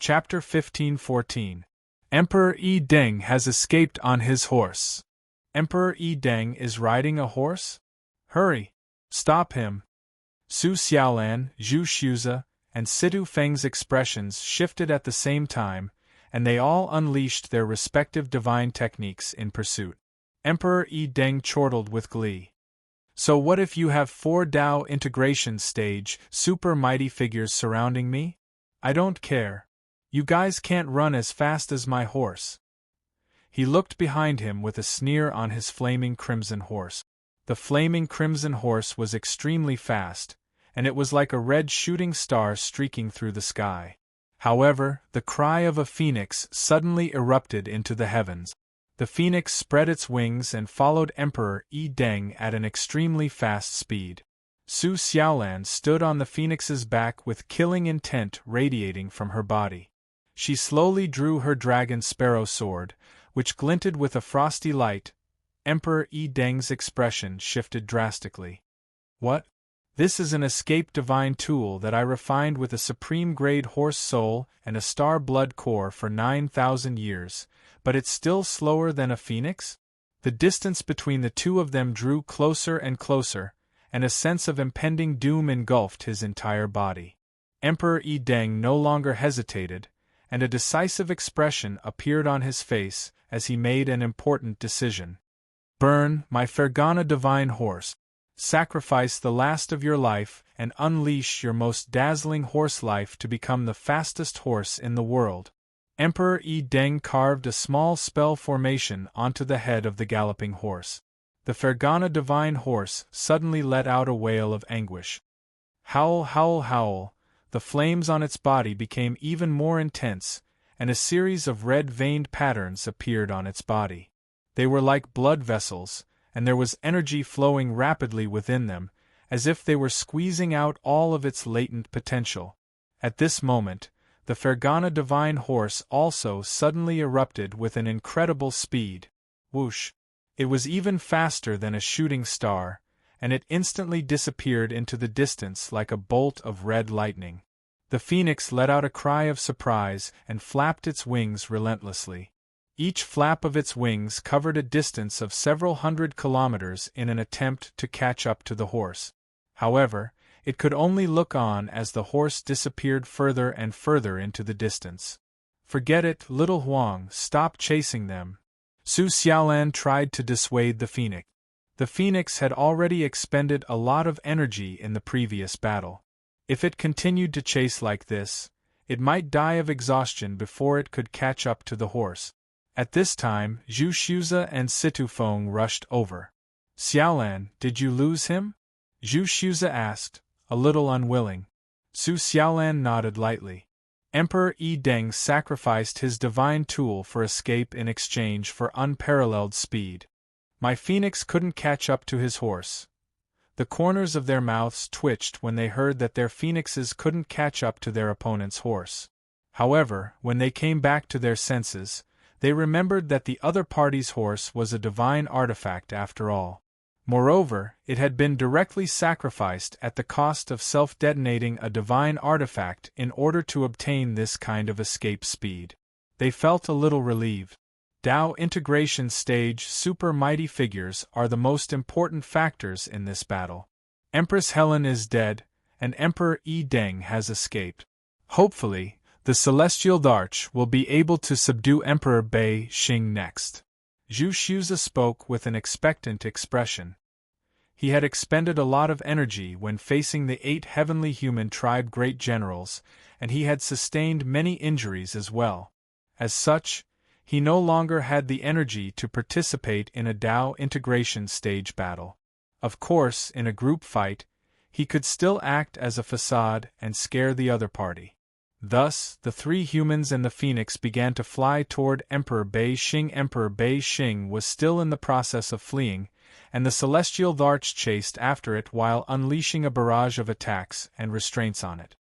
Chapter 1514. Emperor Yi Deng has escaped on his horse. Emperor Yi Deng is riding a horse? Hurry! Stop him! Su Xiaolan, Zhu Shuze, and Situ Feng's expressions shifted at the same time, and they all unleashed their respective divine techniques in pursuit. Emperor Yi Deng chortled with glee. So what if you have 4 Dao integration stage, super mighty figures surrounding me? I don't care. You guys can't run as fast as my horse. He looked behind him with a sneer on his flaming crimson horse. The flaming crimson horse was extremely fast, and it was like a red shooting star streaking through the sky. However, the cry of a phoenix suddenly erupted into the heavens. The phoenix spread its wings and followed Emperor Yi Deng at an extremely fast speed. Su Xiaolan stood on the phoenix's back with killing intent radiating from her body. She slowly drew her dragon sparrow sword, which glinted with a frosty light. Emperor Yi Deng's expression shifted drastically. What? This is an escape divine tool that I refined with a supreme-grade horse soul and a star blood core for 9,000 years, but it's still slower than a phoenix? The distance between the two of them drew closer and closer, and a sense of impending doom engulfed his entire body. Emperor Yi Deng no longer hesitated, and a decisive expression appeared on his face as he made an important decision. Burn, my Fergana divine horse. Sacrifice the last of your life and unleash your most dazzling horse life to become the fastest horse in the world. Emperor Yi Deng carved a small spell formation onto the head of the galloping horse. The Fergana divine horse suddenly let out a wail of anguish. Howl, howl, howl. The flames on its body became even more intense, and a series of red-veined patterns appeared on its body. They were like blood vessels, and there was energy flowing rapidly within them, as if they were squeezing out all of its latent potential. At this moment, the Fergana divine horse also suddenly erupted with an incredible speed. Whoosh! It was even faster than a shooting star, and it instantly disappeared into the distance like a bolt of red lightning. The phoenix let out a cry of surprise and flapped its wings relentlessly. Each flap of its wings covered a distance of several hundred kilometers in an attempt to catch up to the horse. However, it could only look on as the horse disappeared further and further into the distance. Forget it, little Huang, stop chasing them. Su Xiaolan tried to dissuade the phoenix. The phoenix had already expended a lot of energy in the previous battle. If it continued to chase like this, it might die of exhaustion before it could catch up to the horse. At this time, Zhu Shuze and Situ Feng rushed over. Xiaolan, did you lose him? Zhu Shuze asked, a little unwilling. Su Xiaolan nodded lightly. Emperor Yi Deng sacrificed his divine tool for escape in exchange for unparalleled speed. My phoenix couldn't catch up to his horse. The corners of their mouths twitched when they heard that their phoenixes couldn't catch up to their opponent's horse. However, when they came back to their senses, they remembered that the other party's horse was a divine artifact after all. Moreover, it had been directly sacrificed at the cost of self-detonating a divine artifact in order to obtain this kind of escape speed. They felt a little relieved. Dao integration stage super mighty figures are the most important factors in this battle. Empress Helen is dead, and Emperor Yi Deng has escaped. Hopefully, the Celestial Arch will be able to subdue Emperor Bei Xing next. Zhu Shuze spoke with an expectant expression. He had expended a lot of energy when facing the 8 heavenly human tribe great generals, and he had sustained many injuries as well. As such, he no longer had the energy to participate in a Dao integration stage battle. Of course, in a group fight, he could still act as a facade and scare the other party. Thus, the 3 humans and the phoenix began to fly toward Emperor Bei Xing. Emperor Bei Xing was still in the process of fleeing, and the Celestial Arch chased after it while unleashing a barrage of attacks and restraints on it.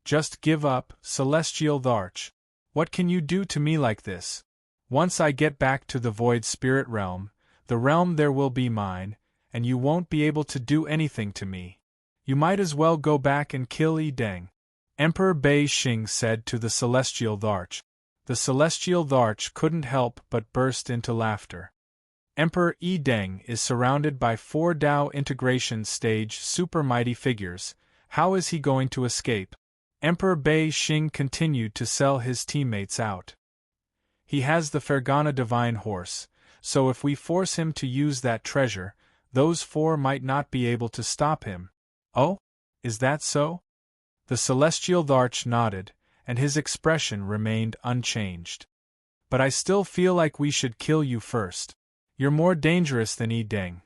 Just give up, Celestial Arch. What can you do to me like this? Once I get back to the Void Spirit Realm, the realm there will be mine, and you won't be able to do anything to me. You might as well go back and kill Yi Deng. Emperor Bei Xing said to the celestial Dharch. The celestial Dharch couldn't help but burst into laughter. Emperor Yi Deng is surrounded by 4 Dao integration stage super mighty figures. How is he going to escape? Emperor Bei Xing continued to sell his teammates out. He has the Fergana divine horse, so if we force him to use that treasure, those 4 might not be able to stop him. Oh? Is that so? The celestial Dharch nodded, and his expression remained unchanged. But I still feel like we should kill you first. You're more dangerous than Yi Deng.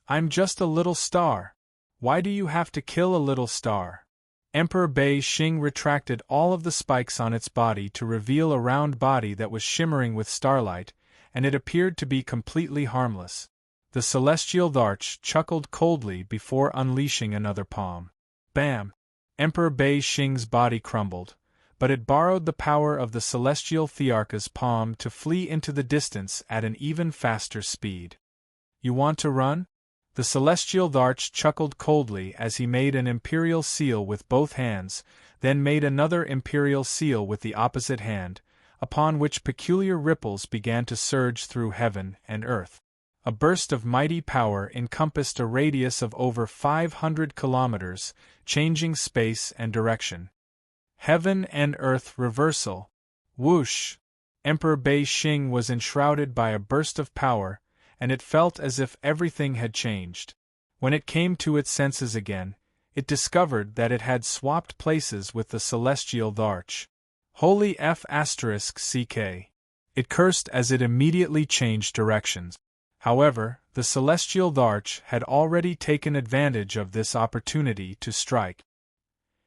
I'm just a little star. Why do you have to kill a little star? Emperor Bei Xing retracted all of the spikes on its body to reveal a round body that was shimmering with starlight, and it appeared to be completely harmless. The celestial Dharch chuckled coldly before unleashing another palm. Bam! Emperor Bei Xing's body crumbled, but it borrowed the power of the celestial Thearcha's palm to flee into the distance at an even faster speed. You want to run? The celestial Dharch chuckled coldly as he made an imperial seal with both hands, then made another imperial seal with the opposite hand, upon which peculiar ripples began to surge through heaven and earth. A burst of mighty power encompassed a radius of over 500 kilometers, changing space and direction. Heaven and earth reversal. Whoosh! Emperor Bei Xing was enshrouded by a burst of power, and it felt as if everything had changed. When it came to its senses again, it discovered that it had swapped places with the celestial Dharch. Holy F***ck. It cursed as it immediately changed directions. However, the celestial Dharch had already taken advantage of this opportunity to strike.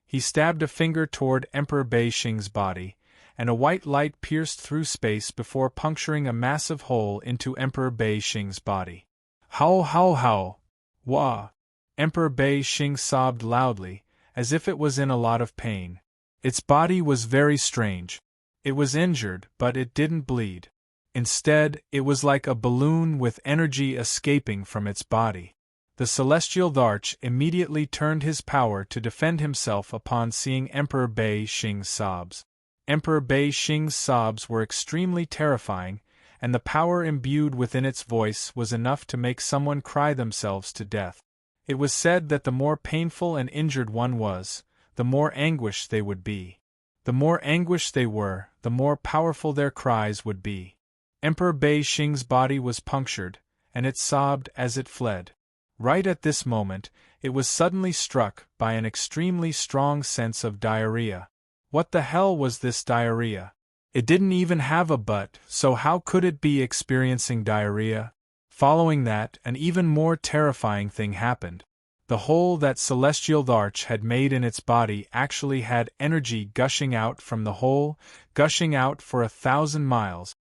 He stabbed a finger toward Emperor Bei Xing's body, and a white light pierced through space before puncturing a massive hole into Emperor Bei Xing's body. How how how! Wah! Emperor Bei Xing sobbed loudly, as if it was in a lot of pain. Its body was very strange. It was injured, but it didn't bleed. Instead, it was like a balloon with energy escaping from its body. The celestial Dharch immediately turned his power to defend himself upon seeing Emperor Bei Xing's sobs. Emperor Bei Xing's sobs were extremely terrifying, and the power imbued within its voice was enough to make someone cry themselves to death. It was said that the more painful an injured one was, the more anguished they would be. The more anguished they were, the more powerful their cries would be. Emperor Bei Xing's body was punctured, and it sobbed as it fled. Right at this moment, it was suddenly struck by an extremely strong sense of diarrhea. What the hell was this diarrhea? It didn't even have a butt, so how could it be experiencing diarrhea? Following that, an even more terrifying thing happened. The hole that celestial Dharch had made in its body actually had energy gushing out from the hole, gushing out for 1,000 miles.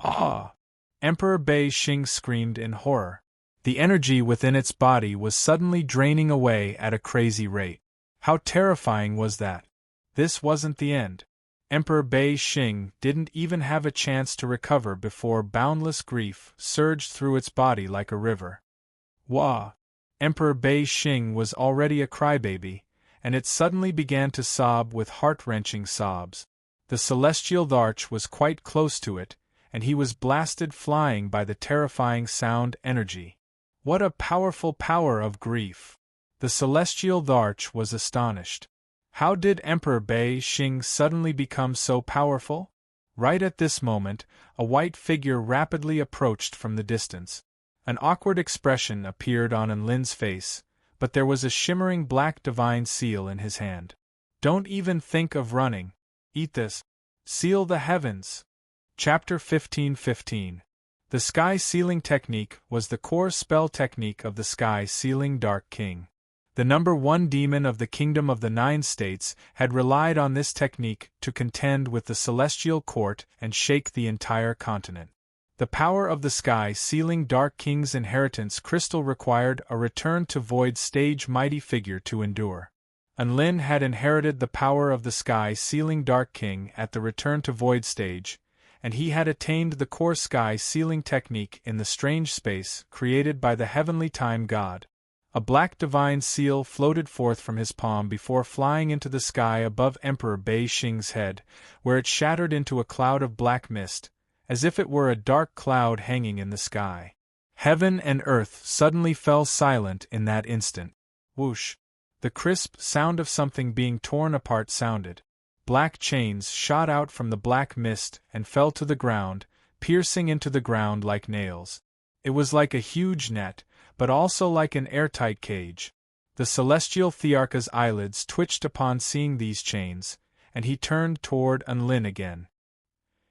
Ah! Emperor Bei Xing screamed in horror. The energy within its body was suddenly draining away at a crazy rate. How terrifying was that? This wasn't the end. Emperor Bei Xing didn't even have a chance to recover before boundless grief surged through its body like a river. Wah! Emperor Bei Xing was already a crybaby, and it suddenly began to sob with heart-wrenching sobs. The celestial Dharch was quite close to it, and he was blasted flying by the terrifying sound energy. What a powerful power of grief! The celestial Dharch was astonished. How did Emperor Bei Xing suddenly become so powerful? Right at this moment, a white figure rapidly approached from the distance. An awkward expression appeared on Enlin's face, but there was a shimmering black divine seal in his hand. Don't even think of running. Eat this. Seal the heavens. Chapter 15:15. The Sky Sealing Technique was the core spell technique of the Sky Sealing Dark King. The number 1 demon of the Kingdom of the Nine States had relied on this technique to contend with the Celestial Court and shake the entire continent. The power of the Sky Sealing Dark King's inheritance crystal required a return to void stage mighty figure to endure. Enlin had inherited the power of the Sky Sealing Dark King at the return to void stage, and he had attained the core Sky Sealing technique in the strange space created by the heavenly time god. A black divine seal floated forth from his palm before flying into the sky above Emperor Bei Xing's head, where it shattered into a cloud of black mist, as if it were a dark cloud hanging in the sky. Heaven and earth suddenly fell silent in that instant. Whoosh! The crisp sound of something being torn apart sounded. Black chains shot out from the black mist and fell to the ground, piercing into the ground like nails. It was like a huge net, but also like an airtight cage. The celestial Thearcha's eyelids twitched upon seeing these chains, and he turned toward Unlin again.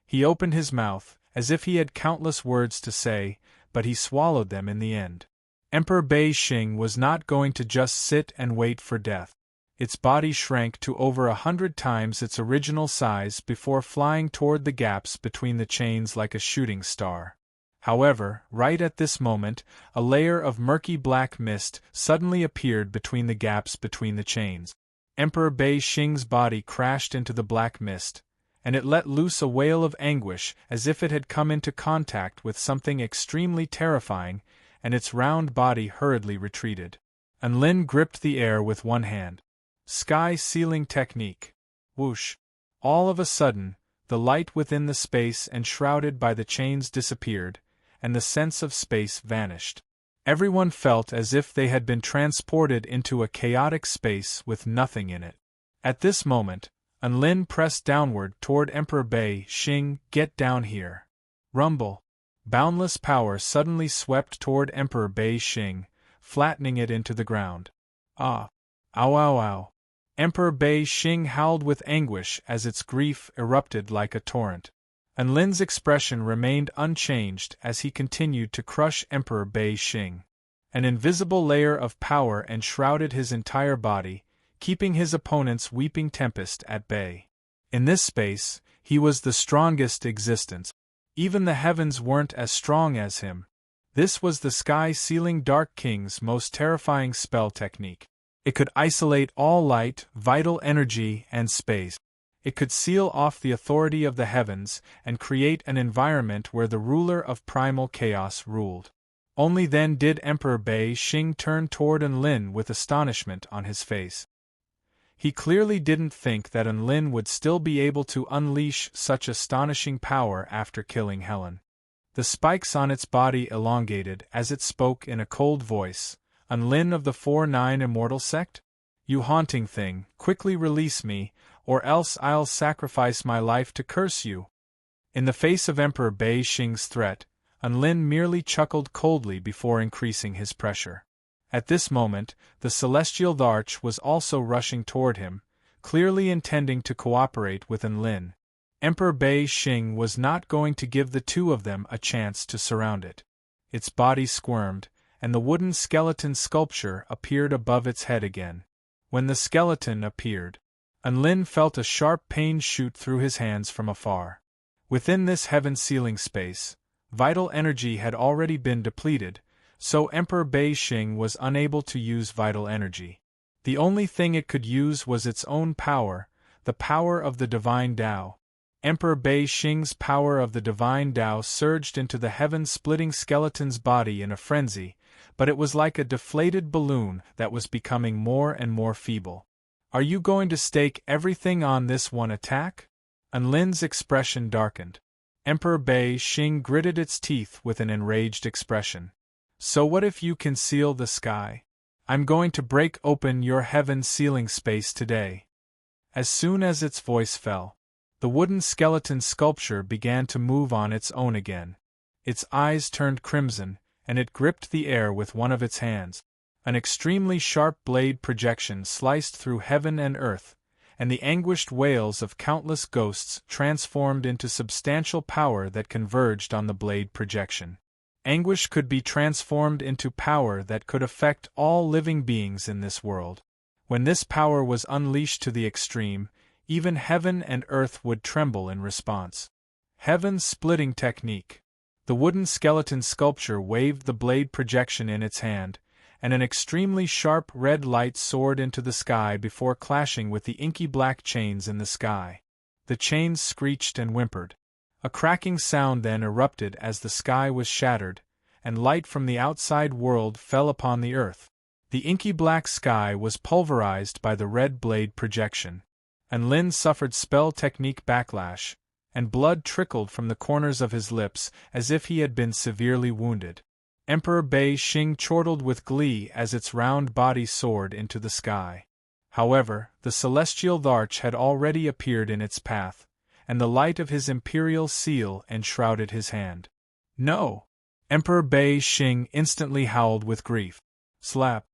He opened his mouth, as if he had countless words to say, but he swallowed them in the end. Emperor Bei Xing was not going to just sit and wait for death. Its body shrank to over 100 times its original size before flying toward the gaps between the chains like a shooting star. However, right at this moment, a layer of murky black mist suddenly appeared between the gaps between the chains. Emperor Bei Xing's body crashed into the black mist, and it let loose a wail of anguish as if it had come into contact with something extremely terrifying, and its round body hurriedly retreated. Unlin gripped the air with one hand. Sky sealing technique. Whoosh! All of a sudden, the light within the space enshrouded by the chains disappeared, and the sense of space vanished. Everyone felt as if they had been transported into a chaotic space with nothing in it. At this moment, Unlin pressed downward toward Emperor Bei Xing. Get down here. Rumble. Boundless power suddenly swept toward Emperor Bei Xing, flattening it into the ground. Ah! Ow ow ow! Emperor Bei Xing howled with anguish as its grief erupted like a torrent. Unlin's expression remained unchanged as he continued to crush Emperor Bei Xing. An invisible layer of power enshrouded his entire body, keeping his opponent's weeping tempest at bay. In this space, he was the strongest existence. Even the heavens weren't as strong as him. This was the sky-sealing Dark King's most terrifying spell technique. It could isolate all light, vital energy, and space. It could seal off the authority of the heavens and create an environment where the ruler of primal chaos ruled. Only then did Emperor Bei Xing turn toward Unlin with astonishment on his face. He clearly didn't think that Unlin would still be able to unleash such astonishing power after killing Helen. The spikes on its body elongated as it spoke in a cold voice. Unlin of the 4-9 Immortal Sect? You haunting thing, quickly release me, or else I'll sacrifice my life to curse you. In the face of Emperor Bei Xing's threat, Unlin merely chuckled coldly before increasing his pressure. At this moment, the celestial Tharch was also rushing toward him, clearly intending to cooperate with Unlin. Emperor Bei Xing was not going to give the two of them a chance to surround it. Its body squirmed, and the wooden skeleton sculpture appeared above its head again. When the skeleton appeared, Unlin felt a sharp pain shoot through his hands from afar. Within this heaven-sealing space, vital energy had already been depleted, so Emperor Bei Xing was unable to use vital energy. The only thing it could use was its own power, the power of the Divine Tao. Emperor Bei Xing's power of the Divine Tao surged into the heaven-splitting skeleton's body in a frenzy, but it was like a deflated balloon that was becoming more and more feeble. Are you going to stake everything on this one attack? Unlin's expression darkened. Emperor Bei Xing gritted its teeth with an enraged expression. So what if you can seal the sky? I'm going to break open your heaven-sealing space today. As soon as its voice fell, the wooden skeleton sculpture began to move on its own again. Its eyes turned crimson, and it gripped the air with one of its hands. An extremely sharp blade projection sliced through heaven and earth, and the anguished wails of countless ghosts transformed into substantial power that converged on the blade projection. Anguish could be transformed into power that could affect all living beings in this world. When this power was unleashed to the extreme, even heaven and earth would tremble in response. Heaven-splitting technique. The wooden skeleton sculpture waved the blade projection in its hand, and an extremely sharp red light soared into the sky before clashing with the inky black chains in the sky. The chains screeched and whimpered. A cracking sound then erupted as the sky was shattered, and light from the outside world fell upon the earth. The inky black sky was pulverized by the red blade projection. Enlin suffered spell technique backlash, and blood trickled from the corners of his lips as if he had been severely wounded. Emperor Bei Xing chortled with glee as its round body soared into the sky. However, the celestial arch had already appeared in its path, and the light of his imperial seal enshrouded his hand. No! Emperor Bei Xing instantly howled with grief. Slap!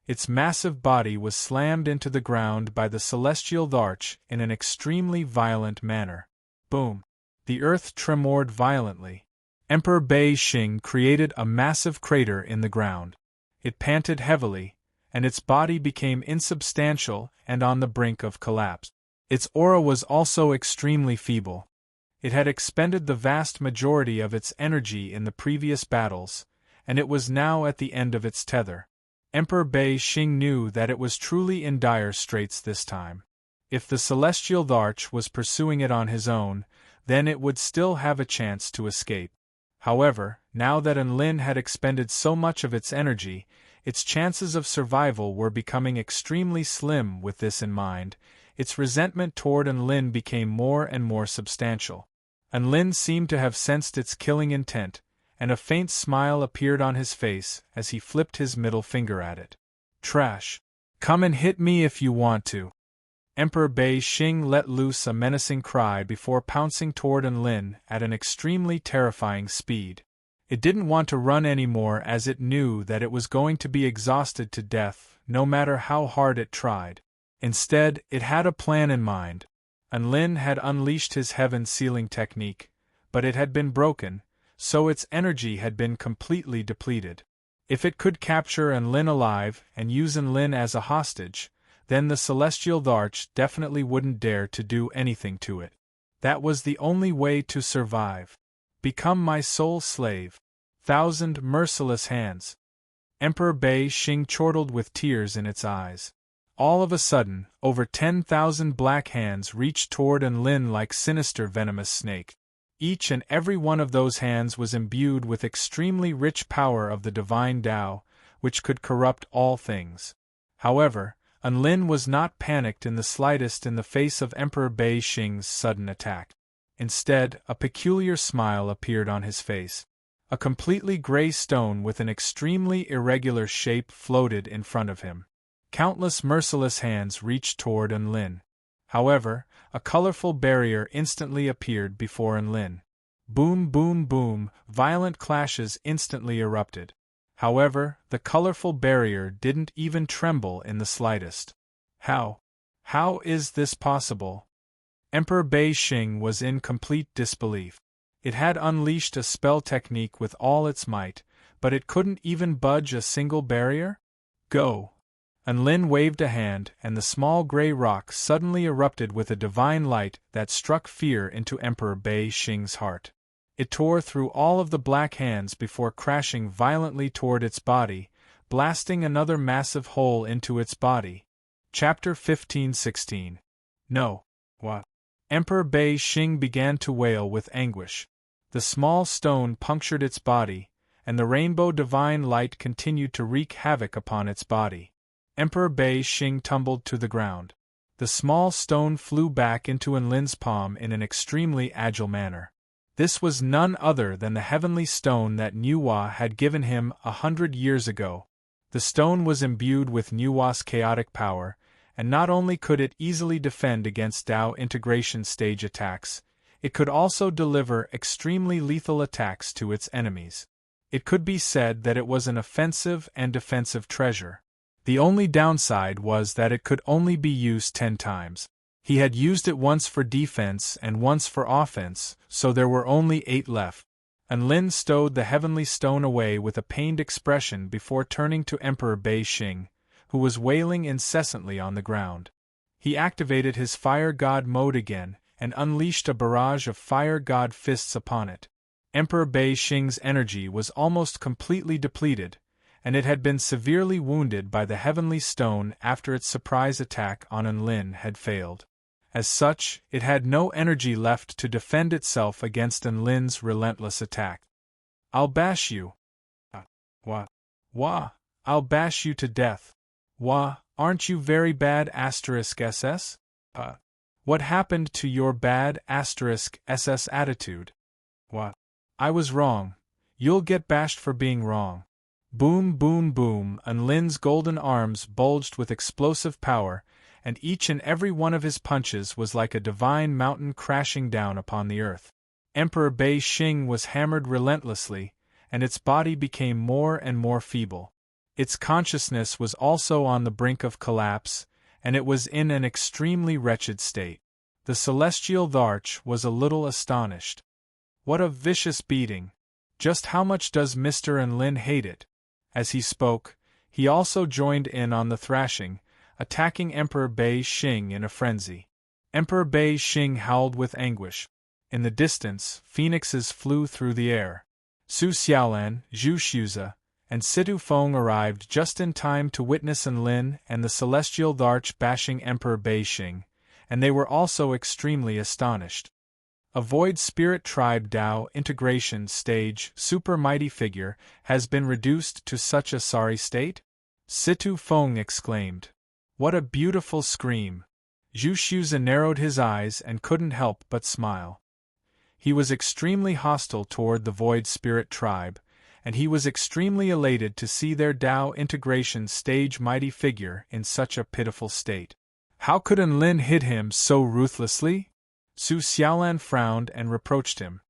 Its massive body was slammed into the ground by the celestial arch in an extremely violent manner. Boom! The earth tremored violently. Emperor Bei Xing created a massive crater in the ground. It panted heavily, and its body became insubstantial and on the brink of collapse. Its aura was also extremely feeble. It had expended the vast majority of its energy in the previous battles, and it was now at the end of its tether. Emperor Bei Xing knew that it was truly in dire straits this time. If the celestial arch was pursuing it on his own, then it would still have a chance to escape. However, now that Enlin had expended so much of its energy, its chances of survival were becoming extremely slim. With this in mind, its resentment toward Enlin became more and more substantial. Enlin seemed to have sensed its killing intent, and a faint smile appeared on his face as he flipped his middle finger at it. Trash! Come and hit me if you want to! Emperor Bei Xing let loose a menacing cry before pouncing toward Enlin at an extremely terrifying speed. It didn't want to run anymore as it knew that it was going to be exhausted to death, no matter how hard it tried. Instead, it had a plan in mind. Enlin had unleashed his heaven-sealing technique, but it had been broken, so its energy had been completely depleted. If it could capture Enlin alive and use Enlin as a hostage, then the celestial arch definitely wouldn't dare to do anything to it. That was the only way to survive. Become my sole slave. 1,000 merciless hands. Emperor Bei Xing chortled with tears in its eyes. All of a sudden, over 10,000 black hands reached toward Enlin like sinister venomous snake. Each and every one of those hands was imbued with extremely rich power of the divine Tao, which could corrupt all things. However, Enlin was not panicked in the slightest in the face of Emperor Bei Xing's sudden attack. Instead, a peculiar smile appeared on his face. A completely gray stone with an extremely irregular shape floated in front of him. Countless merciless hands reached toward Enlin. However, a colorful barrier instantly appeared before Enlin. Boom, boom, boom, violent clashes instantly erupted. However, the colorful barrier didn't even tremble in the slightest. How is this possible? Emperor Bei Xing was in complete disbelief. It had unleashed a spell technique with all its might, but it couldn't even budge a single barrier? Go! Enlin waved a hand, and the small gray rock suddenly erupted with a divine light that struck fear into Emperor Bei Xing's heart. It tore through all of the black hands before crashing violently toward its body, blasting another massive hole into its body. Chapter 15-16. No. What? Emperor Bei Xing began to wail with anguish. The small stone punctured its body, and the rainbow divine light continued to wreak havoc upon its body. Emperor Bei Xing tumbled to the ground. The small stone flew back into Enlin's palm in an extremely agile manner. This was none other than the heavenly stone that Nuwa had given him 100 years ago. The stone was imbued with Nuwa's chaotic power, and not only could it easily defend against Tao integration stage attacks, it could also deliver extremely lethal attacks to its enemies. It could be said that it was an offensive and defensive treasure. The only downside was that it could only be used 10 times. He had used it once for defense and once for offense, so there were only 8 left. Enlin stowed the heavenly stone away with a pained expression before turning to Emperor Bei Xing, who was wailing incessantly on the ground. He activated his Fire God mode again, and unleashed a barrage of Fire God fists upon it. Emperor Bei Xing's energy was almost completely depleted, and it had been severely wounded by the heavenly stone after its surprise attack on Enlin had failed. As such, it had no energy left to defend itself against Enlin's relentless attack. I'll bash you. Wah. I'll bash you to death. Wah, aren't you very bad *SS? What happened to your bad *SS attitude? What? I was wrong. You'll get bashed for being wrong. Boom, boom, boom, and Lin's golden arms bulged with explosive power, and each and every one of his punches was like a divine mountain crashing down upon the earth. Emperor Bei Xing was hammered relentlessly, and its body became more and more feeble. Its consciousness was also on the brink of collapse, and it was in an extremely wretched state. The celestial Dharch was a little astonished. What a vicious beating! Just how much does Mr. Enlin hate it? As he spoke, he also joined in on the thrashing, attacking Emperor Bei Xing in a frenzy. Emperor Bei Xing howled with anguish. In the distance, phoenixes flew through the air. Su Xiaolan, Zhu Xuze, and Situ Feng arrived just in time to witness Enlin and the celestial Dharch bashing Emperor Bei Xing, and they were also extremely astonished. A Void Spirit Tribe Dao integration stage super mighty figure has been reduced to such a sorry state? Situ Feng exclaimed. What a beautiful scream! Zhu Xuze narrowed his eyes and couldn't help but smile. He was extremely hostile toward the Void Spirit Tribe, and he was extremely elated to see their Dao integration stage mighty figure in such a pitiful state. How could Enlin hit him so ruthlessly? Su Xiaolan frowned and reproached him.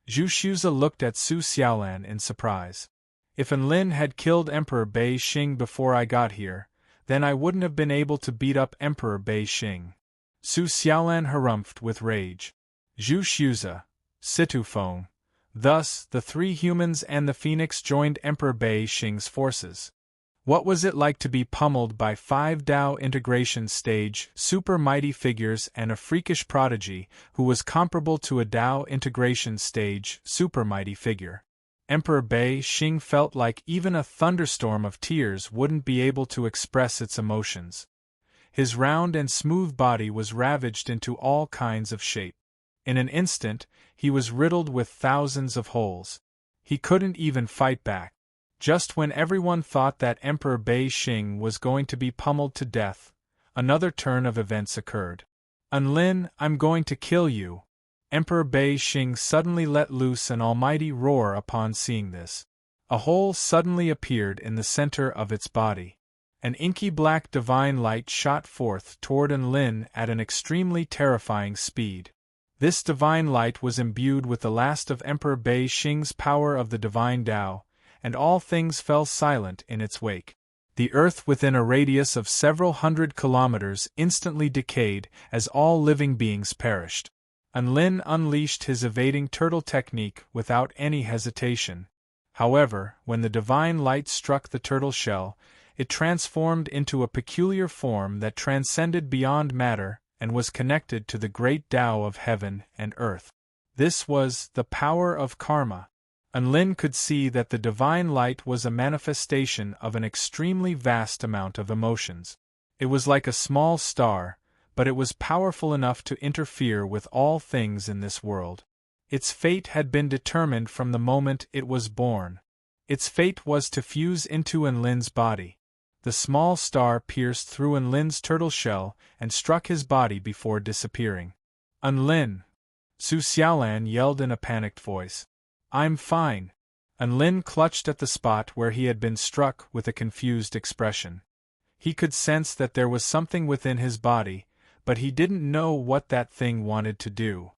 Zhu Xuze looked at Su Xiaolan in surprise. If Enlin had killed Emperor Bei Xing before I got here, then I wouldn't have been able to beat up Emperor Bei Xing. Su Xiaolan harumphed with rage. Zhu Xuze, Situ Feng. Thus, the three humans and the phoenix joined Emperor Bei Xing's forces. What was it like to be pummeled by 5 Dao integration stage super mighty figures and a freakish prodigy who was comparable to a Dao integration stage super mighty figure? Emperor Bei Xing felt like even a thunderstorm of tears wouldn't be able to express its emotions. His round and smooth body was ravaged into all kinds of shape. In an instant, he was riddled with thousands of holes. He couldn't even fight back. Just when everyone thought that Emperor Bei Xing was going to be pummeled to death, another turn of events occurred. Enlin, I'm going to kill you! Emperor Bei Xing suddenly let loose an almighty roar upon seeing this. A hole suddenly appeared in the center of its body. An inky black divine light shot forth toward Enlin at an extremely terrifying speed. This divine light was imbued with the last of Emperor Bei Xing's power of the divine Dao, and all things fell silent in its wake. The earth within a radius of several hundred kilometers instantly decayed as all living beings perished. Enlin unleashed his evading turtle technique without any hesitation. However, when the divine light struck the turtle shell, it transformed into a peculiar form that transcended beyond matter and was connected to the great Tao of heaven and earth. This was the power of karma. Enlin could see that the divine light was a manifestation of an extremely vast amount of emotions. It was like a small star, but it was powerful enough to interfere with all things in this world. Its fate had been determined from the moment it was born. Its fate was to fuse into Enlin's body. The small star pierced through Enlin's turtle shell and struck his body before disappearing. Enlin! Su Xiaolan yelled in a panicked voice. I'm fine. Enlin clutched at the spot where he had been struck with a confused expression. He could sense that there was something within his body, but he didn't know what that thing wanted to do.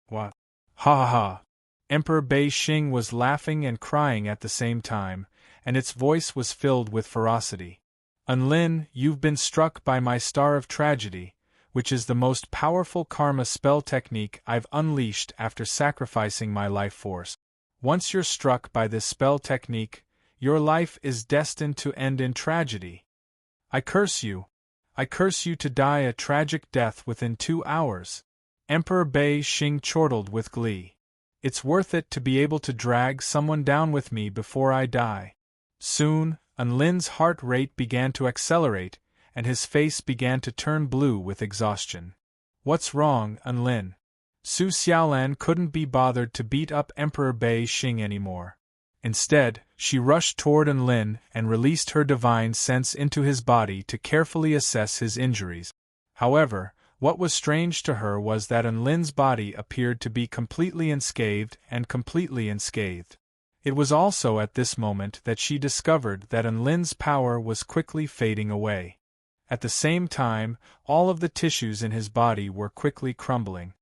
What? Ha ha ha! Emperor Bei Xing was laughing and crying at the same time, and its voice was filled with ferocity. Enlin, you've been struck by my Star of Tragedy, which is the most powerful karma spell technique I've unleashed after sacrificing my life force. Once you're struck by this spell technique, your life is destined to end in tragedy. I curse you. I curse you to die a tragic death within 2 hours. Emperor Bei Xing chortled with glee. It's worth it to be able to drag someone down with me before I die. Soon, Enlin's heart rate began to accelerate, and his face began to turn blue with exhaustion. What's wrong, Enlin? Su Xiaolan couldn't be bothered to beat up Emperor Bei Xing anymore. Instead, she rushed toward Enlin and released her divine sense into his body to carefully assess his injuries. However, what was strange to her was that Enlin's body appeared to be completely unscathed and completely unscathed. It was also at this moment that she discovered that Enlin's power was quickly fading away. At the same time, all of the tissues in his body were quickly crumbling.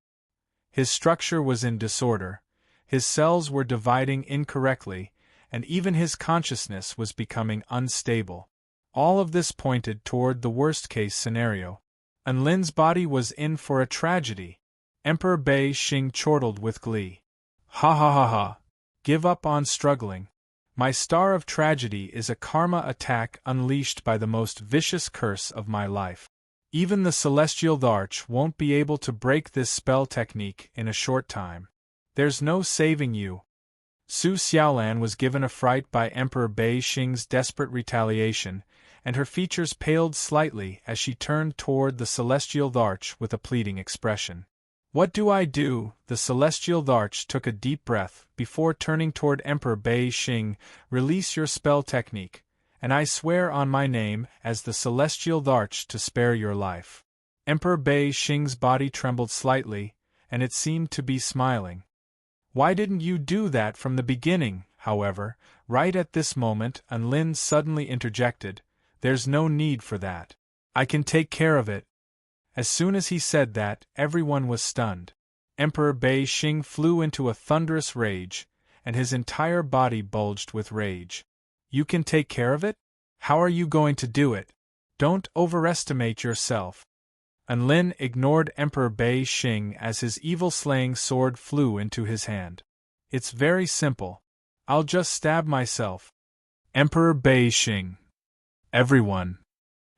His structure was in disorder, his cells were dividing incorrectly, and even his consciousness was becoming unstable. All of this pointed toward the worst-case scenario. Enlin's body was in for a tragedy. Emperor Bei Xing chortled with glee. Ha ha ha ha. Give up on struggling. My star of tragedy is a karma attack unleashed by the most vicious curse of my life. Even the celestial Dharch won't be able to break this spell technique in a short time. There's no saving you. Su Xiaolan was given a fright by Emperor Bei Xing's desperate retaliation, and her features paled slightly as she turned toward the celestial Dharch with a pleading expression. What do I do? The celestial Dharch took a deep breath before turning toward Emperor Bei Xing. Release your spell technique, and I swear on my name as the celestial Dharch to spare your life. Emperor Bei Xing's body trembled slightly, and it seemed to be smiling. Why didn't you do that from the beginning? However, right at this moment, Enlin suddenly interjected, There's no need for that. I can take care of it. As soon as he said that, everyone was stunned. Emperor Bei Xing flew into a thunderous rage, and his entire body bulged with rage. You can take care of it? How are you going to do it? Don't overestimate yourself. Enlin ignored Emperor Bei Xing as his evil-slaying sword flew into his hand. It's very simple. I'll just stab myself. Emperor Bei Xing. Everyone.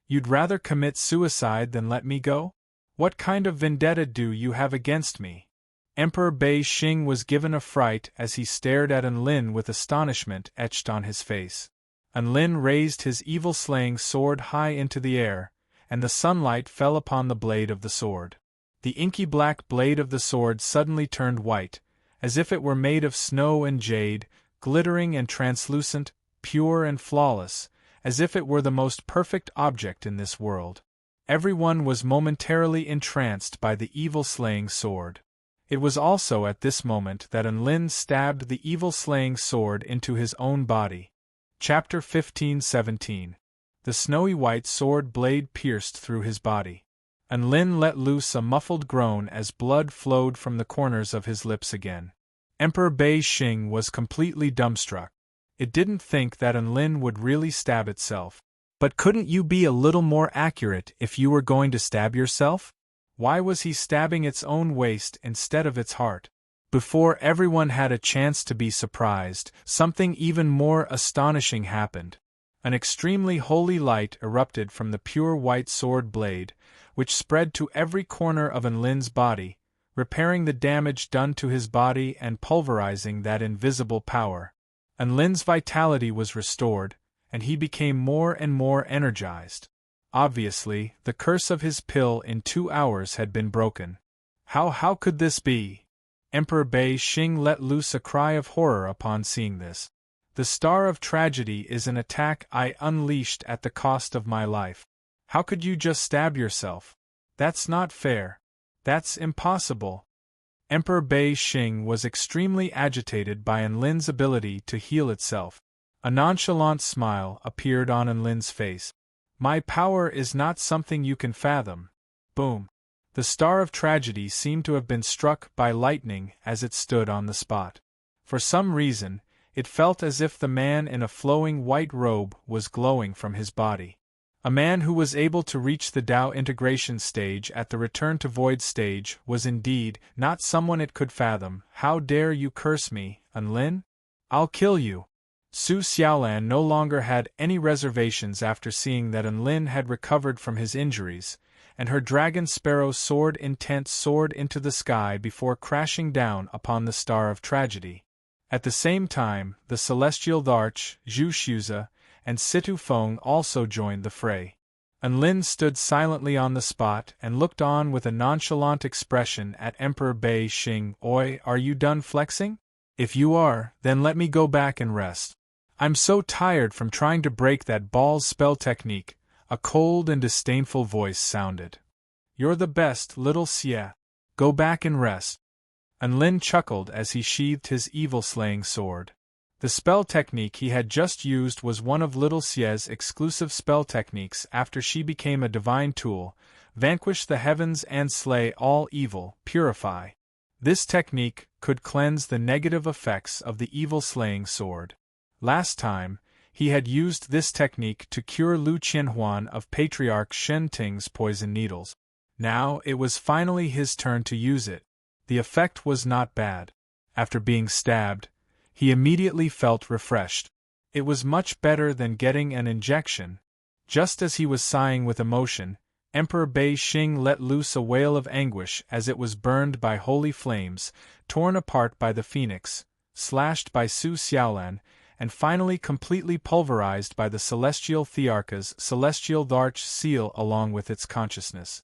You'd rather commit suicide than let me go? What kind of vendetta do you have against me? Emperor Bei Xing was given a fright as he stared at Enlin with astonishment etched on his face. Enlin raised his evil-slaying sword high into the air, and the sunlight fell upon the blade of the sword. The inky black blade of the sword suddenly turned white, as if it were made of snow and jade, glittering and translucent, pure and flawless, as if it were the most perfect object in this world. Everyone was momentarily entranced by the evil-slaying sword. It was also at this moment that Enlin stabbed the evil-slaying sword into his own body. Chapter 15-17. The snowy white sword blade pierced through his body. Enlin let loose a muffled groan as blood flowed from the corners of his lips again. Emperor Bei Xing was completely dumbstruck. It didn't think that Enlin would really stab itself. But couldn't you be a little more accurate if you were going to stab yourself? Why was he stabbing its own waist instead of its heart? Before everyone had a chance to be surprised, something even more astonishing happened. An extremely holy light erupted from the pure white sword blade, which spread to every corner of Enlin's body, repairing the damage done to his body and pulverizing that invisible power. Enlin's vitality was restored, and he became more and more energized. Obviously, the curse of his pill in 2 hours had been broken. How could this be? Emperor Bei Xing let loose a cry of horror upon seeing this. The star of tragedy is an attack I unleashed at the cost of my life. How could you just stab yourself? That's not fair. That's impossible. Emperor Bei Xing was extremely agitated by Enlin's ability to heal itself. A nonchalant smile appeared on Enlin's face. My power is not something you can fathom. Boom. The star of tragedy seemed to have been struck by lightning as it stood on the spot. For some reason, it felt as if the man in a flowing white robe was glowing from his body. A man who was able to reach the Tao integration stage at the return to void stage was indeed not someone it could fathom. How dare you curse me, Enlin? I'll kill you. Su Xiaolan no longer had any reservations after seeing that Enlin had recovered from his injuries, and her dragon sparrow soared into the sky before crashing down upon the star of tragedy. At the same time, the celestial Dharch, Zhu Shuza, and Situ Feng also joined the fray. Enlin stood silently on the spot and looked on with a nonchalant expression at Emperor Bei Xing. Oi, are you done flexing? If you are, then let me go back and rest. I'm so tired from trying to break that ball's spell technique, a cold and disdainful voice sounded. You're the best, little Xie. Go back and rest. Unlin chuckled as he sheathed his evil-slaying sword. The spell technique he had just used was one of little Xie's exclusive spell techniques after she became a divine tool, vanquish the heavens and slay all evil, purify. This technique could cleanse the negative effects of the evil-slaying sword. Last time, he had used this technique to cure Lu Qianhuan of Patriarch Shen Ting's poison needles. Now it was finally his turn to use it. The effect was not bad. After being stabbed, he immediately felt refreshed. It was much better than getting an injection. Just as he was sighing with emotion, Emperor Bei Xing let loose a wail of anguish as it was burned by holy flames, torn apart by the phoenix, slashed by Su Xiaolan, and finally completely pulverized by the celestial Thearcha's celestial Dharch seal along with its consciousness.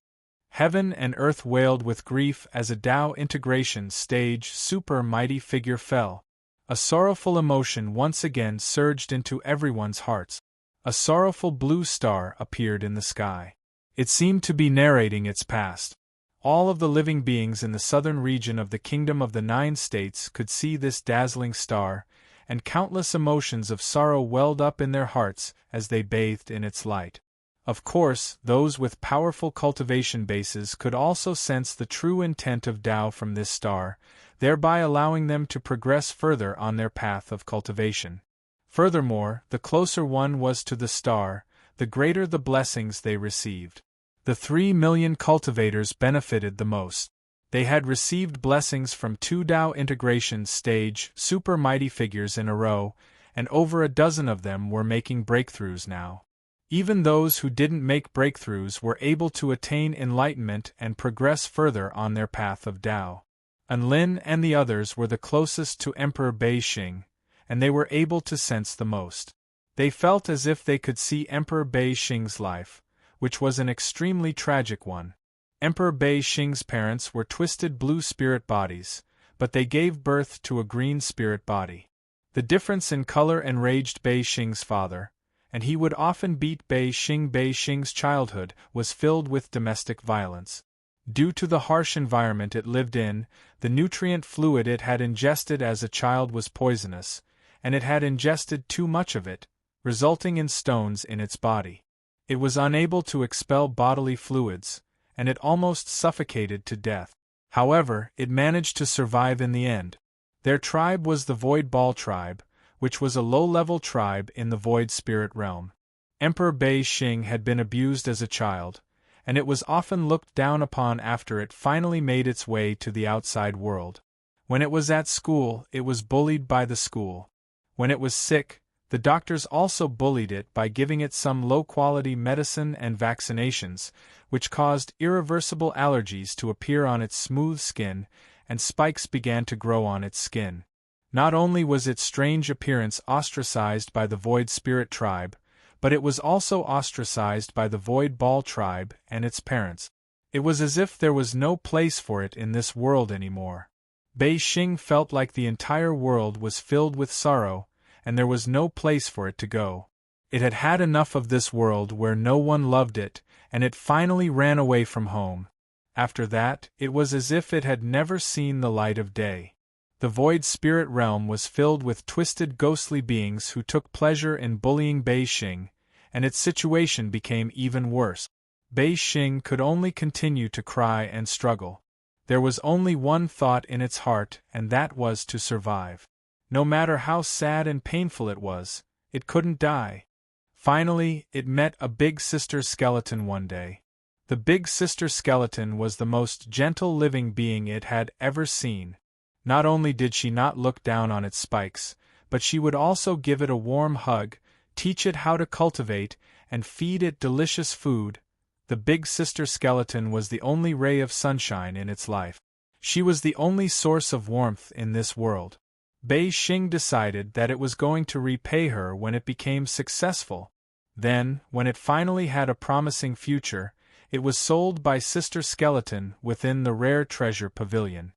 Heaven and earth wailed with grief as a Tao integration stage super mighty figure fell. A sorrowful emotion once again surged into everyone's hearts. A sorrowful blue star appeared in the sky. It seemed to be narrating its past. All of the living beings in the southern region of the Kingdom of the Nine States could see this dazzling star, and countless emotions of sorrow welled up in their hearts as they bathed in its light. Of course, those with powerful cultivation bases could also sense the true intent of Tao from this star, thereby allowing them to progress further on their path of cultivation. Furthermore, the closer one was to the star, the greater the blessings they received. The 3 million cultivators benefited the most. They had received blessings from 2 Tao integration stage super mighty figures in a row, and over a dozen of them were making breakthroughs now. Even those who didn't make breakthroughs were able to attain enlightenment and progress further on their path of Tao. Unlin and the others were the closest to Emperor Bei Xing, and they were able to sense the most. They felt as if they could see Emperor Bei Xing's life, which was an extremely tragic one. Emperor Bei Xing's parents were twisted blue spirit bodies, but they gave birth to a green spirit body. The difference in color enraged Bei Xing's father, and he would often beat Bei Xing. Bei Xing's childhood was filled with domestic violence. Due to the harsh environment it lived in, the nutrient fluid it had ingested as a child was poisonous, and it had ingested too much of it, resulting in stones in its body. It was unable to expel bodily fluids, and it almost suffocated to death. However, it managed to survive in the end. Their tribe was the Void Ball tribe, which was a low-level tribe in the Void Spirit realm. Emperor Bei Xing had been abused as a child, and it was often looked down upon after it finally made its way to the outside world. When it was at school, it was bullied by the school. When it was sick, the doctors also bullied it by giving it some low-quality medicine and vaccinations, which caused irreversible allergies to appear on its smooth skin, and spikes began to grow on its skin. Not only was its strange appearance ostracized by the Void Spirit tribe, but it was also ostracized by the Void Ball tribe and its parents. It was as if there was no place for it in this world anymore. Bei Xing felt like the entire world was filled with sorrow, and there was no place for it to go. It had had enough of this world where no one loved it, and it finally ran away from home. After that, it was as if it had never seen the light of day. The Void Spirit realm was filled with twisted ghostly beings who took pleasure in bullying Bei Xing, and its situation became even worse. Bei Xing could only continue to cry and struggle. There was only one thought in its heart, and that was to survive. No matter how sad and painful it was, it couldn't die. Finally, it met a big sister skeleton one day. The big sister skeleton was the most gentle living being it had ever seen. Not only did she not look down on its spikes, but she would also give it a warm hug, teach it how to cultivate, and feed it delicious food. The big sister skeleton was the only ray of sunshine in its life. She was the only source of warmth in this world. Bei Xing decided that it was going to repay her when it became successful. Then, when it finally had a promising future, it was sold by Sister Skeleton within the Rare Treasure Pavilion.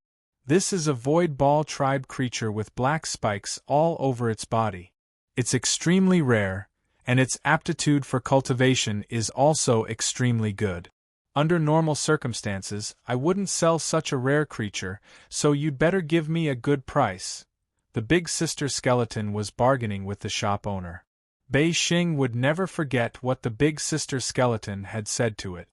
This is a void ball tribe creature with black spikes all over its body. It's extremely rare, and its aptitude for cultivation is also extremely good. Under normal circumstances, I wouldn't sell such a rare creature, so you'd better give me a good price. The big sister skeleton was bargaining with the shop owner. Bei Xing would never forget what the big sister skeleton had said to it.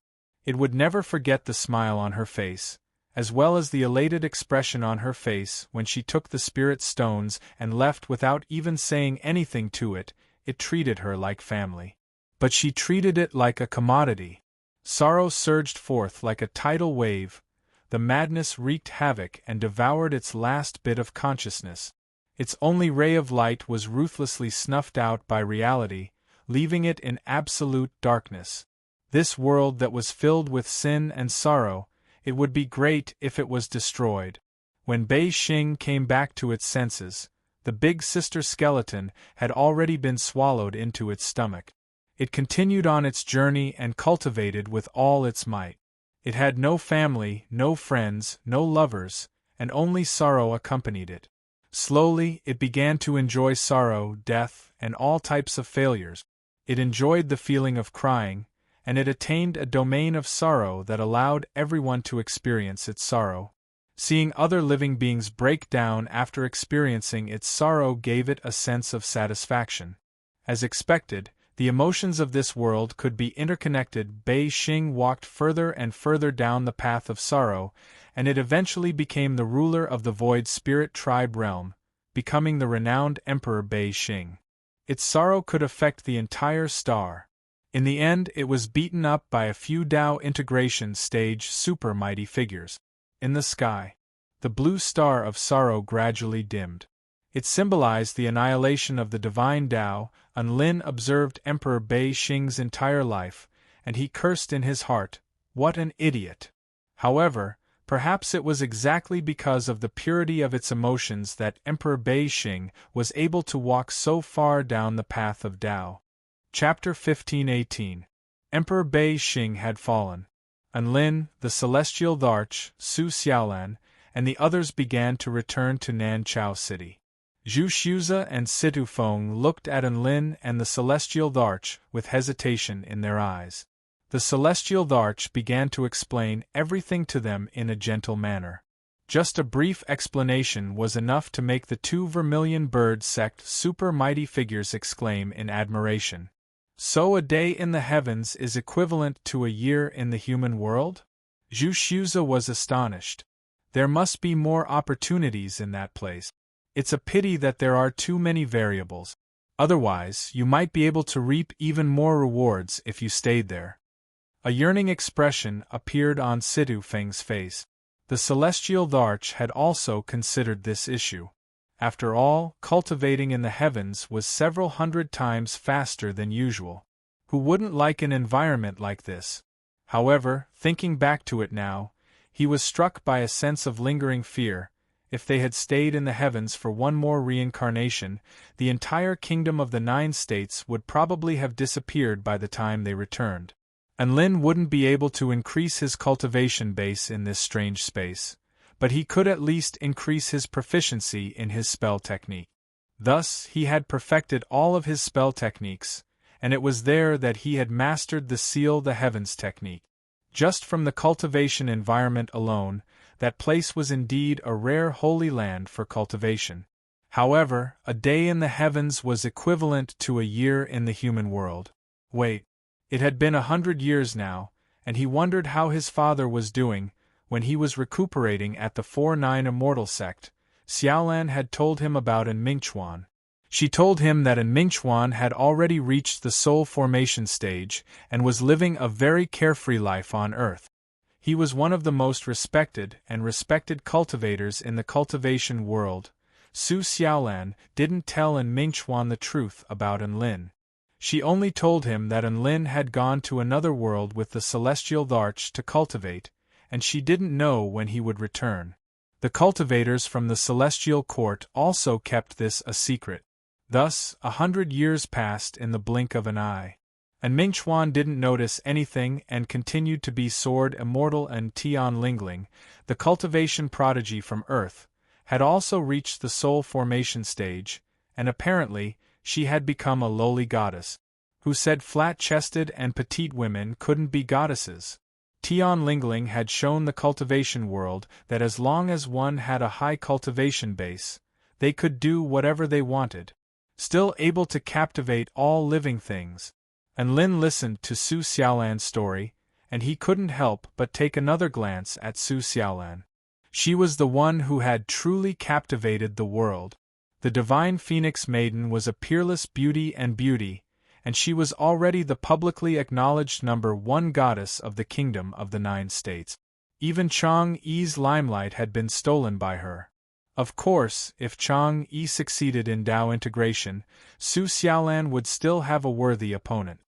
It would never forget the smile on her face, as well as the elated expression on her face when she took the spirit stones and left without even saying anything to it. It treated her like family. But she treated it like a commodity. Sorrow surged forth like a tidal wave. The madness wreaked havoc and devoured its last bit of consciousness. Its only ray of light was ruthlessly snuffed out by reality, leaving it in absolute darkness. This world that was filled with sin and sorrow, it would be great if it was destroyed. When Bei Xing came back to its senses, the big sister skeleton had already been swallowed into its stomach. It continued on its journey and cultivated with all its might. It had no family, no friends, no lovers, and only sorrow accompanied it. Slowly, it began to enjoy sorrow, death, and all types of failures. It enjoyed the feeling of crying, and it attained a domain of sorrow that allowed everyone to experience its sorrow. Seeing other living beings break down after experiencing its sorrow gave it a sense of satisfaction. As expected, the emotions of this world could be interconnected. Bei Xing walked further and further down the path of sorrow, and it eventually became the ruler of the Void Spirit Tribe realm, becoming the renowned Emperor Bei Xing. Its sorrow could affect the entire star. In the end, it was beaten up by a few Tao integration stage super mighty figures. In the sky, the blue star of sorrow gradually dimmed. It symbolized the annihilation of the divine Tao. Unlin observed Emperor Bei Xing's entire life, and he cursed in his heart, "What an idiot!" However, perhaps it was exactly because of the purity of its emotions that Emperor Bei Xing was able to walk so far down the path of Tao. Chapter 15:18. Emperor Bei Xing had fallen. Unlin, the celestial Tharch, Su Xiaolan, and the others began to return to Nanchao City. Zhu Xiuza and Situ Feng looked at Unlin and the celestial Tharch with hesitation in their eyes. The celestial Tharch began to explain everything to them in a gentle manner. Just a brief explanation was enough to make the two vermilion bird sect super mighty figures exclaim in admiration. So a day in the heavens is equivalent to a year in the human world? Zhu Xiuza was astonished. There must be more opportunities in that place. It's a pity that there are too many variables. Otherwise, you might be able to reap even more rewards if you stayed there. A yearning expression appeared on Situ Feng's face. The celestial Tharch had also considered this issue. After all, cultivating in the heavens was several hundred times faster than usual. Who wouldn't like an environment like this? However, thinking back to it now, he was struck by a sense of lingering fear. If they had stayed in the heavens for one more reincarnation, the entire kingdom of the 9 states would probably have disappeared by the time they returned. Unlin wouldn't be able to increase his cultivation base in this strange space, but he could at least increase his proficiency in his spell technique. Thus, he had perfected all of his spell techniques, and it was there that he had mastered the Seal the Heavens technique. Just from the cultivation environment alone, that place was indeed a rare holy land for cultivation. However, a day in the heavens was equivalent to a year in the human world. Wait. It had been 100 years now, and he wondered how his father was doing. When he was recuperating at the 4-9 Immortal Sect, Xiaolan had told him about An Mingchuan. She told him that An Mingchuan had already reached the soul formation stage and was living a very carefree life on Earth. He was one of the most respected cultivators in the cultivation world. Su Xiaolan didn't tell An Mingchuan the truth about Unlin. She only told him that Unlin had gone to another world with the celestial Tharch to cultivate, and she didn't know when he would return. The cultivators from the celestial court also kept this a secret. Thus, 100 years passed in the blink of an eye. And Mingchuan didn't notice anything and continued to be sword immortal, and Tian Lingling, the cultivation prodigy from Earth, had also reached the soul formation stage, and apparently, she had become a lowly goddess. Who said flat-chested and petite women couldn't be goddesses? Tian Lingling had shown the cultivation world that as long as one had a high cultivation base, they could do whatever they wanted, still able to captivate all living things. And Lin listened to Su Xiaolan's story, and he couldn't help but take another glance at Su Xiaolan. She was the one who had truly captivated the world. The divine Phoenix Maiden was a peerless beauty, and she was already the publicly acknowledged #1 goddess of the Kingdom of the Nine States. Even Chang Yi's limelight had been stolen by her. Of course, if Chang Yi succeeded in Dao integration, Su Xiaolan would still have a worthy opponent.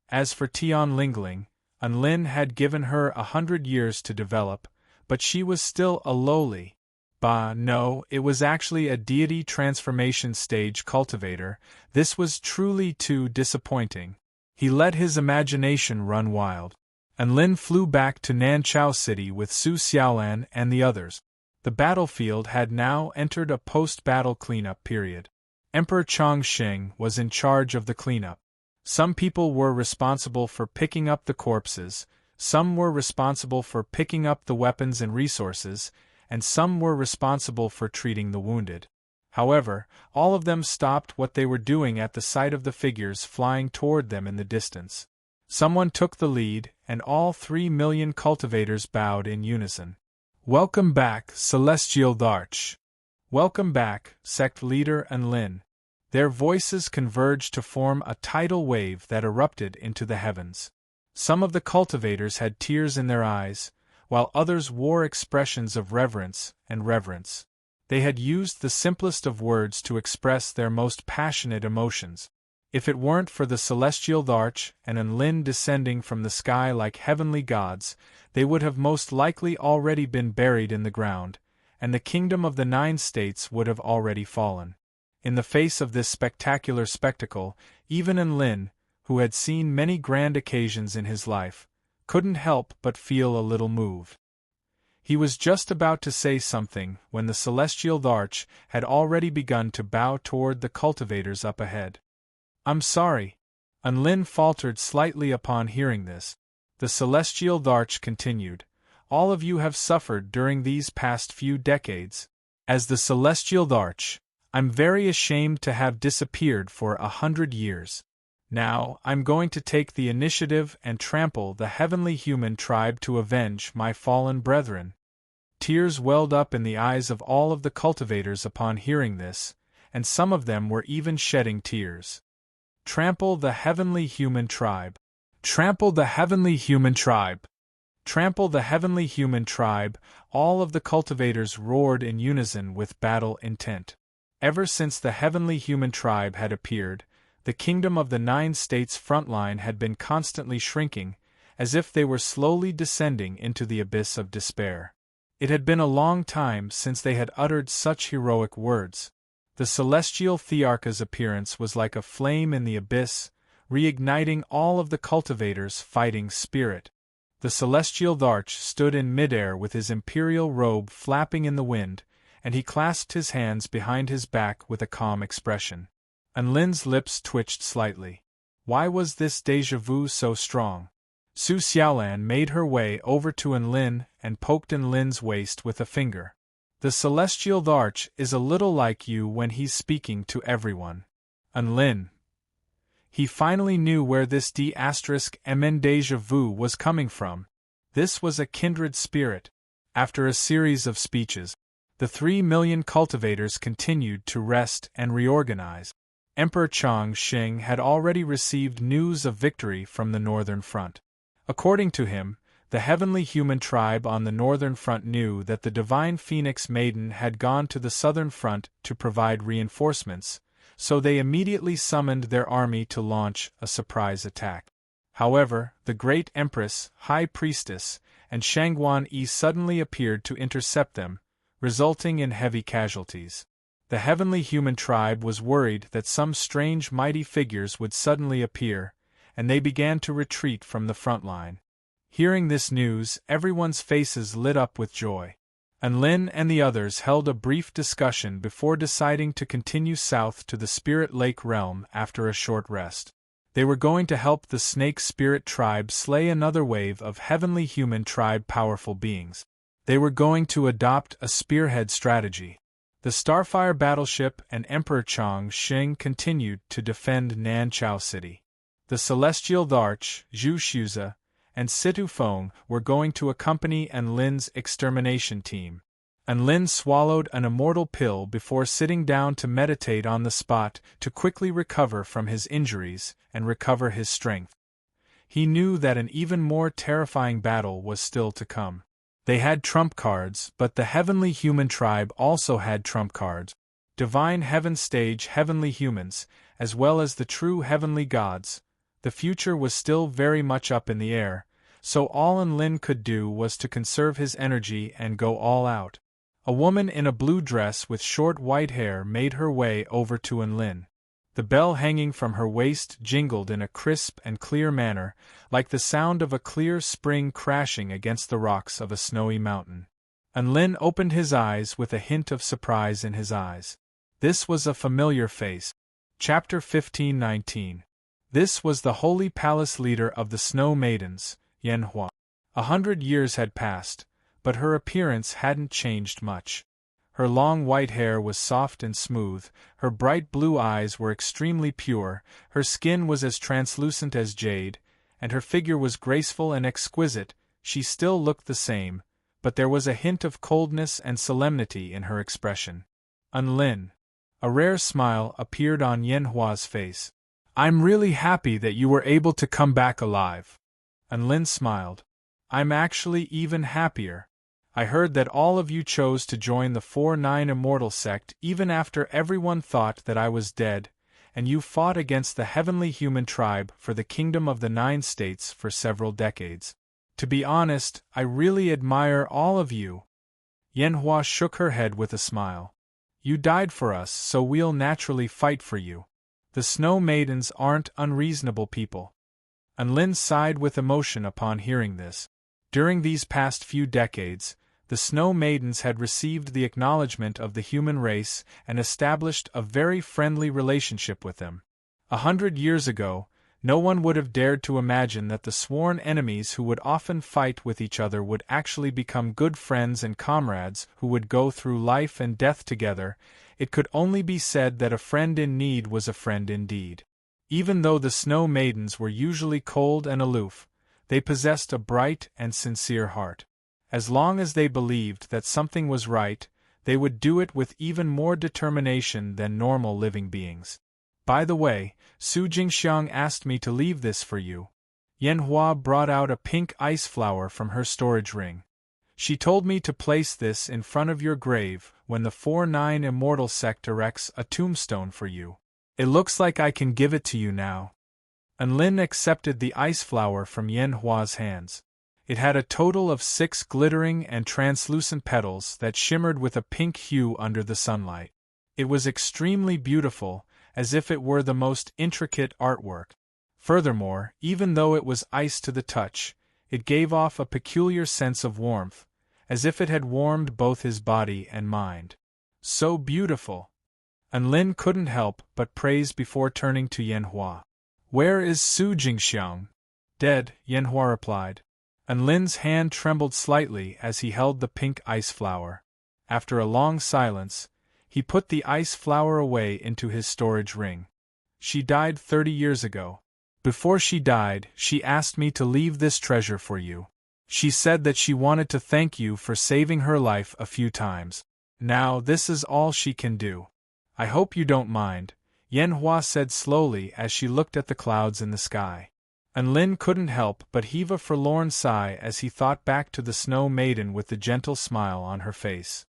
As for Tian Lingling, Lin had given her 100 years to develop, but she was still a lowly. No, it was actually a deity transformation stage cultivator. This was truly too disappointing. He let his imagination run wild. And Lin flew back to Nanchao City with Su Xiaolan and the others. The battlefield had now entered a post-battle cleanup period. Emperor Chongqing was in charge of the cleanup. Some people were responsible for picking up the corpses, some were responsible for picking up the weapons and resources, and some were responsible for treating the wounded. However, all of them stopped what they were doing at the sight of the figures flying toward them in the distance. Someone took the lead, and all 3 million cultivators bowed in unison. "Welcome back, Celestial Dharch." "Welcome back, sect leader Lin." Their voices converged to form a tidal wave that erupted into the heavens. Some of the cultivators had tears in their eyes, while others wore expressions of reverence. They had used the simplest of words to express their most passionate emotions. If it weren't for the Celestial Dharch and Lin descending from the sky like heavenly gods, they would have most likely already been buried in the ground, and the Kingdom of the Nine States would have already fallen. In the face of this spectacular spectacle, even Lin, who had seen many grand occasions in his life, couldn't help but feel a little moved. He was just about to say something when the Celestial Dharch had already begun to bow toward the cultivators up ahead. "I'm sorry." Lin faltered slightly upon hearing this. The Celestial Dharch continued, "All of you have suffered during these past few decades. As the Celestial Dharch, I'm very ashamed to have disappeared for 100 years. Now, I'm going to take the initiative and trample the heavenly human tribe to avenge my fallen brethren." Tears welled up in the eyes of all of the cultivators upon hearing this, and some of them were even shedding tears. "Trample the heavenly human tribe. Trample the heavenly human tribe. Trample the heavenly human tribe," all of the cultivators roared in unison with battle intent. Ever since the heavenly human tribe had appeared, the Kingdom of the Nine States frontline had been constantly shrinking, as if they were slowly descending into the abyss of despair. It had been a long time since they had uttered such heroic words. The celestial Thearcha's appearance was like a flame in the abyss, reigniting all of the cultivators' fighting spirit. The Celestial Dharch stood in midair with his imperial robe flapping in the wind, and he clasped his hands behind his back with a calm expression. Lin's lips twitched slightly. Why was this déjà vu so strong? Su Xiaolan made her way over to Lin and poked Lin's waist with a finger. "The Celestial Dharch is a little like you when he's speaking to everyone." Lin. He finally knew where this D***mn déjà vu was coming from. This was a kindred spirit. After a series of speeches, the 3 million cultivators continued to rest and reorganize. Emperor Chongqing had already received news of victory from the Northern Front. According to him, the heavenly human tribe on the Northern Front knew that the divine Phoenix Maiden had gone to the Southern Front to provide reinforcements, so they immediately summoned their army to launch a surprise attack. However, the Great Empress, High Priestess, and Shangguan Yi suddenly appeared to intercept them, resulting in heavy casualties. The heavenly human tribe was worried that some strange mighty figures would suddenly appear, and they began to retreat from the front line. Hearing this news, everyone's faces lit up with joy. Lin and the others held a brief discussion before deciding to continue south to the Spirit Lake realm after a short rest. They were going to help the Snake Spirit tribe slay another wave of heavenly human tribe powerful beings. They were going to adopt a spearhead strategy. The Starfire battleship and Emperor Chang Xing continued to defend Nanchao City. The Celestial Arch, Zhu Shuza, and Situ Feng were going to accompany Lin's extermination team. Lin swallowed an immortal pill before sitting down to meditate on the spot to quickly recover from his injuries and recover his strength. He knew that an even more terrifying battle was still to come. They had trump cards, but the heavenly human tribe also had trump cards. Divine heaven stage heavenly humans, as well as the true heavenly gods. The future was still very much up in the air, so all Lin could do was to conserve his energy and go all out. A woman in a blue dress with short white hair made her way over to Lin. The bell hanging from her waist jingled in a crisp and clear manner, like the sound of a clear spring crashing against the rocks of a snowy mountain. Lin opened his eyes with a hint of surprise in his eyes. This was a familiar face. Chapter 15:19. This was the holy palace leader of the Snow Maidens, Yanhua. 100 years had passed, but her appearance hadn't changed much. Her long white hair was soft and smooth, her bright blue eyes were extremely pure, her skin was as translucent as jade, and her figure was graceful and exquisite. She still looked the same, but there was a hint of coldness and solemnity in her expression. Lin. A rare smile appeared on Yanhua's face. "I'm really happy that you were able to come back alive." Lin smiled. "I'm actually even happier. I heard that all of you chose to join the 4-9 Immortal sect even after everyone thought that I was dead, and you fought against the heavenly human tribe for the kingdom of the 9 states for several decades. To be honest, I really admire all of you." Yanhua shook her head with a smile. "You died for us, so we'll naturally fight for you. The Snow Maidens aren't unreasonable people." Lin sighed with emotion upon hearing this. During these past few decades, the Snow Maidens had received the acknowledgement of the human race and established a very friendly relationship with them. 100 years ago, no one would have dared to imagine that the sworn enemies who would often fight with each other would actually become good friends and comrades who would go through life and death together. It could only be said that a friend in need was a friend indeed. Even though the Snow Maidens were usually cold and aloof, they possessed a bright and sincere heart. As long as they believed that something was right, they would do it with even more determination than normal living beings. "By the way, Su Jingxiang asked me to leave this for you." Yanhua brought out a pink ice flower from her storage ring. "She told me to place this in front of your grave when the 4-9 Immortal sect erects a tombstone for you. It looks like I can give it to you now." Lin accepted the ice flower from Yanhua's hands. It had a total of 6 glittering and translucent petals that shimmered with a pink hue under the sunlight. It was extremely beautiful, as if it were the most intricate artwork. Furthermore, even though it was ice to the touch, it gave off a peculiar sense of warmth, as if it had warmed both his body and mind. "So beautiful!" Lin couldn't help but praise before turning to Yanhua. "Where is Su Jingxiang?" "Dead," Yanhua replied. Lin's hand trembled slightly as he held the pink ice flower. After a long silence, he put the ice flower away into his storage ring. "She died 30 years ago. Before she died, she asked me to leave this treasure for you. She said that she wanted to thank you for saving her life a few times. Now this is all she can do. I hope you don't mind," Yanhua said slowly as she looked at the clouds in the sky. Lin couldn't help but heave a forlorn sigh as he thought back to the Snow Maiden with the gentle smile on her face.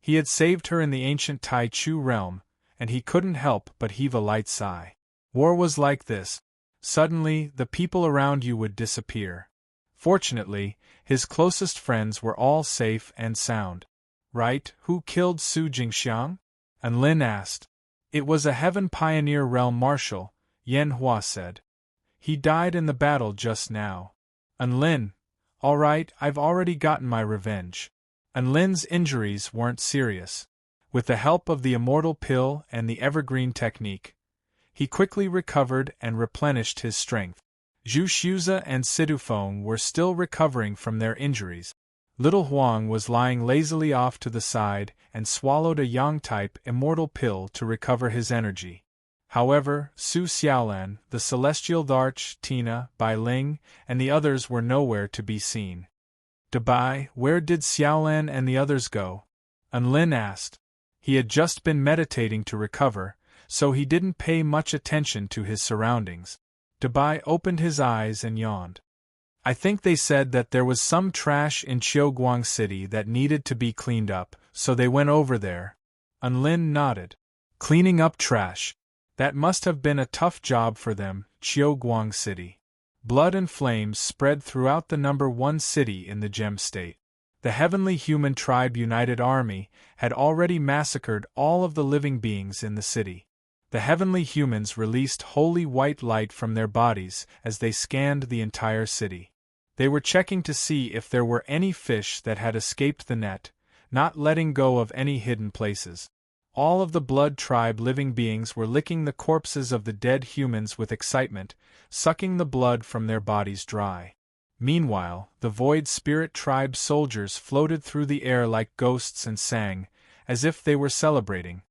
He had saved her in the ancient Tai Chu realm, and he couldn't help but heave a light sigh. War was like this. Suddenly, the people around you would disappear. Fortunately, his closest friends were all safe and sound. "Right, who killed Su Jingxiang?" Lin asked. "It was a Heaven Pioneer Realm Marshal," Yanhua said. He died in the battle just now. Unlin. All right, I've already gotten my revenge. Unlin's injuries weren't serious. With the help of the immortal pill and the evergreen technique, he quickly recovered and replenished his strength. Zhu Xiuza and Sidufeng were still recovering from their injuries. Little Huang was lying lazily off to the side and swallowed a Yang-type immortal pill to recover his energy. However, Su Xiaolan, the Celestial Dharch, Tina, Bai Ling, and the others were nowhere to be seen. "Dabai, where did Xiaolan and the others go?" Unlin asked. He had just been meditating to recover, so he didn't pay much attention to his surroundings. Dabai opened his eyes and yawned. "I think they said that there was some trash in Qiuguang City that needed to be cleaned up, so they went over there." Unlin nodded. "Cleaning up trash. That must have been a tough job for them, Qiuguang City." Blood and flames spread throughout the #1 city in the Gem State. The Heavenly Human Tribe United Army had already massacred all of the living beings in the city. The Heavenly Humans released holy white light from their bodies as they scanned the entire city. They were checking to see if there were any fish that had escaped the net, not letting go of any hidden places. All of the Blood Tribe living beings were licking the corpses of the dead humans with excitement, sucking the blood from their bodies dry. Meanwhile, the Void Spirit Tribe soldiers floated through the air like ghosts and sang, as if they were celebrating.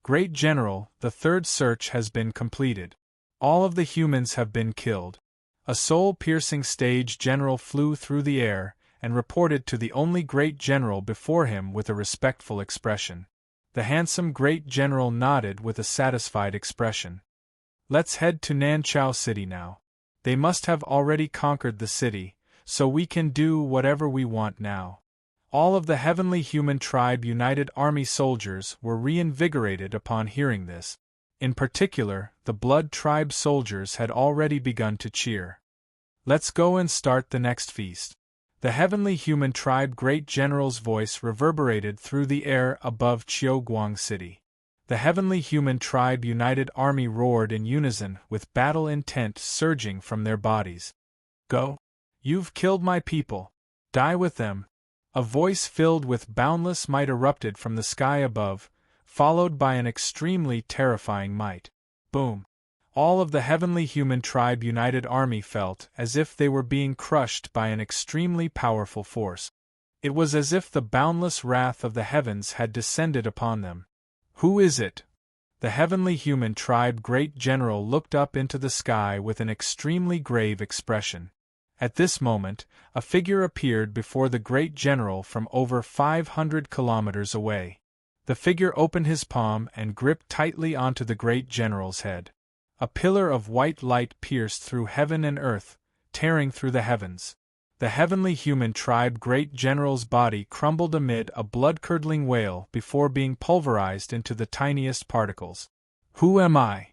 "Great General, the third search has been completed. All of the humans have been killed." A soul-piercing stage general flew through the air and reported to the only Great General before him with a respectful expression. The handsome Great General nodded with a satisfied expression. "Let's head to Nanchao City now. They must have already conquered the city, so we can do whatever we want now." All of the Heavenly Human Tribe United Army soldiers were reinvigorated upon hearing this. In particular, the Blood Tribe soldiers had already begun to cheer. "Let's go and start the next feast." The Heavenly Human Tribe Great General's voice reverberated through the air above Qiuguang City. The Heavenly Human Tribe United Army roared in unison with battle intent surging from their bodies. "Go! You've killed my people! Die with them!" A voice filled with boundless might erupted from the sky above, followed by an extremely terrifying might. Boom! All of the Heavenly Human Tribe United Army felt as if they were being crushed by an extremely powerful force. It was as if the boundless wrath of the heavens had descended upon them. "Who is it?" The Heavenly Human Tribe Great General looked up into the sky with an extremely grave expression. At this moment, a figure appeared before the Great General from over 500 kilometers away. The figure opened his palm and gripped tightly onto the Great General's head. A pillar of white light pierced through heaven and earth, tearing through the heavens. The Heavenly Human Tribe Great General's body crumbled amid a blood-curdling wail before being pulverized into the tiniest particles. "Who am I?"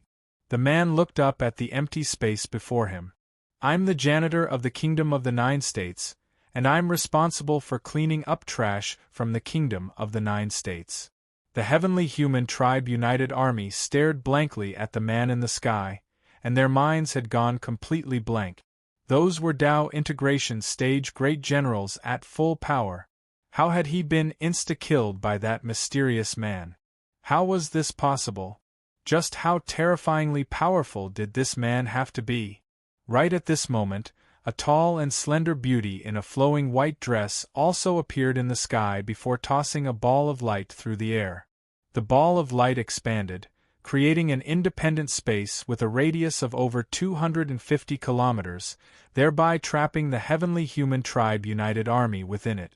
The man looked up at the empty space before him. "I'm the janitor of the Kingdom of the 9 States, and I'm responsible for cleaning up trash from the Kingdom of the 9 States." The Heavenly Human Tribe United Army stared blankly at the man in the sky, and their minds had gone completely blank. Those were Tao Integration Stage Great Generals at full power. How had he been insta-killed by that mysterious man? How was this possible? Just how terrifyingly powerful did this man have to be? Right at this moment, a tall and slender beauty in a flowing white dress also appeared in the sky before tossing a ball of light through the air. The ball of light expanded, creating an independent space with a radius of over 250 kilometers, thereby trapping the Heavenly Human Tribe United Army within it.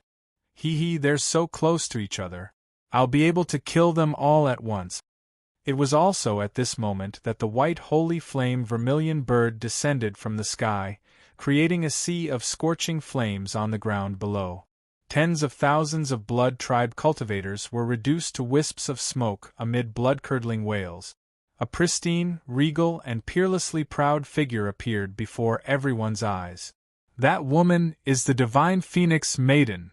They're so close to each other. I'll be able to kill them all at once." It was also at this moment that the white holy flame vermilion bird descended from the sky, creating a sea of scorching flames on the ground below. Tens of thousands of Blood Tribe cultivators were reduced to wisps of smoke amid blood-curdling wails. A pristine, regal, and peerlessly proud figure appeared before everyone's eyes. "That woman is the Divine Phoenix Maiden!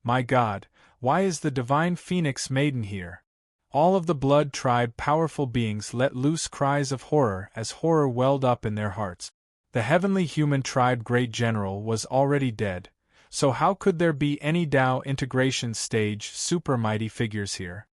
My God, why is the Divine Phoenix Maiden here?" All of the Blood Tribe powerful beings let loose cries of horror as horror welled up in their hearts. The heavenly human tribe great general was already dead, so how could there be any Tao integration stage super mighty figures here?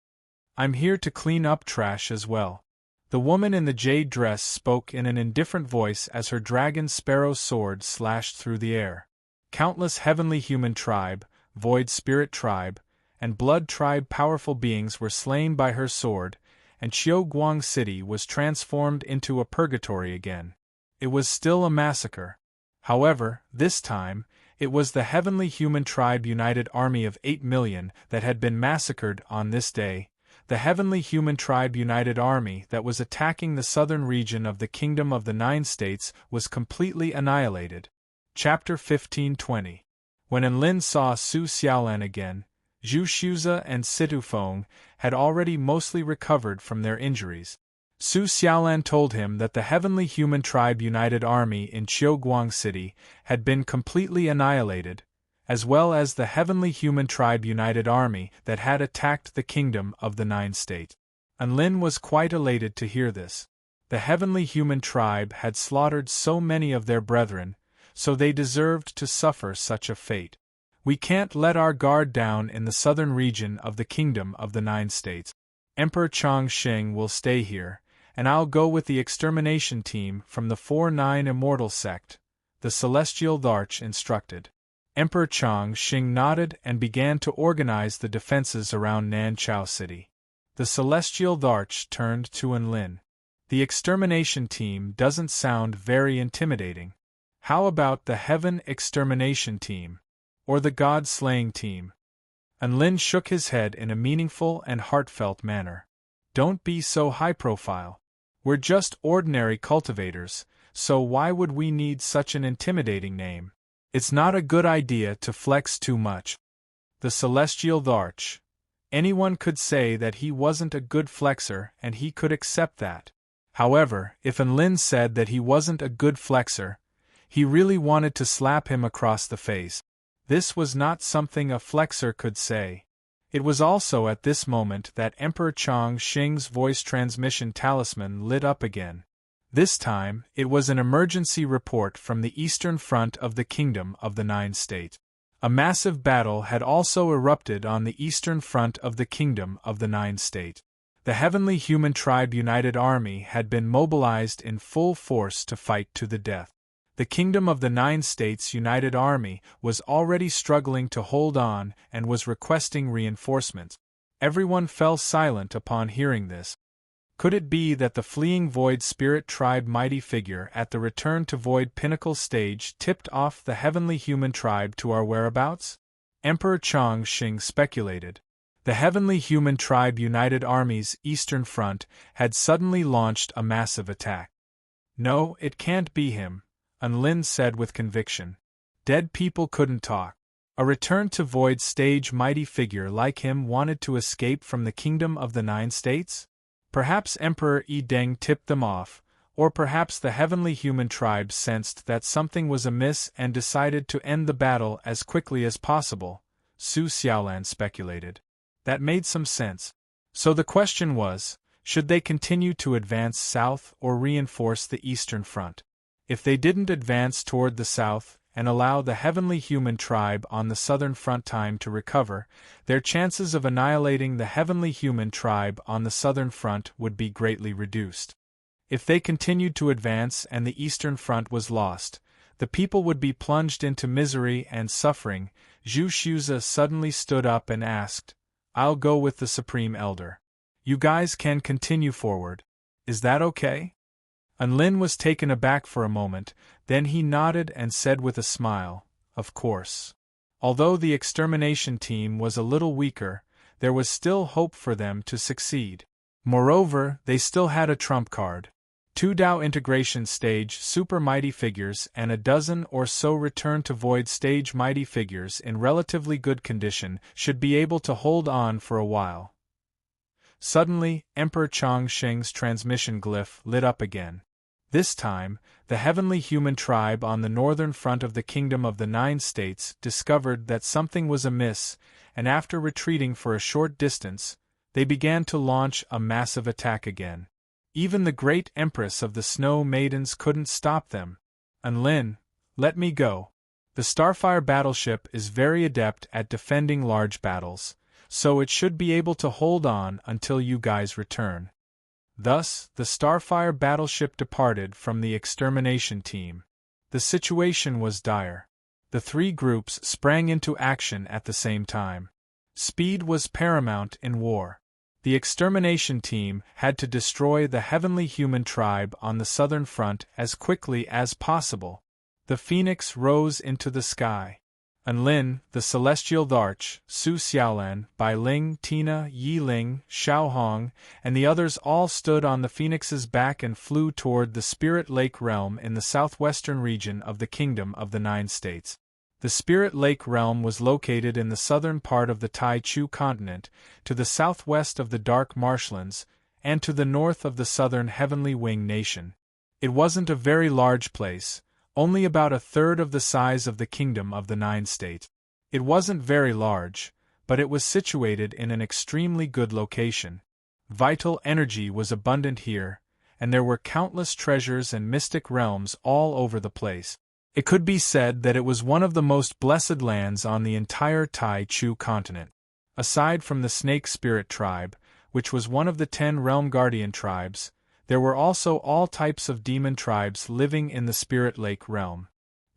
I'm here to clean up trash as well. The woman in the jade dress spoke in an indifferent voice as her dragon sparrow sword slashed through the air. Countless heavenly human tribe, void spirit tribe, and blood tribe powerful beings were slain by her sword, and Xiaoguang City was transformed into a purgatory again. It was still a massacre. However, this time, it was the heavenly human tribe united army of 8 million that had been massacred on this day, the heavenly human tribe united army that was attacking the southern region of the Kingdom of the Nine States was completely annihilated. Chapter 1520. When Enlin saw Su Xiaolan again, Zhu Shuze and Situ Feng had already mostly recovered from their injuries. Su Xiaolan told him that the heavenly human tribe united army in Qiuguang City had been completely annihilated, as well as the heavenly human tribe united army that had attacked the Kingdom of the Nine States. Enlin was quite elated to hear this. The heavenly human tribe had slaughtered so many of their brethren, so they deserved to suffer such a fate. We can't let our guard down in the southern region of the Kingdom of the Nine States. Emperor Chongqing will stay here, and I'll go with the extermination team from the 4-9 Immortal Sect, the Celestial Dharch instructed. Emperor Chongqing nodded and began to organize the defenses around Nanchao City. The Celestial Dharch turned to Enlin. The extermination team doesn't sound very intimidating. How about the Heaven Extermination Team? Or the God-Slaying Team? Enlin shook his head in a meaningful and heartfelt manner. Don't be so high-profile. We're just ordinary cultivators, so why would we need such an intimidating name? It's not a good idea to flex too much. The Celestial Dharch. Anyone could say that he wasn't a good flexer and he could accept that. However, if Enlin said that he wasn't a good flexer, he really wanted to slap him across the face. This was not something a flexor could say. It was also at this moment that Emperor Chongqing's voice transmission talisman lit up again. This time, it was an emergency report from the eastern front of the Kingdom of the Nine States. A massive battle had also erupted on the eastern front of the Kingdom of the Nine States. The heavenly human tribe united army had been mobilized in full force to fight to the death. The Kingdom of the Nine States United Army was already struggling to hold on and was requesting reinforcements. Everyone fell silent upon hearing this. Could it be that the fleeing Void Spirit Tribe mighty figure at the Return to Void Pinnacle stage tipped off the heavenly human tribe to our whereabouts? Emperor Chongqing speculated. The heavenly human tribe United Army's Eastern Front had suddenly launched a massive attack. No, it can't be him, Enlin said with conviction. Dead people couldn't talk. A Return to Void stage mighty figure like him wanted to escape from the Kingdom of the Nine States? Perhaps Emperor Yi Deng tipped them off, or perhaps the heavenly human tribe sensed that something was amiss and decided to end the battle as quickly as possible, Su Xiaolan speculated. That made some sense. So the question was, should they continue to advance south or reinforce the eastern front? If they didn't advance toward the south and allow the heavenly human tribe on the southern front time to recover, their chances of annihilating the heavenly human tribe on the southern front would be greatly reduced. If they continued to advance and the eastern front was lost, the people would be plunged into misery and suffering. Zhu Shuze suddenly stood up and asked, I'll go with the Supreme Elder. You guys can continue forward. Is that okay? Enlin was taken aback for a moment, then he nodded and said with a smile, Of course. Although the extermination team was a little weaker, there was still hope for them to succeed. Moreover, they still had a trump card. 2 Tao integration stage super mighty figures and a dozen or so return to void stage mighty figures in relatively good condition should be able to hold on for a while. Suddenly, Emperor Chongqing's transmission glyph lit up again. This time, the heavenly human tribe on the northern front of the Kingdom of the Nine States discovered that something was amiss, and after retreating for a short distance, they began to launch a massive attack again. Even the great Empress of the Snow Maidens couldn't stop them. Unlin, let me go. The Starfire battleship is very adept at defending large battles, so it should be able to hold on until you guys return. Thus, the Starfire battleship departed from the extermination team. The situation was dire. The three groups sprang into action at the same time. Speed was paramount in war. The extermination team had to destroy the heavenly human tribe on the southern front as quickly as possible. The phoenix rose into the sky. Enlin, the celestial arch, Su Xiaolan, Bai Ling, Tina, Yi Ling, Xiao Hong, and the others all stood on the phoenix's back and flew toward the Spirit Lake realm in the southwestern region of the Kingdom of the Nine States. The Spirit Lake realm was located in the southern part of the Tai Chu continent, to the southwest of the Dark Marshlands, and to the north of the southern Heavenly Wing Nation. It wasn't a very large place, only about a third of the size of the Kingdom of the Nine States. It wasn't very large, but it was situated in an extremely good location. Vital energy was abundant here, and there were countless treasures and mystic realms all over the place. It could be said that it was one of the most blessed lands on the entire Tai Chu continent. Aside from the Snake Spirit tribe, which was one of the 10 Realm Guardian tribes, there were also all types of demon tribes living in the Spirit Lake realm.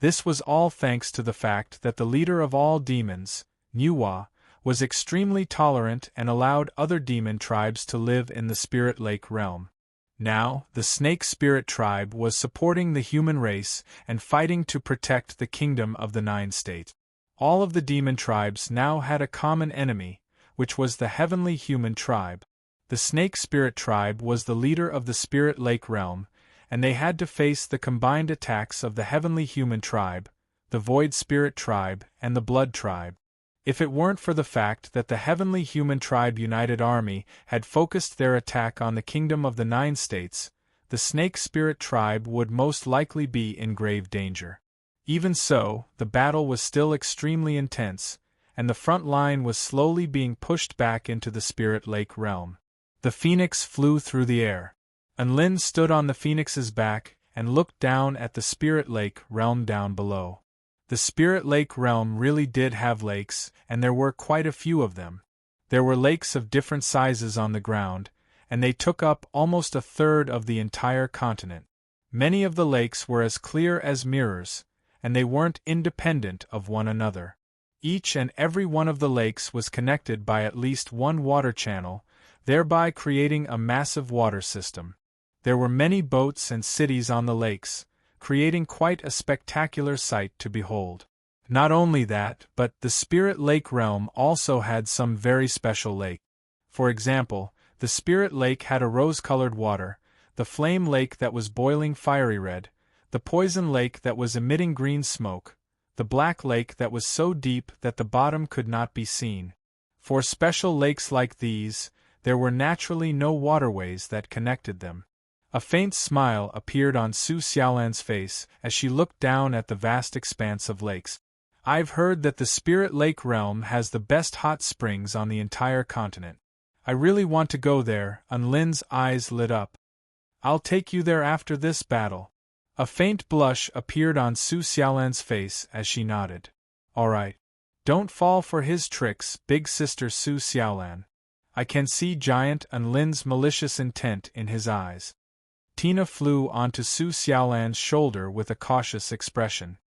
This was all thanks to the fact that the leader of all demons, Nuwa, was extremely tolerant and allowed other demon tribes to live in the Spirit Lake realm. Now, the Snake Spirit tribe was supporting the human race and fighting to protect the Kingdom of the Nine States. All of the demon tribes now had a common enemy, which was the Heavenly Human tribe. The Snake Spirit tribe was the leader of the Spirit Lake realm, and they had to face the combined attacks of the Heavenly Human tribe, the Void Spirit tribe, and the Blood tribe. If it weren't for the fact that the Heavenly Human Tribe United Army had focused their attack on the Kingdom of the Nine States, the Snake Spirit tribe would most likely be in grave danger. Even so, the battle was still extremely intense, and the front line was slowly being pushed back into the Spirit Lake realm. The phoenix flew through the air. Enlin stood on the phoenix's back and looked down at the Spirit Lake realm down below. The Spirit Lake realm really did have lakes, and there were quite a few of them. There were lakes of different sizes on the ground, and they took up almost a third of the entire continent. Many of the lakes were as clear as mirrors, and they weren't independent of one another. Each and every one of the lakes was connected by at least one water channel, thereby creating a massive water system. There were many boats and cities on the lakes, creating quite a spectacular sight to behold. Not only that, but the Spirit Lake realm also had some very special lakes. For example, the Spirit Lake had a rose-colored water, the Flame Lake that was boiling fiery red, the Poison Lake that was emitting green smoke, the Black Lake that was so deep that the bottom could not be seen. For special lakes like these, there were naturally no waterways that connected them. A faint smile appeared on Su Xiaolan's face as she looked down at the vast expanse of lakes. I've heard that the Spirit Lake realm has the best hot springs on the entire continent. I really want to go there. Enlin's eyes lit up. I'll take you there after this battle. A faint blush appeared on Su Xiaolan's face as she nodded. All right. Don't fall for his tricks, big sister Su Xiaolan. I can see giant Enlin's malicious intent in his eyes. Tina flew onto Su Xiaolan's shoulder with a cautious expression.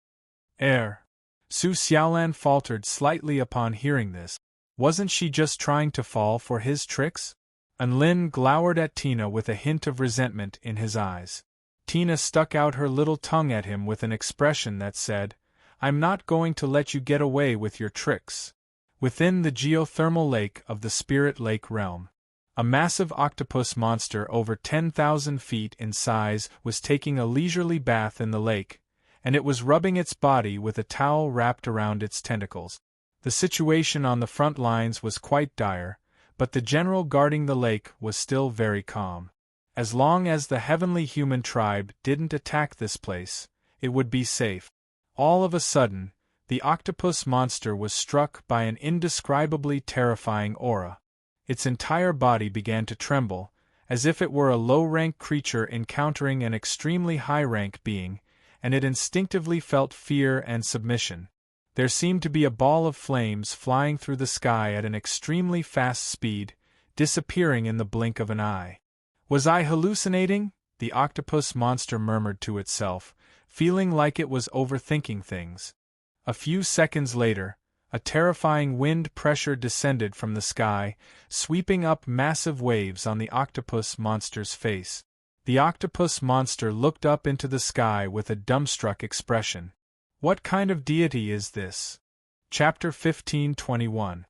Su Xiaolan faltered slightly upon hearing this. Wasn't she just trying to fall for his tricks? Enlin glowered at Tina with a hint of resentment in his eyes. Tina stuck out her little tongue at him with an expression that said, I'm not going to let you get away with your tricks. Within the geothermal lake of the Spirit Lake realm, a massive octopus monster over 10,000 feet in size was taking a leisurely bath in the lake, and it was rubbing its body with a towel wrapped around its tentacles. The situation on the front lines was quite dire, but the general guarding the lake was still very calm. As long as the Heavenly Human tribe didn't attack this place, it would be safe. All of a sudden, the octopus monster was struck by an indescribably terrifying aura. Its entire body began to tremble, as if it were a low-rank creature encountering an extremely high-rank being, and it instinctively felt fear and submission. There seemed to be a ball of flames flying through the sky at an extremely fast speed, disappearing in the blink of an eye. Was I hallucinating? The octopus monster murmured to itself, feeling like it was overthinking things. A few seconds later, a terrifying wind pressure descended from the sky, sweeping up massive waves on the octopus monster's face. The octopus monster looked up into the sky with a dumbstruck expression. What kind of deity is this? Chapter 15:21.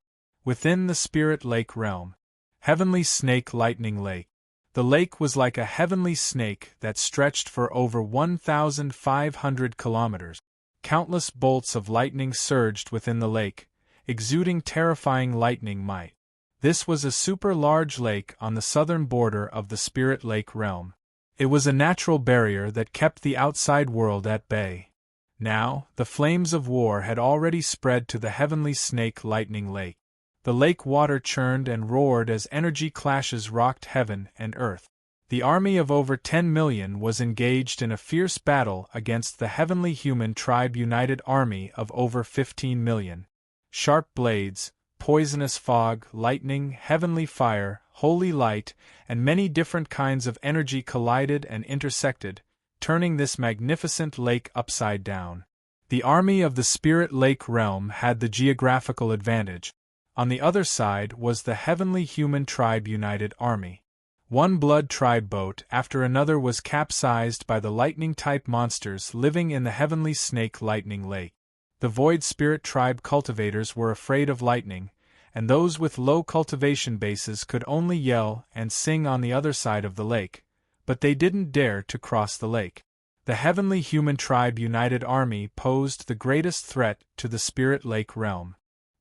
Within the Spirit Lake Realm. Heavenly Snake Lightning Lake. The lake was like a heavenly snake that stretched for over 1,500 kilometers. Countless bolts of lightning surged within the lake, exuding terrifying lightning might. This was a super-large lake on the southern border of the Spirit Lake Realm. It was a natural barrier that kept the outside world at bay. Now, the flames of war had already spread to the heavenly snake lightning lake. The lake water churned and roared as energy clashes rocked heaven and earth. The army of over 10 million was engaged in a fierce battle against the heavenly human tribe united army of over 15 million. Sharp blades, poisonous fog, lightning, heavenly fire, holy light, and many different kinds of energy collided and intersected, turning this magnificent lake upside down. The army of the Spirit Lake Realm had the geographical advantage. On the other side was the heavenly human tribe united army. One blood tribe boat after another was capsized by the lightning-type monsters living in the heavenly snake lightning lake. The void spirit tribe cultivators were afraid of lightning, and those with low cultivation bases could only yell and sing on the other side of the lake, but they didn't dare to cross the lake. The heavenly human tribe united army posed the greatest threat to the Spirit Lake Realm.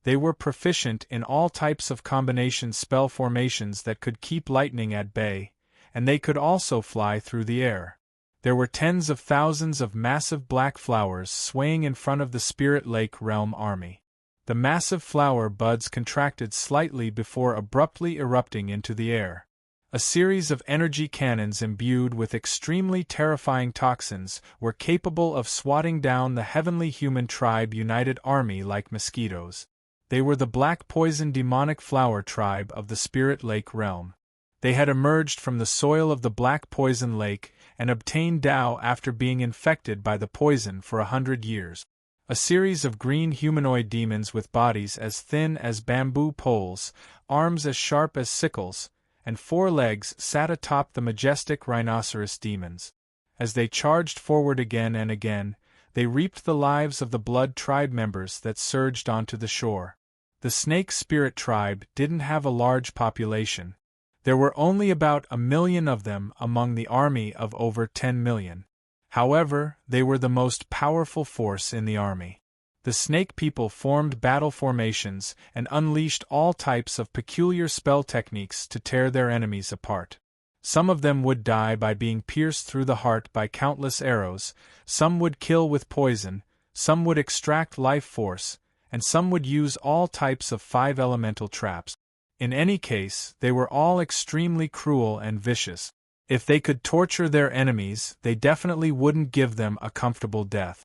They were proficient in all types of combination spell formations that could keep lightning at bay, and they could also fly through the air. There were tens of thousands of massive black flowers swaying in front of the Spirit Lake Realm army. The massive flower buds contracted slightly before abruptly erupting into the air. A series of energy cannons imbued with extremely terrifying toxins were capable of swatting down the heavenly human tribe united army like mosquitoes. They were the black poison demonic flower tribe of the Spirit Lake Realm. They had emerged from the soil of the black poison lake and obtained Tao after being infected by the poison for 100 years. A series of green humanoid demons with bodies as thin as bamboo poles, arms as sharp as sickles, and 4 legs sat atop the majestic rhinoceros demons. As they charged forward again and again, they reaped the lives of the blood tribe members that surged onto the shore. The snake spirit tribe didn't have a large population. There were only about 1 million of them among the army of over 10 million. However, they were the most powerful force in the army. The snake people formed battle formations and unleashed all types of peculiar spell techniques to tear their enemies apart. Some of them would die by being pierced through the heart by countless arrows, some would kill with poison, some would extract life force, and some would use all types of 5 elemental traps. In any case, they were all extremely cruel and vicious. If they could torture their enemies, they definitely wouldn't give them a comfortable death.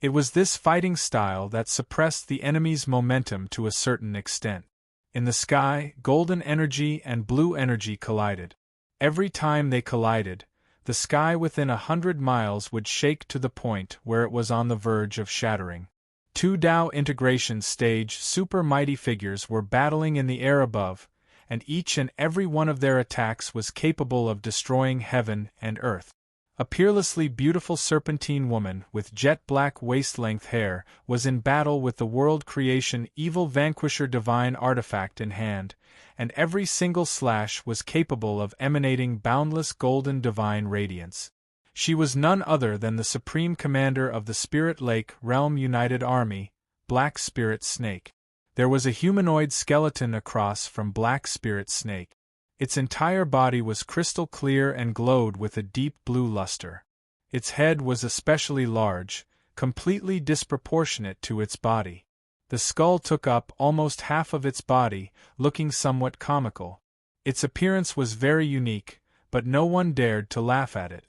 It was this fighting style that suppressed the enemy's momentum to a certain extent. In the sky, golden energy and blue energy collided. Every time they collided, the sky within 100 miles would shake to the point where it was on the verge of shattering. 2 Tao integration stage super mighty figures were battling in the air above, and each and every one of their attacks was capable of destroying heaven and earth. A peerlessly beautiful serpentine woman with jet-black waist-length hair was in battle with the world creation evil vanquisher divine artifact in hand, and every single slash was capable of emanating boundless golden divine radiance. She was none other than the supreme commander of the Spirit Lake Realm United Army, Black Spirit Snake. There was a humanoid skeleton across from Black Spirit Snake. Its entire body was crystal clear and glowed with a deep blue luster. Its head was especially large, completely disproportionate to its body. The skull took up almost half of its body, looking somewhat comical. Its appearance was very unique, but no one dared to laugh at it.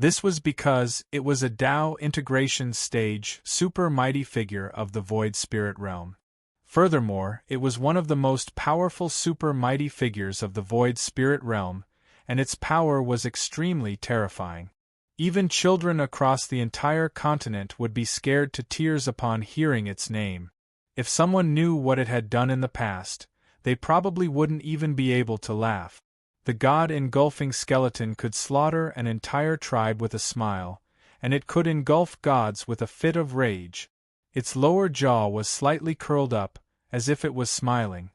This was because it was a Tao integration stage super mighty figure of the void spirit realm. Furthermore, it was one of the most powerful super mighty figures of the void spirit realm, and its power was extremely terrifying. Even children across the entire continent would be scared to tears upon hearing its name. If someone knew what it had done in the past, they probably wouldn't even be able to laugh. The god-engulfing skeleton could slaughter an entire tribe with a smile, and it could engulf gods with a fit of rage. Its lower jaw was slightly curled up, as if it was smiling.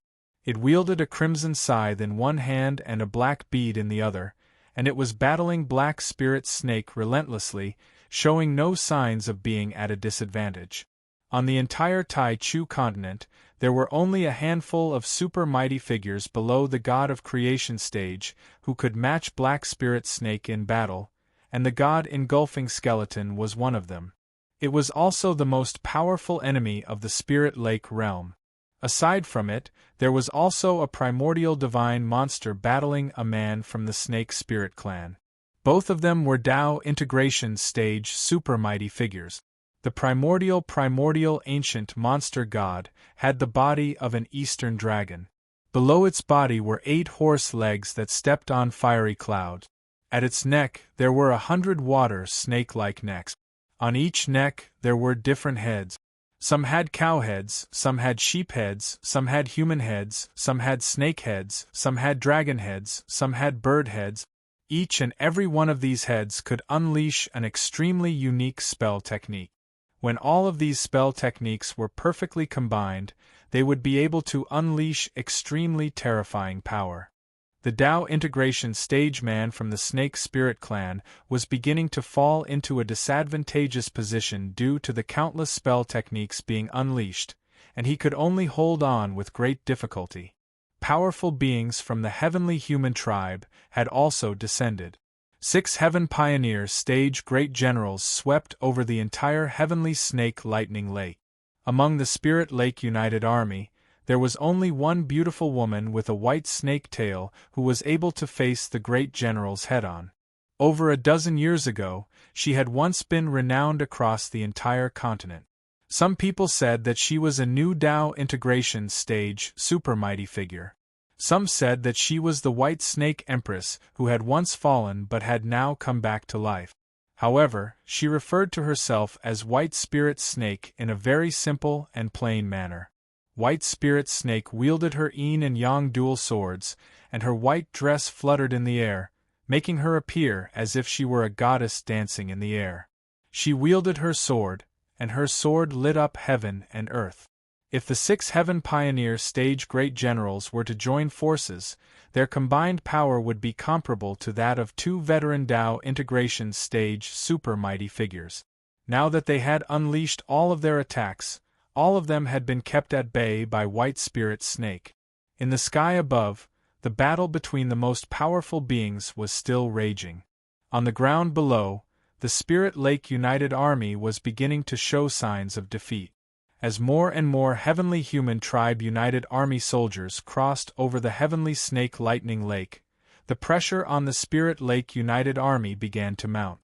It wielded a crimson scythe in one hand and a black bead in the other, and it was battling Black Spirit Snake relentlessly, showing no signs of being at a disadvantage. On the entire Tai Chu continent, there were only a handful of super mighty figures below the God of Creation stage who could match Black Spirit Snake in battle, and the god-engulfing skeleton was one of them. It was also the most powerful enemy of the Spirit Lake realm. Aside from it, there was also a primordial divine monster battling a man from the Snake Spirit clan. Both of them were Tao integration stage super mighty figures. The primordial ancient monster god had the body of an eastern dragon. Below its body were 8 horse legs that stepped on fiery clouds. At its neck there were 100 water snake-like necks. On each neck there were different heads. Some had cow heads, some had sheep heads, some had human heads, some had snake heads, some had dragon heads, some had bird heads. Each and every one of these heads could unleash an extremely unique spell technique. When all of these spell techniques were perfectly combined, they would be able to unleash extremely terrifying power. The Tao integration stage man from the Snake Spirit clan was beginning to fall into a disadvantageous position due to the countless spell techniques being unleashed, and he could only hold on with great difficulty. Powerful beings from the heavenly human tribe had also descended. 6 heaven pioneer stage great generals swept over the entire heavenly snake lightning lake. Among the Spirit Lake United Army, there was only one beautiful woman with a white snake tail who was able to face the great generals head-on. Over a dozen years ago, she had once been renowned across the entire continent. Some people said that she was a new Tao integration stage super mighty figure. Some said that she was the White Snake Empress who had once fallen but had now come back to life. However, she referred to herself as White Spirit Snake in a very simple and plain manner. White Spirit Snake wielded her yin and yang dual swords, and her white dress fluttered in the air, making her appear as if she were a goddess dancing in the air. She wielded her sword, and her sword lit up heaven and earth. If the 6 heaven pioneer stage great generals were to join forces, their combined power would be comparable to that of 2 veteran Tao integration stage super mighty figures. Now that they had unleashed all of their attacks, all of them had been kept at bay by White Spirit Snake. In the sky above, the battle between the most powerful beings was still raging. On the ground below, the Spirit Lake United Army was beginning to show signs of defeat. As more and more Heavenly Human Tribe United Army soldiers crossed over the Heavenly Snake Lightning Lake, the pressure on the Spirit Lake United Army began to mount.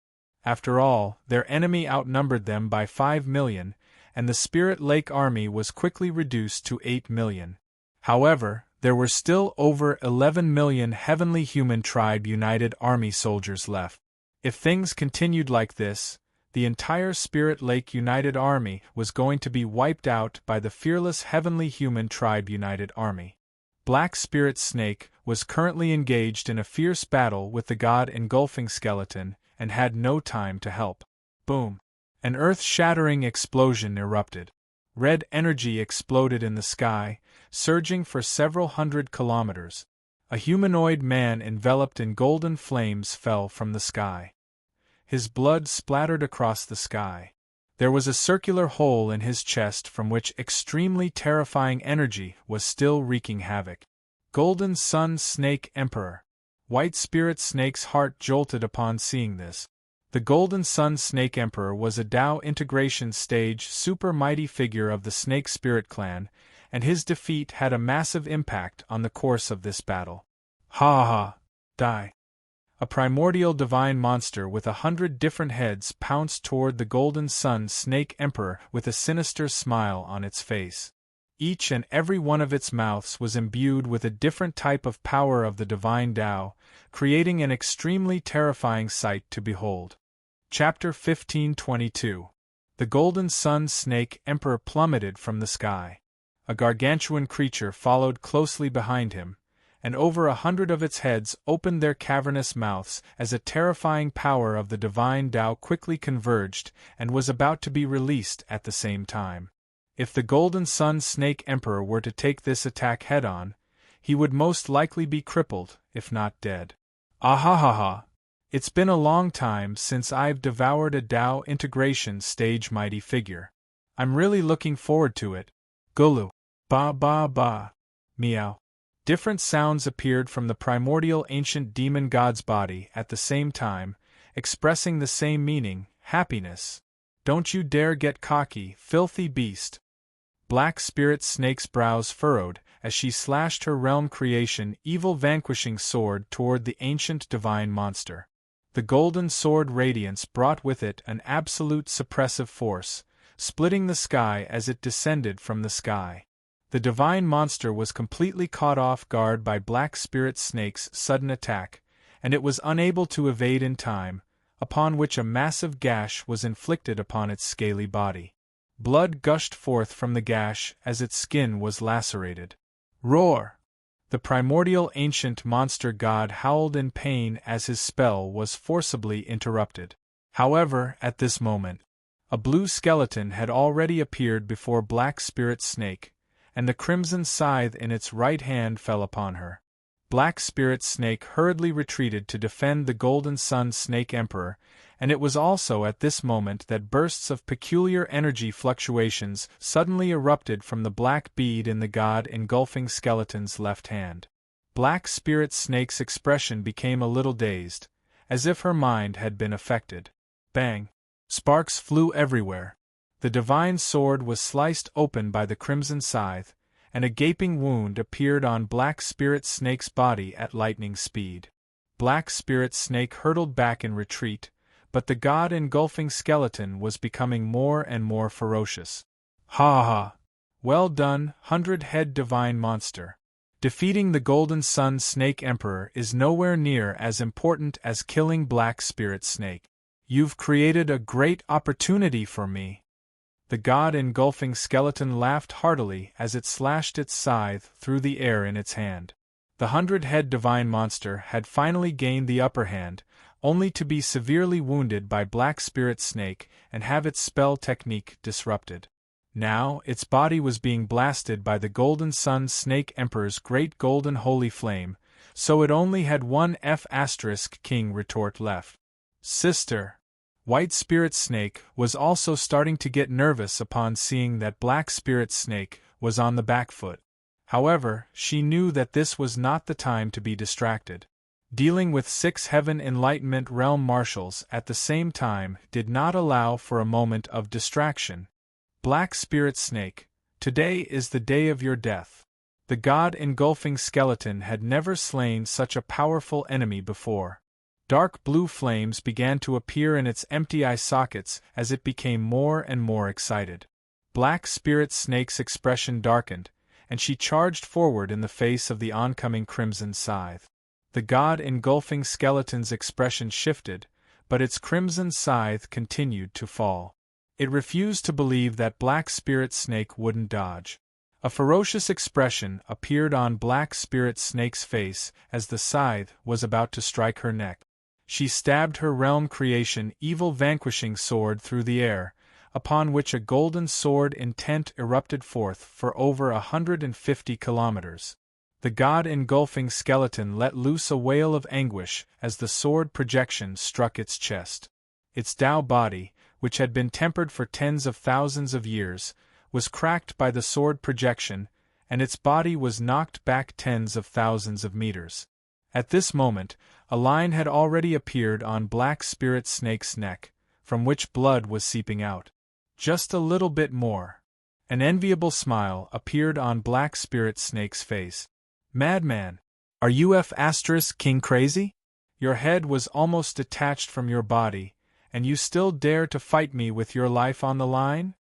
After all, their enemy outnumbered them by 5 million, and the Spirit Lake Army was quickly reduced to 8 million. However, there were still over 11 million Heavenly Human Tribe United Army soldiers left. If things continued like this, the entire Spirit Lake United Army was going to be wiped out by the fearless Heavenly Human Tribe United Army. Black Spirit Snake was currently engaged in a fierce battle with the god-engulfing skeleton and had no time to help. Boom! An earth-shattering explosion erupted. Red energy exploded in the sky, surging for several hundred kilometers. A humanoid man enveloped in golden flames fell from the sky. His blood splattered across the sky. There was a circular hole in his chest from which extremely terrifying energy was still wreaking havoc. Golden Sun Snake Emperor. White Spirit Snake's heart jolted upon seeing this. The Golden Sun Snake Emperor was a Tao integration stage super mighty figure of the Snake Spirit clan, and his defeat had a massive impact on the course of this battle. Ha ha! Die! A primordial divine monster with 100 different heads pounced toward the Golden Sun Snake Emperor with a sinister smile on its face. Each and every one of its mouths was imbued with a different type of power of the divine Tao, creating an extremely terrifying sight to behold. Chapter 1522. The Golden Sun Snake Emperor plummeted from the sky. A gargantuan creature followed closely behind him, and over 100 of its heads opened their cavernous mouths as a terrifying power of the divine Tao quickly converged and was about to be released at the same time. If the Golden Sun Snake Emperor were to take this attack head-on, he would most likely be crippled, if not dead. Ahahaha! It's been a long time since I've devoured a Tao integration stage mighty figure. I'm really looking forward to it. Gulu. Ba ba ba. Meow. Different sounds appeared from the primordial ancient demon god's body at the same time, expressing the same meaning, happiness. Don't you dare get cocky, filthy beast. Black Spirit Snake's brows furrowed as she slashed her realm creation evil vanquishing sword toward the ancient divine monster. The golden sword radiance brought with it an absolute suppressive force, splitting the sky as it descended from the sky. The divine monster was completely caught off guard by Black Spirit Snake's sudden attack, and it was unable to evade in time, upon which a massive gash was inflicted upon its scaly body. Blood gushed forth from the gash as its skin was lacerated. Roar! The primordial ancient monster god howled in pain as his spell was forcibly interrupted. However, at this moment, a blue skeleton had already appeared before Black Spirit Snake, and the crimson scythe in its right hand fell upon her. Black Spirit Snake hurriedly retreated to defend the Golden Sun Snake Emperor, and it was also at this moment that bursts of peculiar energy fluctuations suddenly erupted from the black bead in the god engulfing skeleton's left hand. Black Spirit Snake's expression became a little dazed, as if her mind had been affected. Bang! Sparks flew everywhere. The divine sword was sliced open by the crimson scythe, and a gaping wound appeared on Black Spirit Snake's body at lightning speed. Black Spirit Snake hurtled back in retreat, but the god engulfing skeleton was becoming more and more ferocious. Ha ha! Well done, 100-head divine monster. Defeating the Golden Sun Snake Emperor is nowhere near as important as killing Black Spirit Snake. You've created a great opportunity for me. The god engulfing skeleton laughed heartily as it slashed its scythe through the air in its hand. The 100-head divine monster had finally gained the upper hand, only to be severely wounded by Black Spirit Snake and have its spell technique disrupted. Now, its body was being blasted by the Golden Sun Snake Emperor's great golden holy flame, so it only had one F***king retort left. Sister! White Spirit Snake was also starting to get nervous upon seeing that Black Spirit Snake was on the back foot. However, she knew that this was not the time to be distracted. Dealing with 6 Heaven Enlightenment Realm Marshals at the same time did not allow for a moment of distraction. Black Spirit Snake, today is the day of your death. The god engulfing skeleton had never slain such a powerful enemy before. Dark blue flames began to appear in its empty eye sockets as it became more and more excited. Black Spirit Snake's expression darkened, and she charged forward in the face of the oncoming crimson scythe. The god engulfing skeleton's expression shifted, but its crimson scythe continued to fall. It refused to believe that Black Spirit Snake wouldn't dodge. A ferocious expression appeared on Black Spirit Snake's face as the scythe was about to strike her neck. She stabbed her realm creation evil vanquishing sword through the air, upon which a golden sword intent erupted forth for over 150 kilometers. The god engulfing skeleton let loose a wail of anguish as the sword projection struck its chest. Its Tao body, which had been tempered for tens of thousands of years, was cracked by the sword projection, and its body was knocked back tens of thousands of meters. At this moment, a line had already appeared on Black Spirit Snake's neck, from which blood was seeping out. Just a little bit more. An enviable smile appeared on Black Spirit Snake's face. Madman! Are you F***ing crazy? Your head was almost detached from your body, and you still dare to fight me with your life on the line?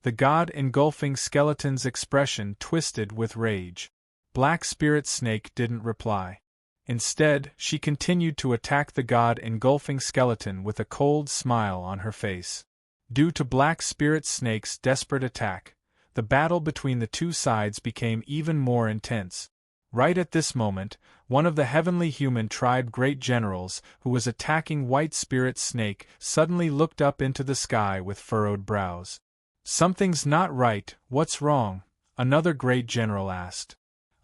The god engulfing skeleton's expression twisted with rage. Black Spirit Snake didn't reply. Instead, she continued to attack the god engulfing skeleton with a cold smile on her face. Due to Black Spirit Snake's desperate attack, the battle between the two sides became even more intense. Right at this moment, one of the heavenly human tribe great generals, who was attacking White Spirit Snake, suddenly looked up into the sky with furrowed brows. "Something's not right, what's wrong?" another great general asked.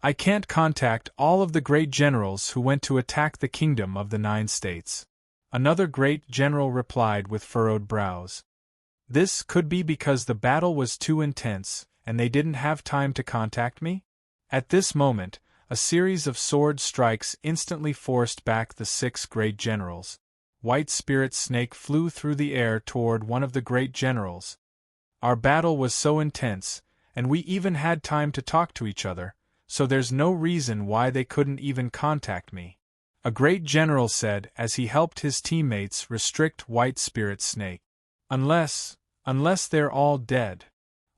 "I can't contact all of the great generals who went to attack the kingdom of the 9 states." Another great general replied with furrowed brows. "This could be because the battle was too intense, and they didn't have time to contact me?" At this moment, a series of sword strikes instantly forced back the 6 great generals. White Spirit Snake flew through the air toward one of the great generals. "Our battle was so intense, and we even had time to talk to each other, so there's no reason why they couldn't even contact me," a great general said as he helped his teammates restrict White Spirit Snake. Unless they're all dead."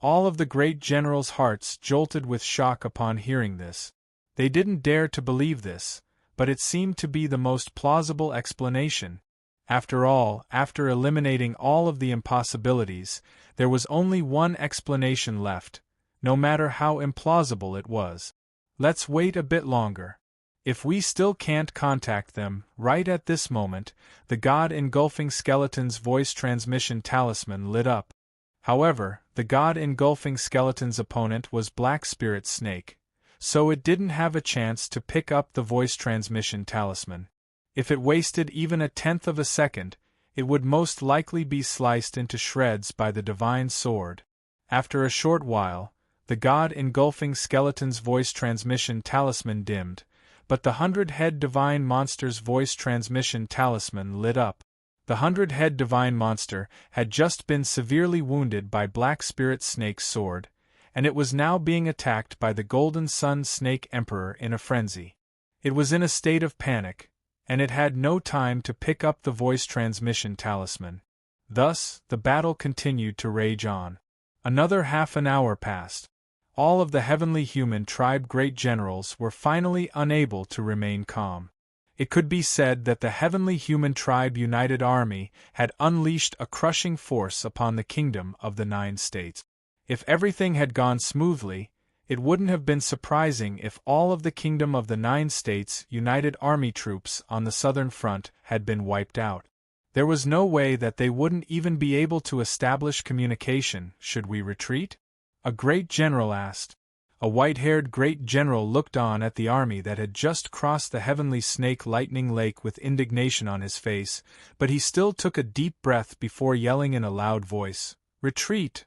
All of the great generals' hearts jolted with shock upon hearing this. They didn't dare to believe this, but it seemed to be the most plausible explanation. After all, after eliminating all of the impossibilities, there was only one explanation left, no matter how implausible it was. Let's wait a bit longer. If we still can't contact them, right at this moment, the god engulfing skeleton's voice transmission talisman lit up. However, the god engulfing skeleton's opponent was Black Spirit Snake, so it didn't have a chance to pick up the voice transmission talisman. If it wasted even a tenth of a second, it would most likely be sliced into shreds by the divine sword. After a short while, the god engulfing skeleton's voice transmission talisman dimmed, but the 100-head divine monster's voice transmission talisman lit up. The 100-head divine monster had just been severely wounded by Black Spirit Snake's sword, and it was now being attacked by the Golden Sun Snake Emperor in a frenzy. It was in a state of panic, and it had no time to pick up the voice transmission talisman. Thus, the battle continued to rage on. Another half an hour passed. All of the heavenly human tribe great generals were finally unable to remain calm. It could be said that the heavenly human tribe united army had unleashed a crushing force upon the kingdom of the 9 states. If everything had gone smoothly, it wouldn't have been surprising if all of the kingdom of the 9 states united army troops on the southern front had been wiped out. There was no way that they wouldn't even be able to establish communication. "Should we retreat?" a great general asked. A white-haired great general looked on at the army that had just crossed the heavenly snake lightning lake with indignation on his face, but he still took a deep breath before yelling in a loud voice, "Retreat!"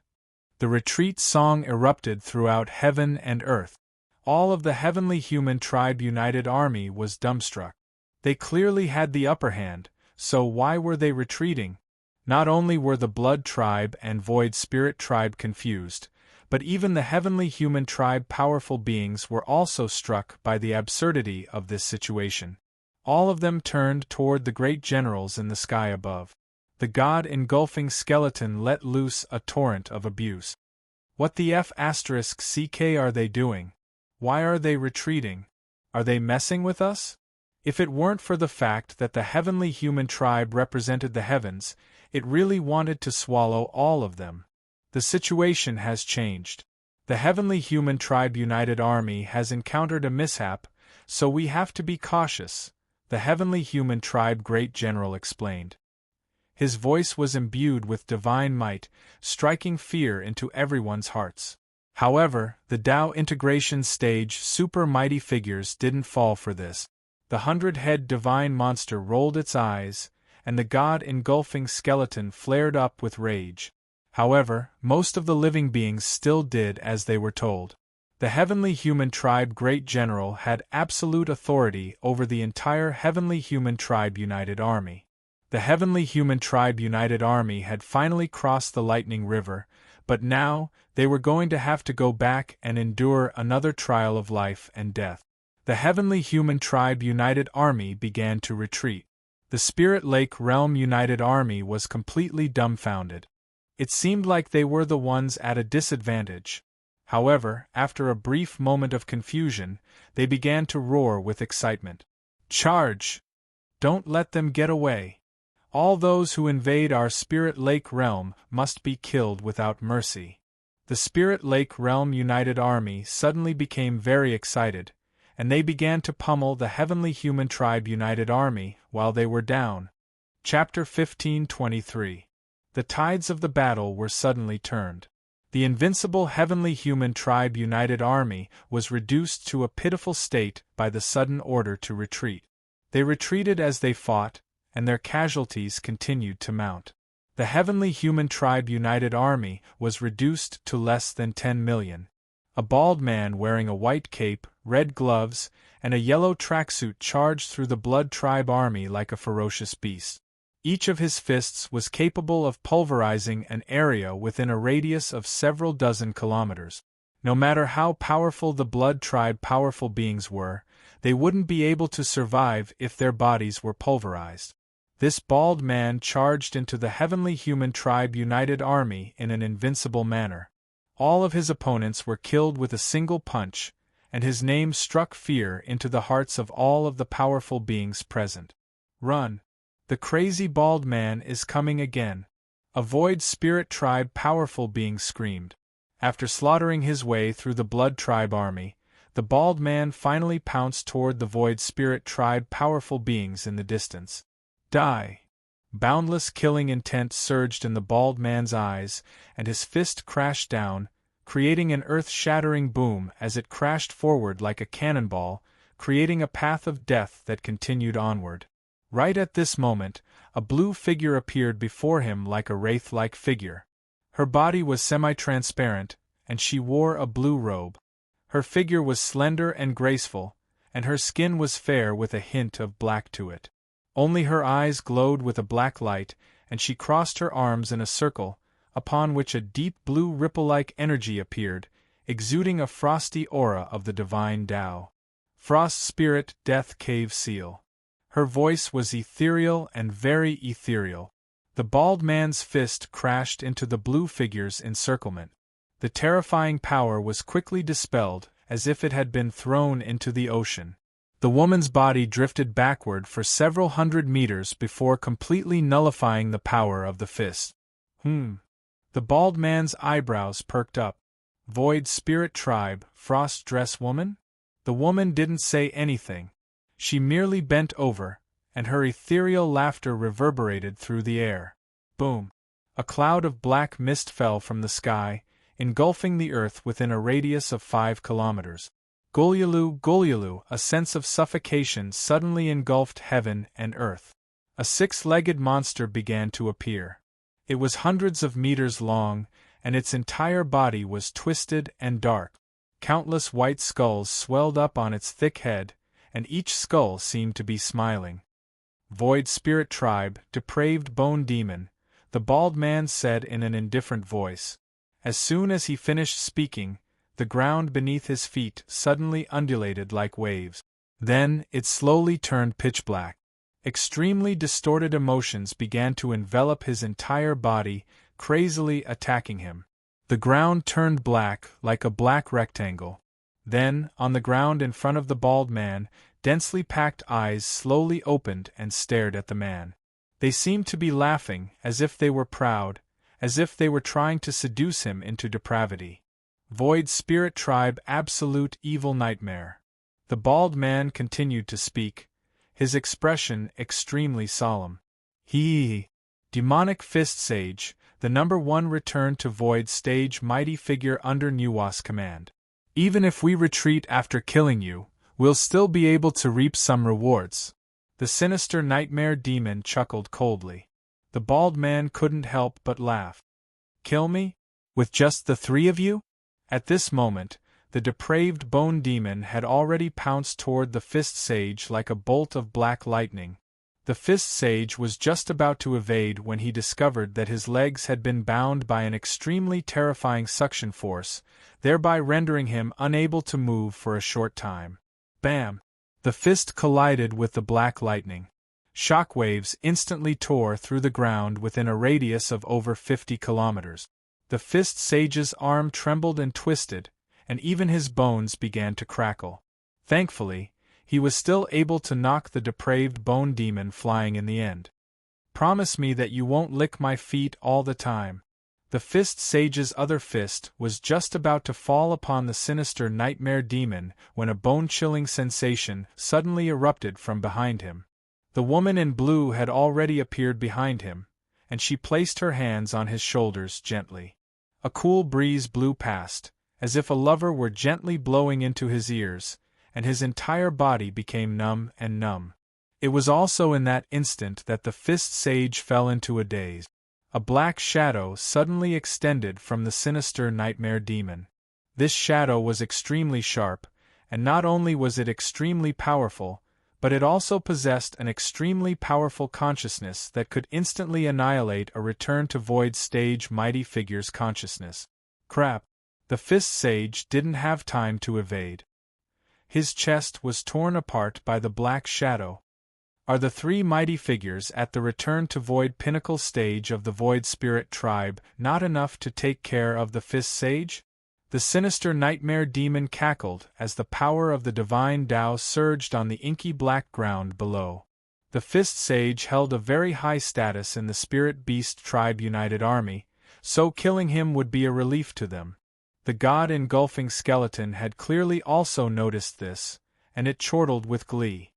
The retreat song erupted throughout heaven and earth. All of the heavenly human tribe united army was dumbstruck. They clearly had the upper hand, so why were they retreating? Not only were the Blood tribe and Void Spirit tribe confused, but even the heavenly human tribe powerful beings were also struck by the absurdity of this situation. All of them turned toward the great generals in the sky above. The god engulfing skeleton let loose a torrent of abuse. "What the f***ck are they doing? Why are they retreating? Are they messing with us?" If it weren't for the fact that the heavenly human tribe represented the heavens, it really wanted to swallow all of them. The situation has changed. The heavenly human tribe united army has encountered a mishap, so we have to be cautious, the heavenly human tribe great general explained. His voice was imbued with divine might, striking fear into everyone's hearts. However, the Tao integration stage super mighty figures didn't fall for this. The 100-head divine monster rolled its eyes, and the god engulfing skeleton flared up with rage. However, most of the living beings still did as they were told. The heavenly human tribe great general had absolute authority over the entire heavenly human tribe united army. The heavenly human tribe united army had finally crossed the lightning river, but now, they were going to have to go back and endure another trial of life and death. The Heavenly Human Tribe United Army began to retreat. The Spirit Lake Realm United Army was completely dumbfounded. It seemed like they were the ones at a disadvantage. However, after a brief moment of confusion, they began to roar with excitement. Charge! Don't let them get away. All those who invade our Spirit Lake Realm must be killed without mercy. The Spirit Lake Realm United Army suddenly became very excited, and they began to pummel the Heavenly Human Tribe United Army while they were down. Chapter 15:23. The tides of the battle were suddenly turned. The invincible Heavenly Human Tribe United Army was reduced to a pitiful state by the sudden order to retreat. They retreated as they fought, and their casualties continued to mount. The Heavenly Human Tribe United Army was reduced to less than 10 million. A bald man wearing a white cape, red gloves, and a yellow tracksuit charged through the Blood Tribe Army like a ferocious beast. Each of his fists was capable of pulverizing an area within a radius of several dozen kilometers. No matter how powerful the Blood Tribe powerful beings were, they wouldn't be able to survive if their bodies were pulverized. This bald man charged into the Heavenly Human Tribe United Army in an invincible manner. All of his opponents were killed with a single punch, and his name struck fear into the hearts of all of the powerful beings present. Run! The crazy bald man is coming again. A Void Spirit Tribe powerful being screamed. After slaughtering his way through the Blood Tribe Army, the bald man finally pounced toward the Void Spirit Tribe powerful beings in the distance. Die! Boundless killing intent surged in the bald man's eyes, and his fist crashed down, creating an earth-shattering boom as it crashed forward like a cannonball, creating a path of death that continued onward. Right at this moment, a blue figure appeared before him like a wraith-like figure. Her body was semi-transparent, and she wore a blue robe. Her figure was slender and graceful, and her skin was fair with a hint of black to it. Only her eyes glowed with a black light, and she crossed her arms in a circle, upon which a deep blue ripple-like energy appeared, exuding a frosty aura of the divine Tao. Frost Spirit Death Cave Seal. Her voice was ethereal and very ethereal. The bald man's fist crashed into the blue figure's encirclement. The terrifying power was quickly dispelled, as if it had been thrown into the ocean. The woman's body drifted backward for several hundred meters before completely nullifying the power of the fist. The bald man's eyebrows perked up. Void Spirit Tribe, Frost Dress Woman? The woman didn't say anything. She merely bent over, and her ethereal laughter reverberated through the air. Boom! A cloud of black mist fell from the sky, engulfing the earth within a radius of 5 kilometers. Gulyulu, Gulyulu, a sense of suffocation suddenly engulfed heaven and earth. A 6-legged monster began to appear. It was hundreds of meters long, and its entire body was twisted and dark. Countless white skulls swelled up on its thick head, and each skull seemed to be smiling. Void Spirit Tribe, Depraved Bone Demon, the bald man said in an indifferent voice. As soon as he finished speaking, the ground beneath his feet suddenly undulated like waves. Then, it slowly turned pitch black. Extremely distorted emotions began to envelop his entire body, crazily attacking him. The ground turned black, like a black rectangle. Then, on the ground in front of the bald man, densely packed eyes slowly opened and stared at the man. They seemed to be laughing, as if they were proud, as if they were trying to seduce him into depravity. Void Spirit Tribe Absolute Evil Nightmare. The bald man continued to speak, his expression extremely solemn. Demonic Fist Sage, the #1 return to Void Stage mighty figure under Nuwa's command. Even if we retreat after killing you, we'll still be able to reap some rewards. The sinister nightmare demon chuckled coldly. The bald man couldn't help but laugh. Kill me? With just the 3 of you? At this moment, the depraved bone demon had already pounced toward the Fist Sage like a bolt of black lightning. The Fist Sage was just about to evade when he discovered that his legs had been bound by an extremely terrifying suction force, thereby rendering him unable to move for a short time. Bam! The fist collided with the black lightning. Shockwaves instantly tore through the ground within a radius of over 50 kilometers. The fist sage's arm trembled and twisted, and even his bones began to crackle. Thankfully, he was still able to knock the depraved bone demon flying in the end. Promise me that you won't lick my feet all the time. The fist sage's other fist was just about to fall upon the sinister nightmare demon when a bone-chilling sensation suddenly erupted from behind him. The woman in blue had already appeared behind him, and she placed her hands on his shoulders gently. A cool breeze blew past, as if a lover were gently blowing into his ears, and his entire body became numb and numb. It was also in that instant that the fist sage fell into a daze. A black shadow suddenly extended from the sinister nightmare demon. This shadow was extremely sharp, and not only was it extremely powerful, but it also possessed an extremely powerful consciousness that could instantly annihilate a return to void stage mighty figure's consciousness. Crap! The fist sage didn't have time to evade. His chest was torn apart by the black shadow. Are the three mighty figures at the return to void pinnacle stage of the void spirit tribe not enough to take care of the fist sage? The sinister nightmare demon cackled as the power of the divine Tao surged on the inky black ground below. The fist sage held a very high status in the spirit beast tribe united army, so killing him would be a relief to them. The god-engulfing skeleton had clearly also noticed this, and it chortled with glee.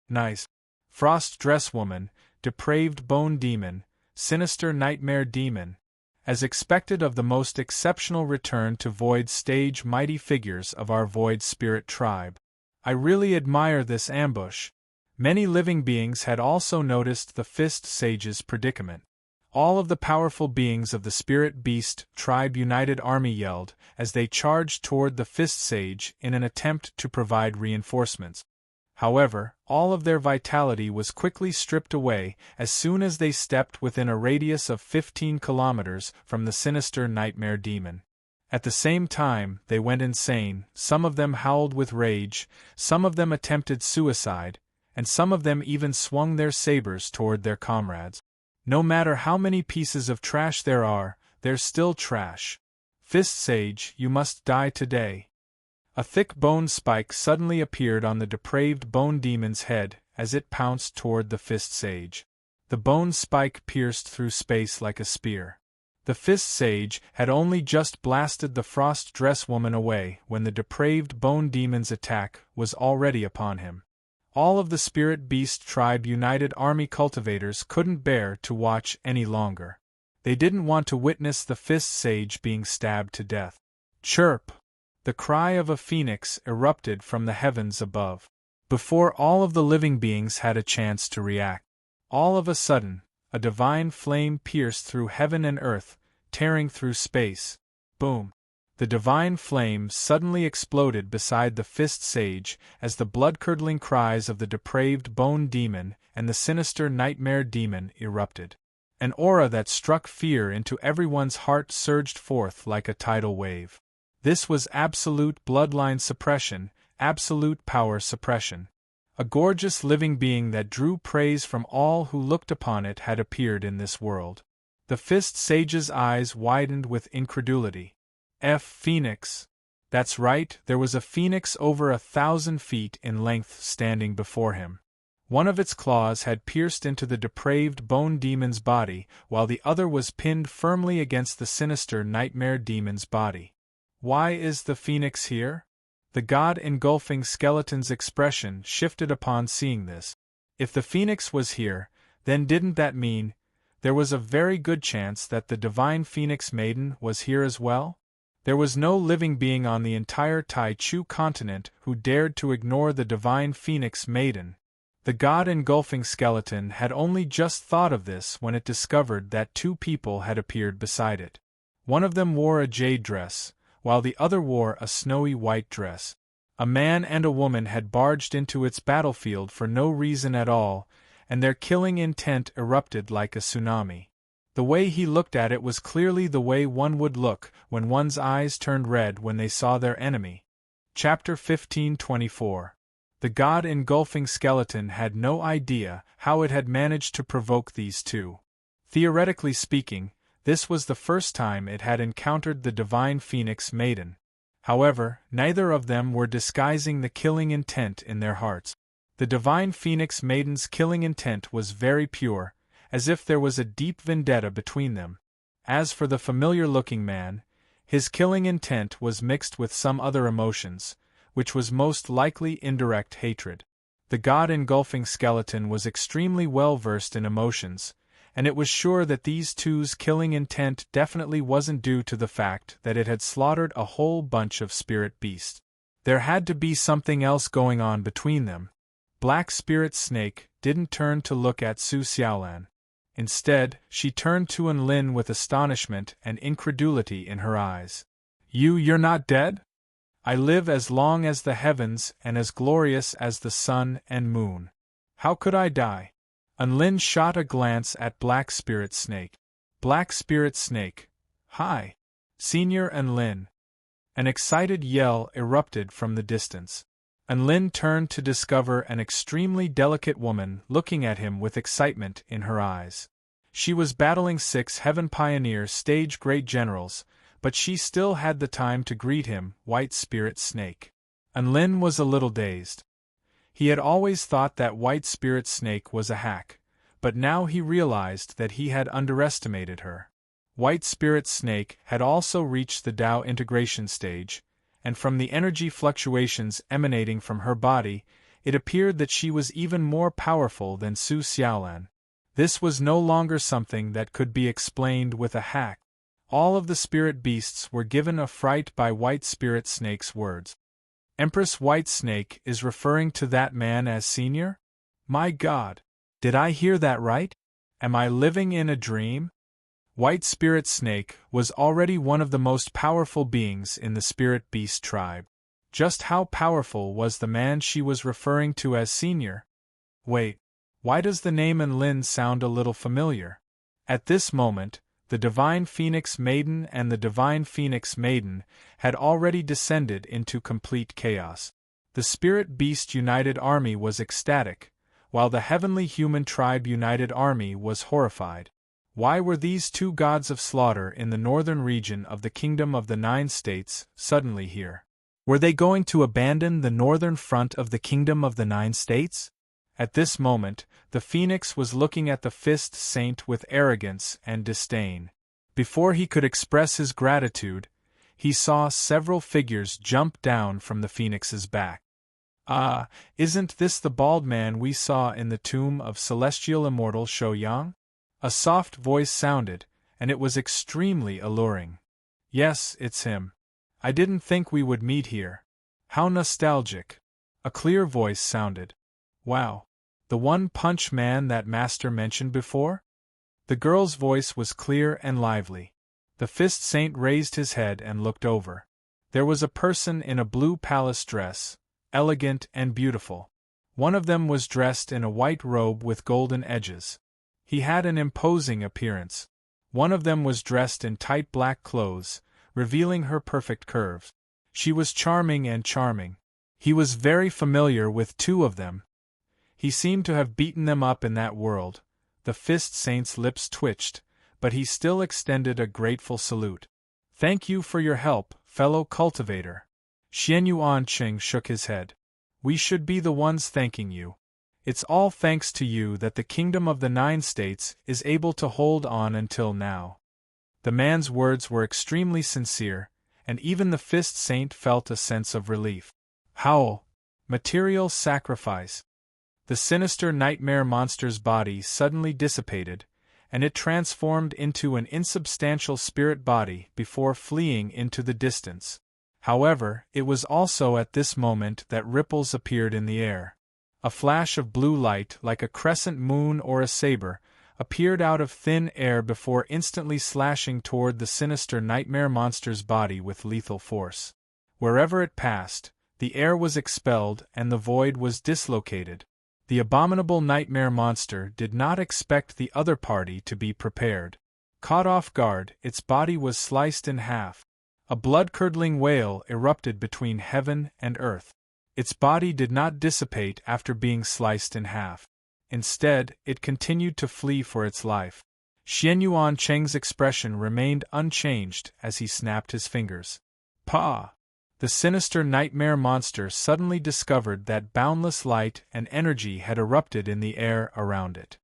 Nice. Frost dress woman, depraved bone demon, sinister nightmare demon. As expected of the most exceptional return to void stage mighty figures of our void spirit tribe. I really admire this ambush. Many living beings had also noticed the fist sage's predicament. All of the powerful beings of the spirit beast tribe united army yelled as they charged toward the fist sage in an attempt to provide reinforcements. However, all of their vitality was quickly stripped away as soon as they stepped within a radius of 15 kilometers from the sinister nightmare demon. At the same time, they went insane, some of them howled with rage, some of them attempted suicide, and some of them even swung their sabers toward their comrades. No matter how many pieces of trash there are, there's still trash. Fist sage, you must die today. A thick bone spike suddenly appeared on the depraved bone demon's head as it pounced toward the fist sage. The bone spike pierced through space like a spear. The fist sage had only just blasted the frost dress woman away when the depraved bone demon's attack was already upon him. All of the spirit beast tribe united army cultivators couldn't bear to watch any longer. They didn't want to witness the fist sage being stabbed to death. Chirp! The cry of a phoenix erupted from the heavens above. Before all of the living beings had a chance to react, all of a sudden, a divine flame pierced through heaven and earth, tearing through space. Boom! The divine flame suddenly exploded beside the fist sage as the blood-curdling cries of the depraved bone demon and the sinister nightmare demon erupted. An aura that struck fear into everyone's heart surged forth like a tidal wave. This was absolute bloodline suppression, absolute power suppression. A gorgeous living being that drew praise from all who looked upon it had appeared in this world. The fist sage's eyes widened with incredulity. Phoenix. That's right, there was a phoenix over 1,000 feet in length standing before him. One of its claws had pierced into the depraved bone demon's body, while the other was pinned firmly against the sinister nightmare demon's body. Why is the phoenix here? The god-engulfing skeleton's expression shifted upon seeing this. If the phoenix was here, then didn't that mean there was a very good chance that the divine phoenix maiden was here as well? There was no living being on the entire Tai-Chu continent who dared to ignore the divine phoenix maiden. The god-engulfing skeleton had only just thought of this when it discovered that two people had appeared beside it. One of them wore a jade dress, while the other wore a snowy white dress. A man and a woman had barged into its battlefield for no reason at all, and their killing intent erupted like a tsunami. The way he looked at it was clearly the way one would look when one's eyes turned red when they saw their enemy. Chapter 1524. The god-engulfing skeleton had no idea how it had managed to provoke these two. Theoretically speaking, this was the first time it had encountered the divine Phoenix Maiden. However, neither of them were disguising the killing intent in their hearts. The divine Phoenix Maiden's killing intent was very pure, as if there was a deep vendetta between them. As for the familiar-looking man, his killing intent was mixed with some other emotions, which was most likely indirect hatred. The god-engulfing skeleton was extremely well versed in emotions, and it was sure that these two's killing intent definitely wasn't due to the fact that it had slaughtered a whole bunch of spirit beasts. There had to be something else going on between them. Black Spirit Snake didn't turn to look at Su Xiaolan. Instead, she turned to Enlin with astonishment and incredulity in her eyes. You're not dead? I live as long as the heavens and as glorious as the sun and moon. How could I die? Enlin shot a glance at Black Spirit Snake. Black Spirit Snake. Hi. Senior Enlin. An excited yell erupted from the distance. Enlin turned to discover an extremely delicate woman looking at him with excitement in her eyes. She was battling 6 Heaven Pioneer stage great generals, but she still had the time to greet him, White Spirit Snake. Enlin was a little dazed. He had always thought that White Spirit Snake was a hack, but now he realized that he had underestimated her. White Spirit Snake had also reached the Tao integration stage, and from the energy fluctuations emanating from her body, it appeared that she was even more powerful than Su Xiaolan. This was no longer something that could be explained with a hack. All of the spirit beasts were given a fright by White Spirit Snake's words. Empress White Snake is referring to that man as senior? My God! Did I hear that right? Am I living in a dream? White Spirit Snake was already one of the most powerful beings in the spirit beast tribe. Just how powerful was the man she was referring to as senior? Wait, why does the name Enlin sound a little familiar? At this moment, the Divine Phoenix Maiden and the Divine Phoenix Maiden had already descended into complete chaos. The Spirit Beast United Army was ecstatic, while the Heavenly Human Tribe United Army was horrified. Why were these two gods of slaughter in the northern region of the Kingdom of the 9 States suddenly here? Were they going to abandon the northern front of the Kingdom of the 9 States? At this moment, the Phoenix was looking at the Fist Saint with arrogance and disdain. Before he could express his gratitude, he saw several figures jump down from the Phoenix's back. Ah, isn't this the bald man we saw in the tomb of celestial immortal Shouyang? A soft voice sounded, and it was extremely alluring. Yes, it's him. I didn't think we would meet here. How nostalgic. A clear voice sounded. Wow. The one-punch man that Master mentioned before? The girl's voice was clear and lively. The Fist Saint raised his head and looked over. There was a person in a blue palace dress, elegant and beautiful. One of them was dressed in a white robe with golden edges. He had an imposing appearance. One of them was dressed in tight black clothes, revealing her perfect curves. She was charming and charming. He was very familiar with 2 of them. He seemed to have beaten them up in that world. The Fist Saint's lips twitched, but he still extended a grateful salute. Thank you for your help, fellow cultivator. Xian Yuan Qing shook his head. We should be the ones thanking you. It's all thanks to you that the Kingdom of the 9 States is able to hold on until now. The man's words were extremely sincere, and even the Fist Saint felt a sense of relief. Howl. Material sacrifice. The sinister nightmare monster's body suddenly dissipated, and it transformed into an insubstantial spirit body before fleeing into the distance. However, it was also at this moment that ripples appeared in the air. A flash of blue light, like a crescent moon or a saber, appeared out of thin air before instantly slashing toward the sinister nightmare monster's body with lethal force. Wherever it passed, the air was expelled and the void was dislocated. The abominable nightmare monster did not expect the other party to be prepared. Caught off guard, its body was sliced in half. A blood-curdling wail erupted between heaven and earth. Its body did not dissipate after being sliced in half. Instead, it continued to flee for its life. Xianyuan Cheng's expression remained unchanged as he snapped his fingers. Pa! The sinister nightmare monster suddenly discovered that boundless light and energy had erupted in the air around it.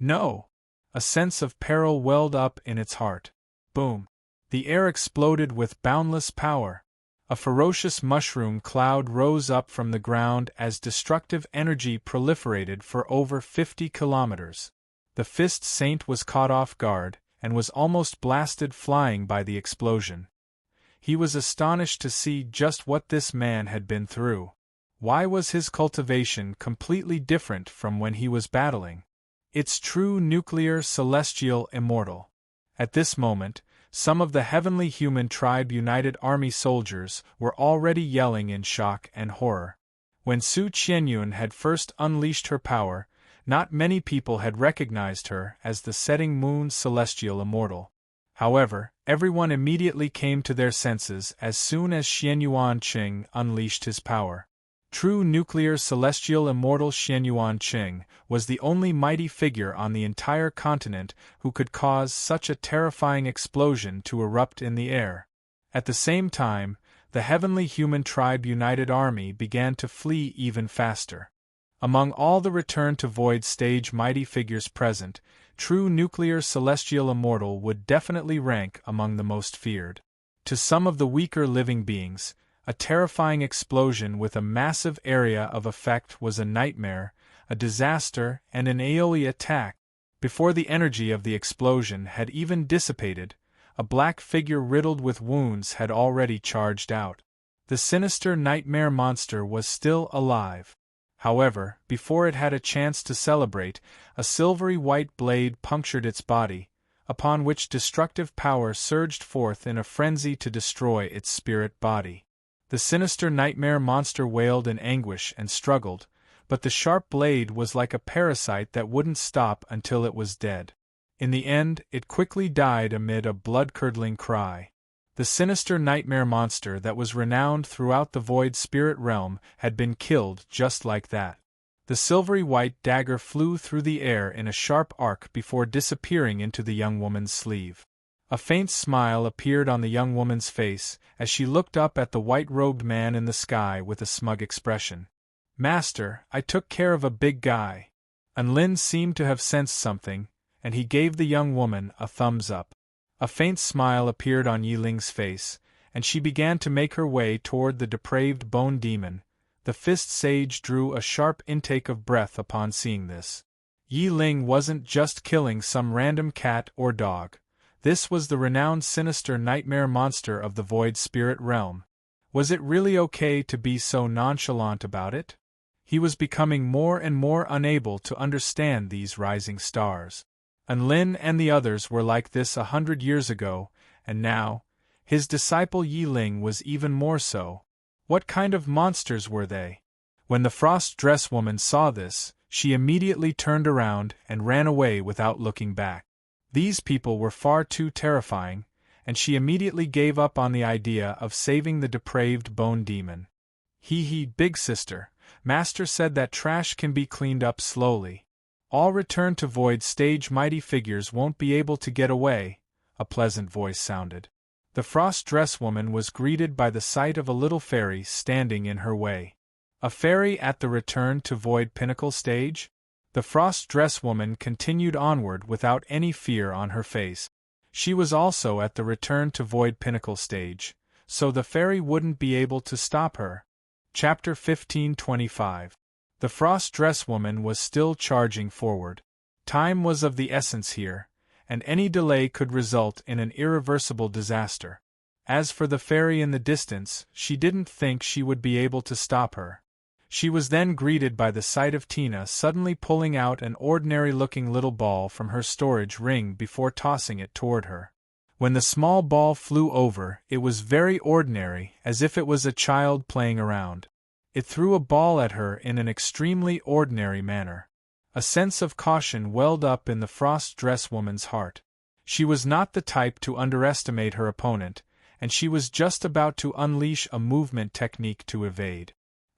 No! A sense of peril welled up in its heart. Boom! The air exploded with boundless power. A ferocious mushroom cloud rose up from the ground as destructive energy proliferated for over 50 kilometers. The Fist Saint was caught off guard, and was almost blasted flying by the explosion. He was astonished to see just what this man had been through. Why was his cultivation completely different from when he was battling? It's true nuclear celestial immortal. At this moment, some of the Heavenly Human Tribe United Army soldiers were already yelling in shock and horror. When Su Qianyun had first unleashed her power, not many people had recognized her as the setting moon's celestial immortal. However, everyone immediately came to their senses as soon as Xianyuan Qing unleashed his power. True nuclear celestial immortal Xianyuan Qing was the only mighty figure on the entire continent who could cause such a terrifying explosion to erupt in the air. At the same time, the Heavenly Human Tribe United Army began to flee even faster. Among all the Return to Void stage mighty figures present, true nuclear celestial immortal would definitely rank among the most feared. To some of the weaker living beings, a terrifying explosion with a massive area of effect was a nightmare, a disaster, and an AoE attack. Before the energy of the explosion had even dissipated, a black figure riddled with wounds had already charged out. The sinister nightmare monster was still alive. However, before it had a chance to celebrate, a silvery white blade punctured its body, upon which destructive power surged forth in a frenzy to destroy its spirit body. The sinister nightmare monster wailed in anguish and struggled, but the sharp blade was like a parasite that wouldn't stop until it was dead. In the end, it quickly died amid a blood-curdling cry. The sinister nightmare monster that was renowned throughout the void spirit realm had been killed just like that. The silvery white dagger flew through the air in a sharp arc before disappearing into the young woman's sleeve. A faint smile appeared on the young woman's face as she looked up at the white-robed man in the sky with a smug expression. "Master, I took care of a big guy." Unlin seemed to have sensed something, and he gave the young woman a thumbs up. A faint smile appeared on Yi Ling's face, and she began to make her way toward the depraved bone demon. The Fist Sage drew a sharp intake of breath upon seeing this. Yi Ling wasn't just killing some random cat or dog. This was the renowned sinister nightmare monster of the void spirit realm. Was it really okay to be so nonchalant about it? He was becoming more and more unable to understand these rising stars. Unlin and the others were like this 100 years ago, and now, his disciple Yi Ling was even more so. What kind of monsters were they? When the frost dress woman saw this, she immediately turned around and ran away without looking back. These people were far too terrifying, and she immediately gave up on the idea of saving the depraved bone demon. Big sister, Master said that trash can be cleaned up slowly. All Return to Void stage mighty figures won't be able to get away, a pleasant voice sounded. The frost dress woman was greeted by the sight of a little fairy standing in her way. A fairy at the Return to Void pinnacle stage? The frost dress woman continued onward without any fear on her face. She was also at the Return to Void pinnacle stage, so the fairy wouldn't be able to stop her. Chapter 1525. The frost dress woman was still charging forward. Time was of the essence here, and any delay could result in an irreversible disaster. As for the fairy in the distance, she didn't think she would be able to stop her. She was then greeted by the sight of Tina suddenly pulling out an ordinary-looking little ball from her storage ring before tossing it toward her. When the small ball flew over, it was very ordinary, as if it was a child playing around. It threw a ball at her in an extremely ordinary manner. A sense of caution welled up in the frost dress woman's heart. She was not the type to underestimate her opponent, and she was just about to unleash a movement technique to evade.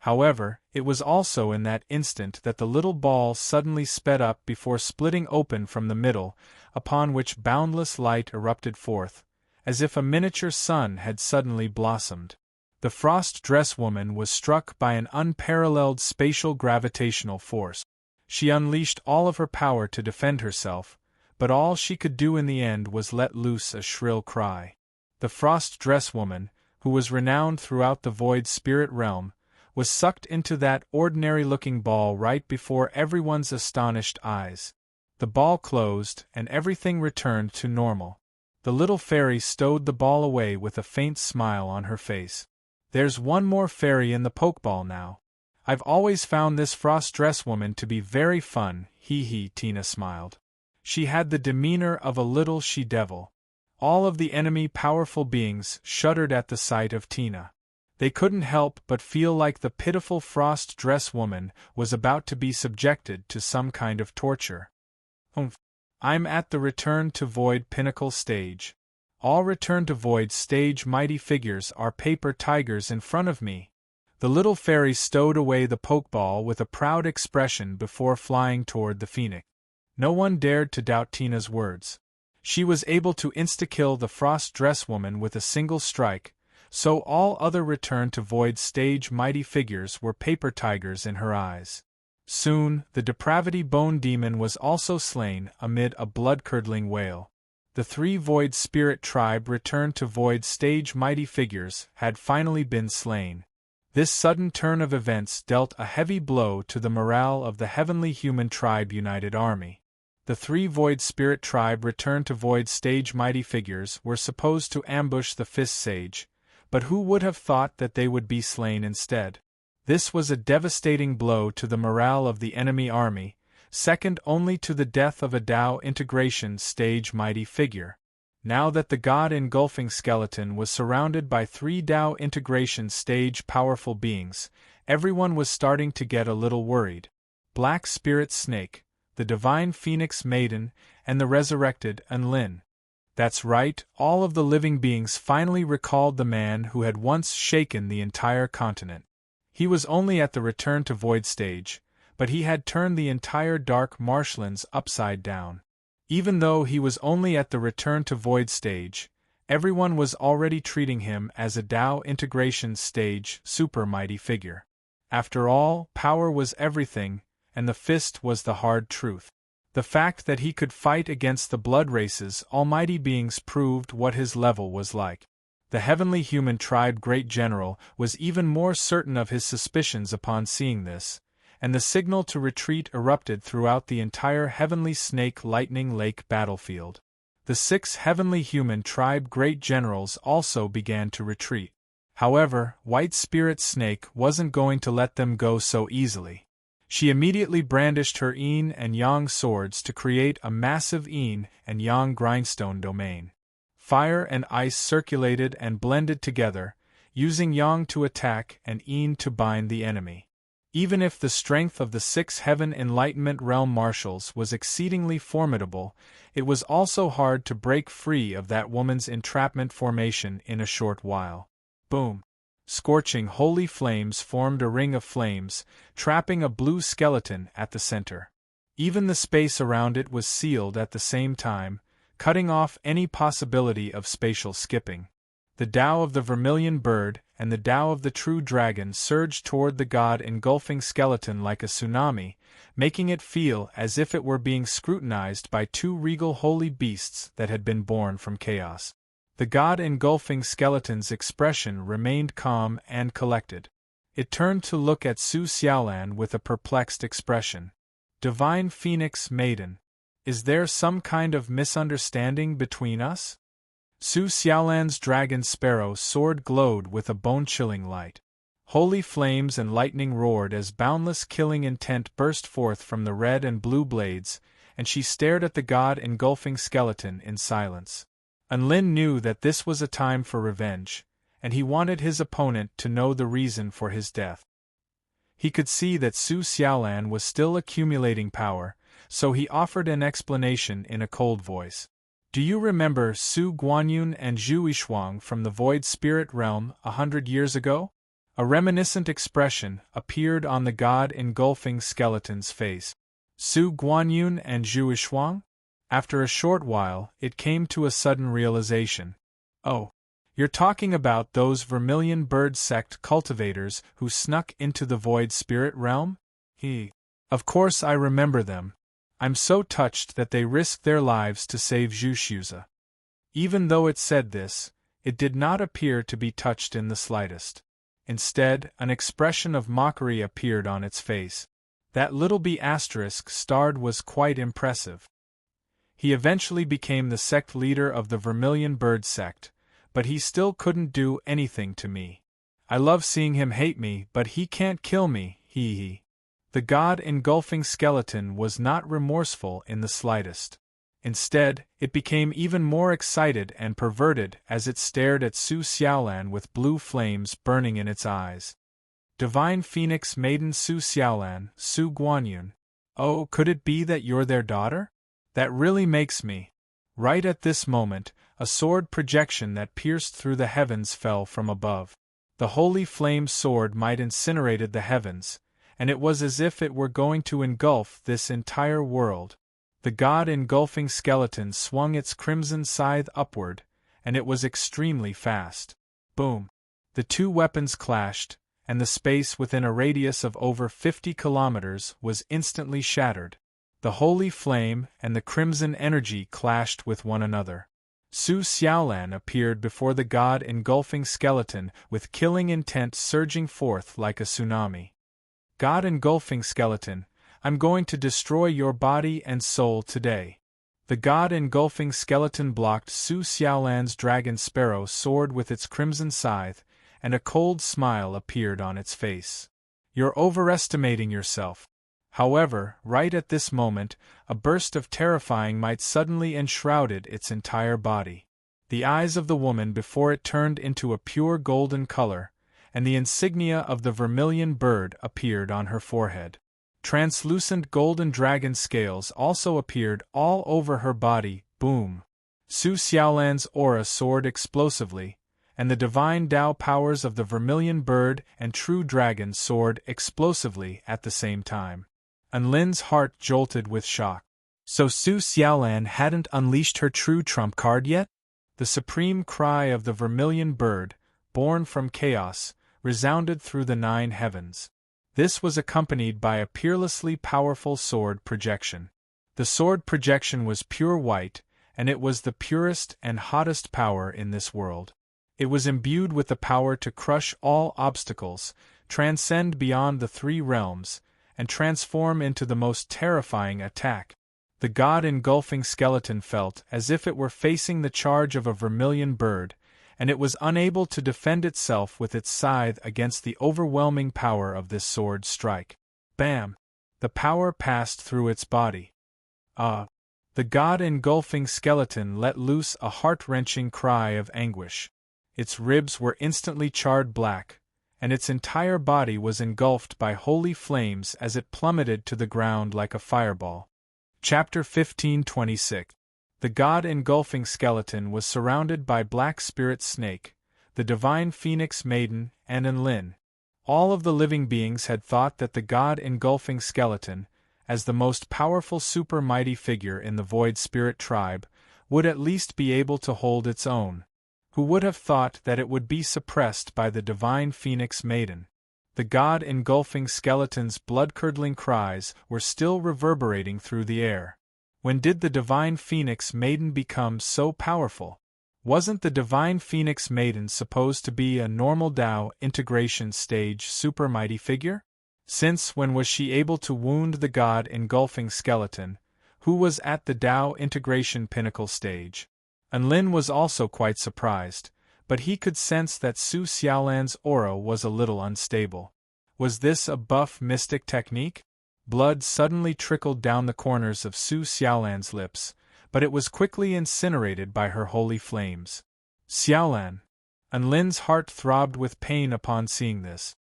However, it was also in that instant that the little ball suddenly sped up before splitting open from the middle, upon which boundless light erupted forth, as if a miniature sun had suddenly blossomed. The frost dress woman was struck by an unparalleled spatial gravitational force. She unleashed all of her power to defend herself, but all she could do in the end was let loose a shrill cry. The frost dress woman, who was renowned throughout the void spirit realm, was sucked into that ordinary-looking ball right before everyone's astonished eyes. The ball closed, and everything returned to normal. The little fairy stowed the ball away with a faint smile on her face. "There's one more fairy in the pokeball now. I've always found this frost dress woman to be very fun, hee, Tina smiled. She had the demeanor of a little she-devil. All of the enemy powerful beings shuddered at the sight of Tina. They couldn't help but feel like the pitiful frost dress woman was about to be subjected to some kind of torture. I'm at the Return to Void Pinnacle stage. All Return to Void stage mighty figures are paper tigers in front of me." The little fairy stowed away the pokeball with a proud expression before flying toward the phoenix. No one dared to doubt Tina's words. She was able to insta-kill the frost dress woman with a single strike, so all other Return to Void stage mighty figures were paper tigers in her eyes. Soon, the depravity bone demon was also slain amid a blood-curdling wail. The 3 Void Spirit Tribe Return to Void stage mighty figures had finally been slain. This sudden turn of events dealt a heavy blow to the morale of the Heavenly Human Tribe United Army. The 3 Void Spirit Tribe Return to Void stage mighty figures were supposed to ambush the Fist Sage, but who would have thought that they would be slain instead? This was a devastating blow to the morale of the enemy army, second only to the death of a Tao integration stage mighty figure. Now that the God-engulfing skeleton was surrounded by 3 Tao integration stage powerful beings, everyone was starting to get a little worried. Black Spirit Snake, the Divine Phoenix Maiden, and the resurrected Unlin. That's right, all of the living beings finally recalled the man who had once shaken the entire continent. He was only at the Return to Void stage, but he had turned the entire dark marshlands upside down. Even though he was only at the Return to Void stage, everyone was already treating him as a Tao integration stage super mighty figure. After all, power was everything, and the fist was the hard truth. The fact that he could fight against the blood races almighty beings proved what his level was like. The Heavenly Human Tribe Great General was even more certain of his suspicions upon seeing this, and the signal to retreat erupted throughout the entire Heavenly Snake Lightning Lake battlefield. The 6 Heavenly Human Tribe Great Generals also began to retreat. However, White Spirit Snake wasn't going to let them go so easily. She immediately brandished her Yin and Yang swords to create a massive Yin and Yang grindstone domain. Fire and ice circulated and blended together, using Yang to attack and Yin to bind the enemy. Even if the strength of the 6 Heaven Enlightenment Realm Marshals was exceedingly formidable, it was also hard to break free of that woman's entrapment formation in a short while. Boom! Scorching holy flames formed a ring of flames, trapping a blue skeleton at the center. Even the space around it was sealed at the same time, cutting off any possibility of spatial skipping. The Tao of the Vermilion Bird and the Tao of the True Dragon surged toward the god-engulfing skeleton like a tsunami, making it feel as if it were being scrutinized by 2 regal holy beasts that had been born from chaos. The god-engulfing skeleton's expression remained calm and collected. It turned to look at Su Xiaolan with a perplexed expression. "Divine Phoenix Maiden, is there some kind of misunderstanding between us?" Su Xiaolan's dragon sparrow sword glowed with a bone-chilling light. Holy flames and lightning roared as boundless killing intent burst forth from the red and blue blades, and she stared at the god-engulfing skeleton in silence. Unlin knew that this was a time for revenge, and he wanted his opponent to know the reason for his death. He could see that Su Xiaolan was still accumulating power, so he offered an explanation in a cold voice. "Do you remember Su Guanyun and Zhu Yishuang from the Void Spirit Realm 100 years ago? A reminiscent expression appeared on the god-engulfing skeleton's face. Su Guanyun and Zhu Yishuang? After a short while, it came to a sudden realization. Oh, you're talking about those vermilion bird sect cultivators who snuck into the void spirit realm? Of course I remember them. I'm so touched that they risked their lives to save Zhu Shuza. Even though it said this, it did not appear to be touched in the slightest. Instead, an expression of mockery appeared on its face. That little B** starred was quite impressive. He eventually became the sect leader of the Vermilion Bird sect, but he still couldn't do anything to me. I love seeing him hate me, but he can't kill me, he. The god-engulfing skeleton was not remorseful in the slightest. Instead, it became even more excited and perverted as it stared at Su Xiaolan with blue flames burning in its eyes. Divine Phoenix Maiden Su Xiaolan, Su Guanyun. Oh, could it be that you're their daughter? That really makes me. Right at this moment, a sword projection that pierced through the heavens fell from above. The holy flame sword might incinerated the heavens, and it was as if it were going to engulf this entire world. The god-engulfing skeleton swung its crimson scythe upward, and it was extremely fast. Boom! The two weapons clashed, and the space within a radius of over 50 kilometers was instantly shattered. The holy flame and the crimson energy clashed with one another. Su Xiaolan appeared before the god-engulfing skeleton with killing intent surging forth like a tsunami. God-engulfing skeleton, I'm going to destroy your body and soul today. The god-engulfing skeleton blocked Su Xiaolan's dragon sparrow sword with its crimson scythe, and a cold smile appeared on its face. You're overestimating yourself. However, right at this moment, a burst of terrifying might suddenly enshrouded its entire body. The eyes of the woman before it turned into a pure golden color, and the insignia of the vermilion bird appeared on her forehead. Translucent golden dragon scales also appeared all over her body. Boom! Su Xiaolan's aura soared explosively, and the divine Tao powers of the vermilion bird and true dragon soared explosively at the same time. Anlin's heart jolted with shock. So Su Xiaolan hadn't unleashed her true trump card yet? The supreme cry of the vermilion bird, born from chaos, resounded through the 9 heavens. This was accompanied by a peerlessly powerful sword projection. The sword projection was pure white, and it was the purest and hottest power in this world. It was imbued with the power to crush all obstacles, transcend beyond the 3 realms, and transform into the most terrifying attack. The god-engulfing skeleton felt as if it were facing the charge of a vermilion bird, and it was unable to defend itself with its scythe against the overwhelming power of this sword strike. Bam! The power passed through its body. The god-engulfing skeleton let loose a heart-wrenching cry of anguish. Its ribs were instantly charred black, and its entire body was engulfed by holy flames as it plummeted to the ground like a fireball. Chapter 1526. The god-engulfing skeleton was surrounded by Black Spirit Snake, the Divine Phoenix Maiden, and Anlin. All of the living beings had thought that the god-engulfing skeleton, as the most powerful super mighty figure in the Void Spirit tribe, would at least be able to hold its own. Who would have thought that it would be suppressed by the Divine Phoenix Maiden? The god-engulfing skeleton's blood-curdling cries were still reverberating through the air. When did the Divine Phoenix Maiden become so powerful? Wasn't the Divine Phoenix Maiden supposed to be a normal Tao integration stage super mighty figure? Since when was she able to wound the god-engulfing skeleton, who was at the Tao integration pinnacle stage? Anlin was also quite surprised, but he could sense that Su Xiaolan's aura was a little unstable. Was this a buff mystic technique? Blood suddenly trickled down the corners of Su Xiaolan's lips, but it was quickly incinerated by her holy flames. Xiaolan! Anlin's heart throbbed with pain upon seeing this.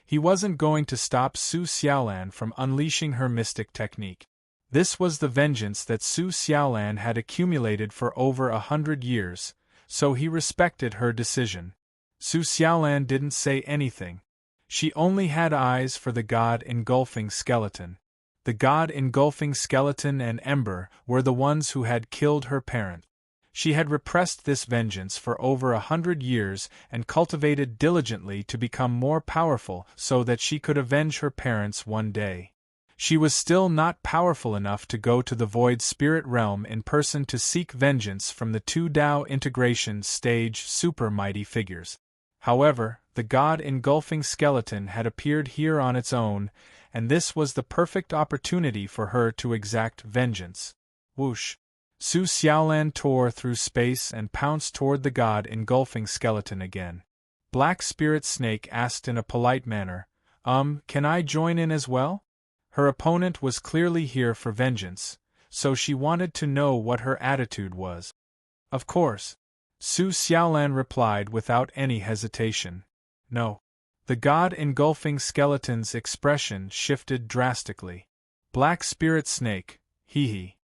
He wasn't going to stop Su Xiaolan from unleashing her mystic technique. This was the vengeance that Su Xiaolan had accumulated for over 100 years, so he respected her decision. Su Xiaolan didn't say anything. She only had eyes for the god-engulfing skeleton. The god-engulfing skeleton and Ember were the ones who had killed her parent. She had repressed this vengeance for over 100 years and cultivated diligently to become more powerful so that she could avenge her parents one day. She was still not powerful enough to go to the void spirit realm in person to seek vengeance from the two Tao integration stage super mighty figures. However, the god-engulfing skeleton had appeared here on its own, and this was the perfect opportunity for her to exact vengeance. Whoosh! Su Xiaolan tore through space and pounced toward the god-engulfing skeleton again. Black Spirit Snake asked in a polite manner, Can I join in as well?" Her opponent was clearly here for vengeance, so she wanted to know what her attitude was. "Of course," Su Xiaolan replied without any hesitation. "No." The god-engulfing skeleton's expression shifted drastically. "Black Spirit Snake, hee."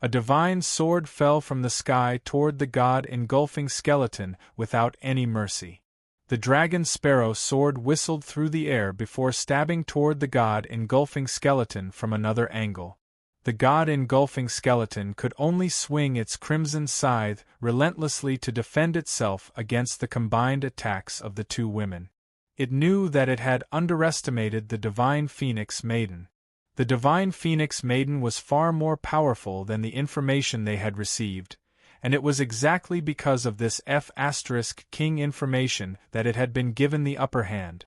A divine sword fell from the sky toward the god-engulfing skeleton without any mercy. The dragon sparrow sword whistled through the air before stabbing toward the god-engulfing skeleton from another angle. The god-engulfing skeleton could only swing its crimson scythe relentlessly to defend itself against the combined attacks of the two women. It knew that it had underestimated the divine Phoenix Maiden. The divine Phoenix Maiden was far more powerful than the information they had received, and it was exactly because of this F*King information that it had been given the upper hand.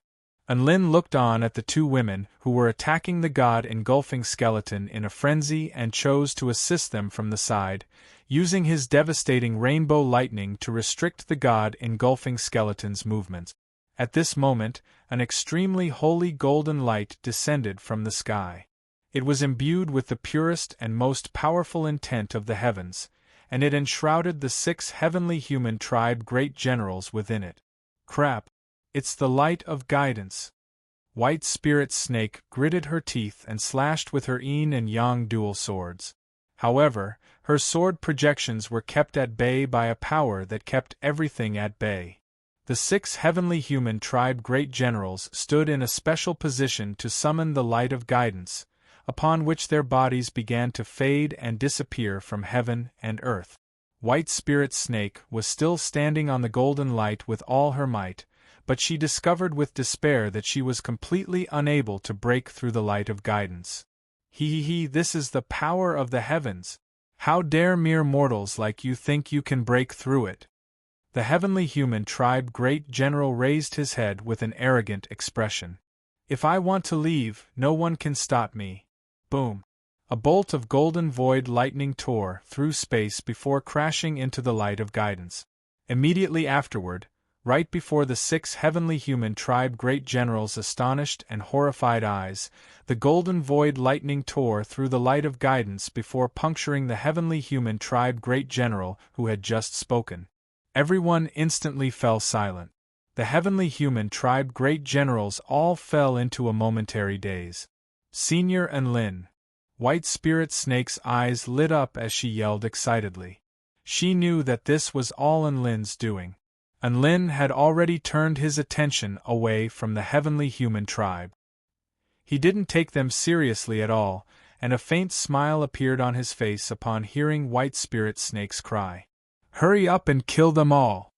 Enlin looked on at the two women who were attacking the god-engulfing skeleton in a frenzy and chose to assist them from the side, using his devastating rainbow lightning to restrict the god-engulfing skeleton's movements. At this moment, an extremely holy golden light descended from the sky. It was imbued with the purest and most powerful intent of the heavens, and it enshrouded the 6 heavenly human tribe great generals within it. Crap! It's the light of guidance. White Spirit Snake gritted her teeth and slashed with her yin and yang dual swords. However, her sword projections were kept at bay by a power that kept everything at bay. The 6 heavenly human tribe great generals stood in a special position to summon the light of guidance, upon which their bodies began to fade and disappear from heaven and earth. White Spirit Snake was still standing on the golden light with all her might, but she discovered with despair that she was completely unable to break through the light of guidance. This is the power of the heavens. How dare mere mortals like you think you can break through it? The heavenly human tribe great general raised his head with an arrogant expression. If I want to leave, no one can stop me. Boom! A bolt of golden void lightning tore through space before crashing into the light of guidance. Immediately afterward, right before the 6 heavenly human tribe great generals' astonished and horrified eyes, the golden void lightning tore through the light of guidance before puncturing the heavenly human tribe great general who had just spoken. Everyone instantly fell silent. The heavenly human tribe great generals all fell into a momentary daze. Senior Enlin. White Spirit Snake's eyes lit up as she yelled excitedly. She knew that this was all Enlin's doing. Enlin had already turned his attention away from the heavenly human tribe. He didn't take them seriously at all, and a faint smile appeared on his face upon hearing White Spirit Snake's cry. "Hurry up and kill them all!"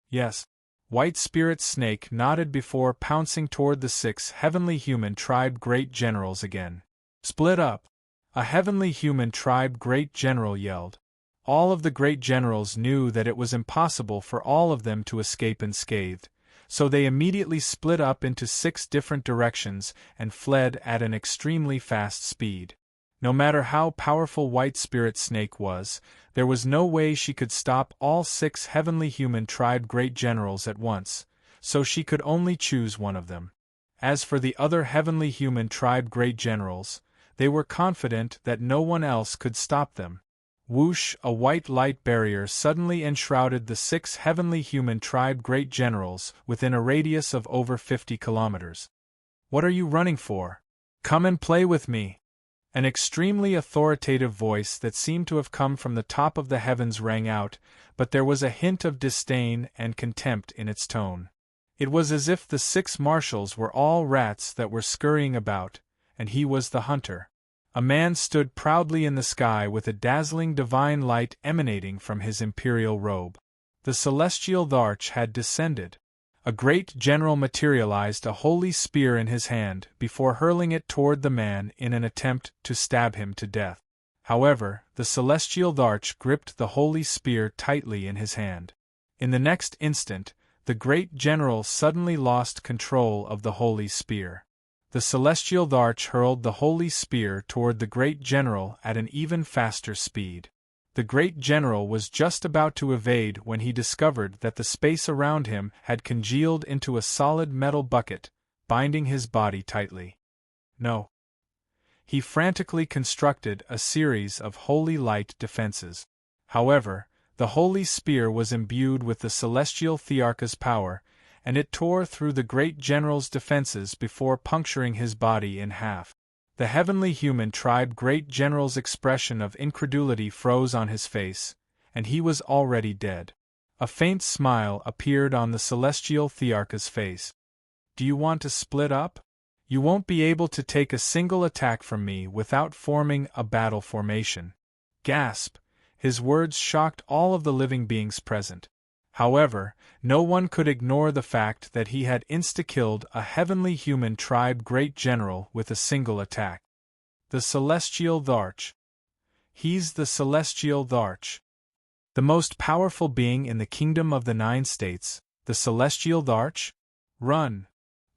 "Yes." White Spirit Snake nodded before pouncing toward the 6 heavenly human tribe great generals again. "Split up!" A heavenly human tribe great general yelled. All of the great generals knew that it was impossible for all of them to escape unscathed, so they immediately split up into 6 different directions and fled at an extremely fast speed. No matter how powerful White Spirit Snake was, there was no way she could stop all 6 heavenly human tribe great generals at once, so she could only choose one of them. As for the other heavenly human tribe great generals, they were confident that no one else could stop them. Whoosh! A white light barrier suddenly enshrouded the 6 heavenly human tribe great generals within a radius of over 50 kilometers. "What are you running for? Come and play with me!" An extremely authoritative voice that seemed to have come from the top of the heavens rang out, but there was a hint of disdain and contempt in its tone. It was as if the 6 marshals were all rats that were scurrying about, and he was the hunter. A man stood proudly in the sky with a dazzling divine light emanating from his imperial robe. The celestial Dharch had descended. A great general materialized a holy spear in his hand before hurling it toward the man in an attempt to stab him to death. However, the celestial Dharch gripped the holy spear tightly in his hand. In the next instant, the great general suddenly lost control of the holy spear. The celestial Dharch hurled the holy spear toward the great general at an even faster speed. The great general was just about to evade when he discovered that the space around him had congealed into a solid metal bucket, binding his body tightly. No. He frantically constructed a series of holy light defenses. However, the holy spear was imbued with the celestial Thearcha's power, and it tore through the great general's defenses before puncturing his body in half. The heavenly human tribe great general's expression of incredulity froze on his face, and he was already dead. A faint smile appeared on the celestial Thearcha's face. Do you want to split up? You won't be able to take a single attack from me without forming a battle formation. Gasp! His words shocked all of the living beings present. However, no one could ignore the fact that he had insta-killed a heavenly human tribe great general with a single attack. The celestial Dharch. He's the celestial Dharch. The most powerful being in the kingdom of the 9 states, the celestial Dharch? Run!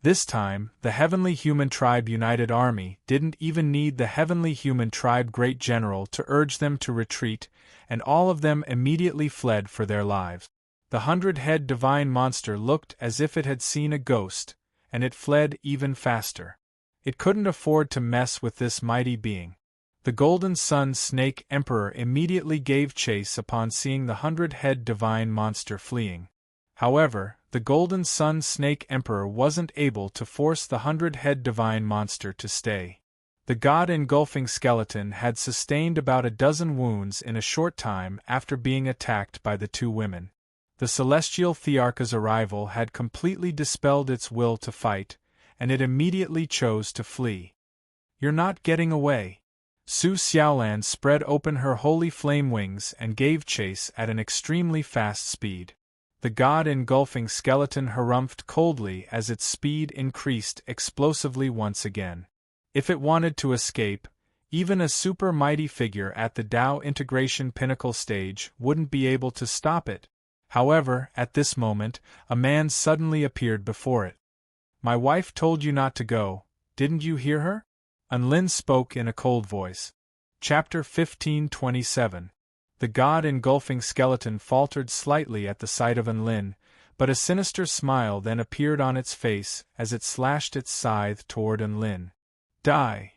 This time, the heavenly human tribe united army didn't even need the heavenly human tribe great general to urge them to retreat, and all of them immediately fled for their lives. The 100-head divine monster looked as if it had seen a ghost, and it fled even faster. It couldn't afford to mess with this mighty being. The Golden Sun Snake Emperor immediately gave chase upon seeing the 100-head divine monster fleeing. However, the Golden Sun Snake Emperor wasn't able to force the 100-head divine monster to stay. The god-engulfing skeleton had sustained about a dozen wounds in a short time after being attacked by the 2 women. The celestial Thearcha's arrival had completely dispelled its will to fight, and it immediately chose to flee. You're not getting away. Su Xiaolan spread open her holy flame wings and gave chase at an extremely fast speed. The god-engulfing skeleton harumphed coldly as its speed increased explosively once again. If it wanted to escape, even a super mighty figure at the Tao integration pinnacle stage wouldn't be able to stop it. However, at this moment, a man suddenly appeared before it. My wife told you not to go, didn't you hear her? Unlin spoke in a cold voice. Chapter 15:27. The god-engulfing skeleton faltered slightly at the sight of Unlin, but a sinister smile then appeared on its face as it slashed its scythe toward Unlin. Die!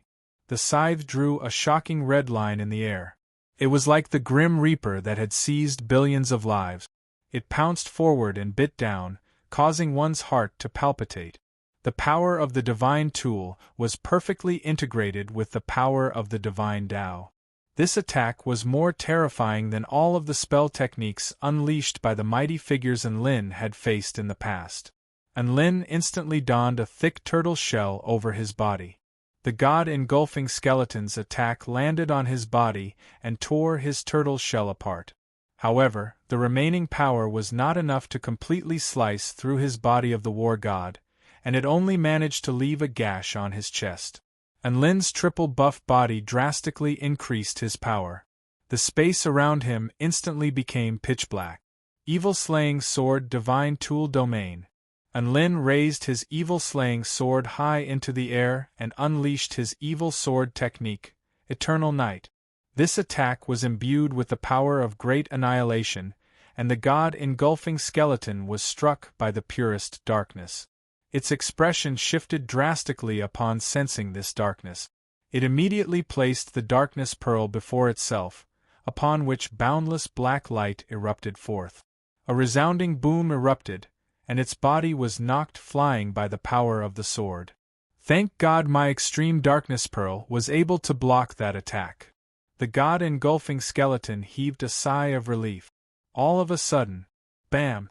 The scythe drew a shocking red line in the air. It was like the grim reaper that had seized billions of lives. It pounced forward and bit down, causing one's heart to palpitate. The power of the divine tool was perfectly integrated with the power of the divine Tao. This attack was more terrifying than all of the spell techniques unleashed by the mighty figures Unlin had faced in the past. Unlin instantly donned a thick turtle shell over his body. The god-engulfing skeleton's attack landed on his body and tore his turtle shell apart. However, the remaining power was not enough to completely slice through his body of the war god, and it only managed to leave a gash on his chest. Unlin's triple buff body drastically increased his power. The space around him instantly became pitch black. Evil Slaying Sword Divine Tool Domain. Unlin raised his evil slaying sword high into the air and unleashed his evil sword technique, Eternal Night. This attack was imbued with the power of great annihilation, and the god-engulfing skeleton was struck by the purest darkness. Its expression shifted drastically upon sensing this darkness. It immediately placed the darkness pearl before itself, upon which boundless black light erupted forth. A resounding boom erupted, and its body was knocked flying by the power of the sword. Thank God my extreme darkness pearl was able to block that attack. The god-engulfing skeleton heaved a sigh of relief. All of a sudden, bam!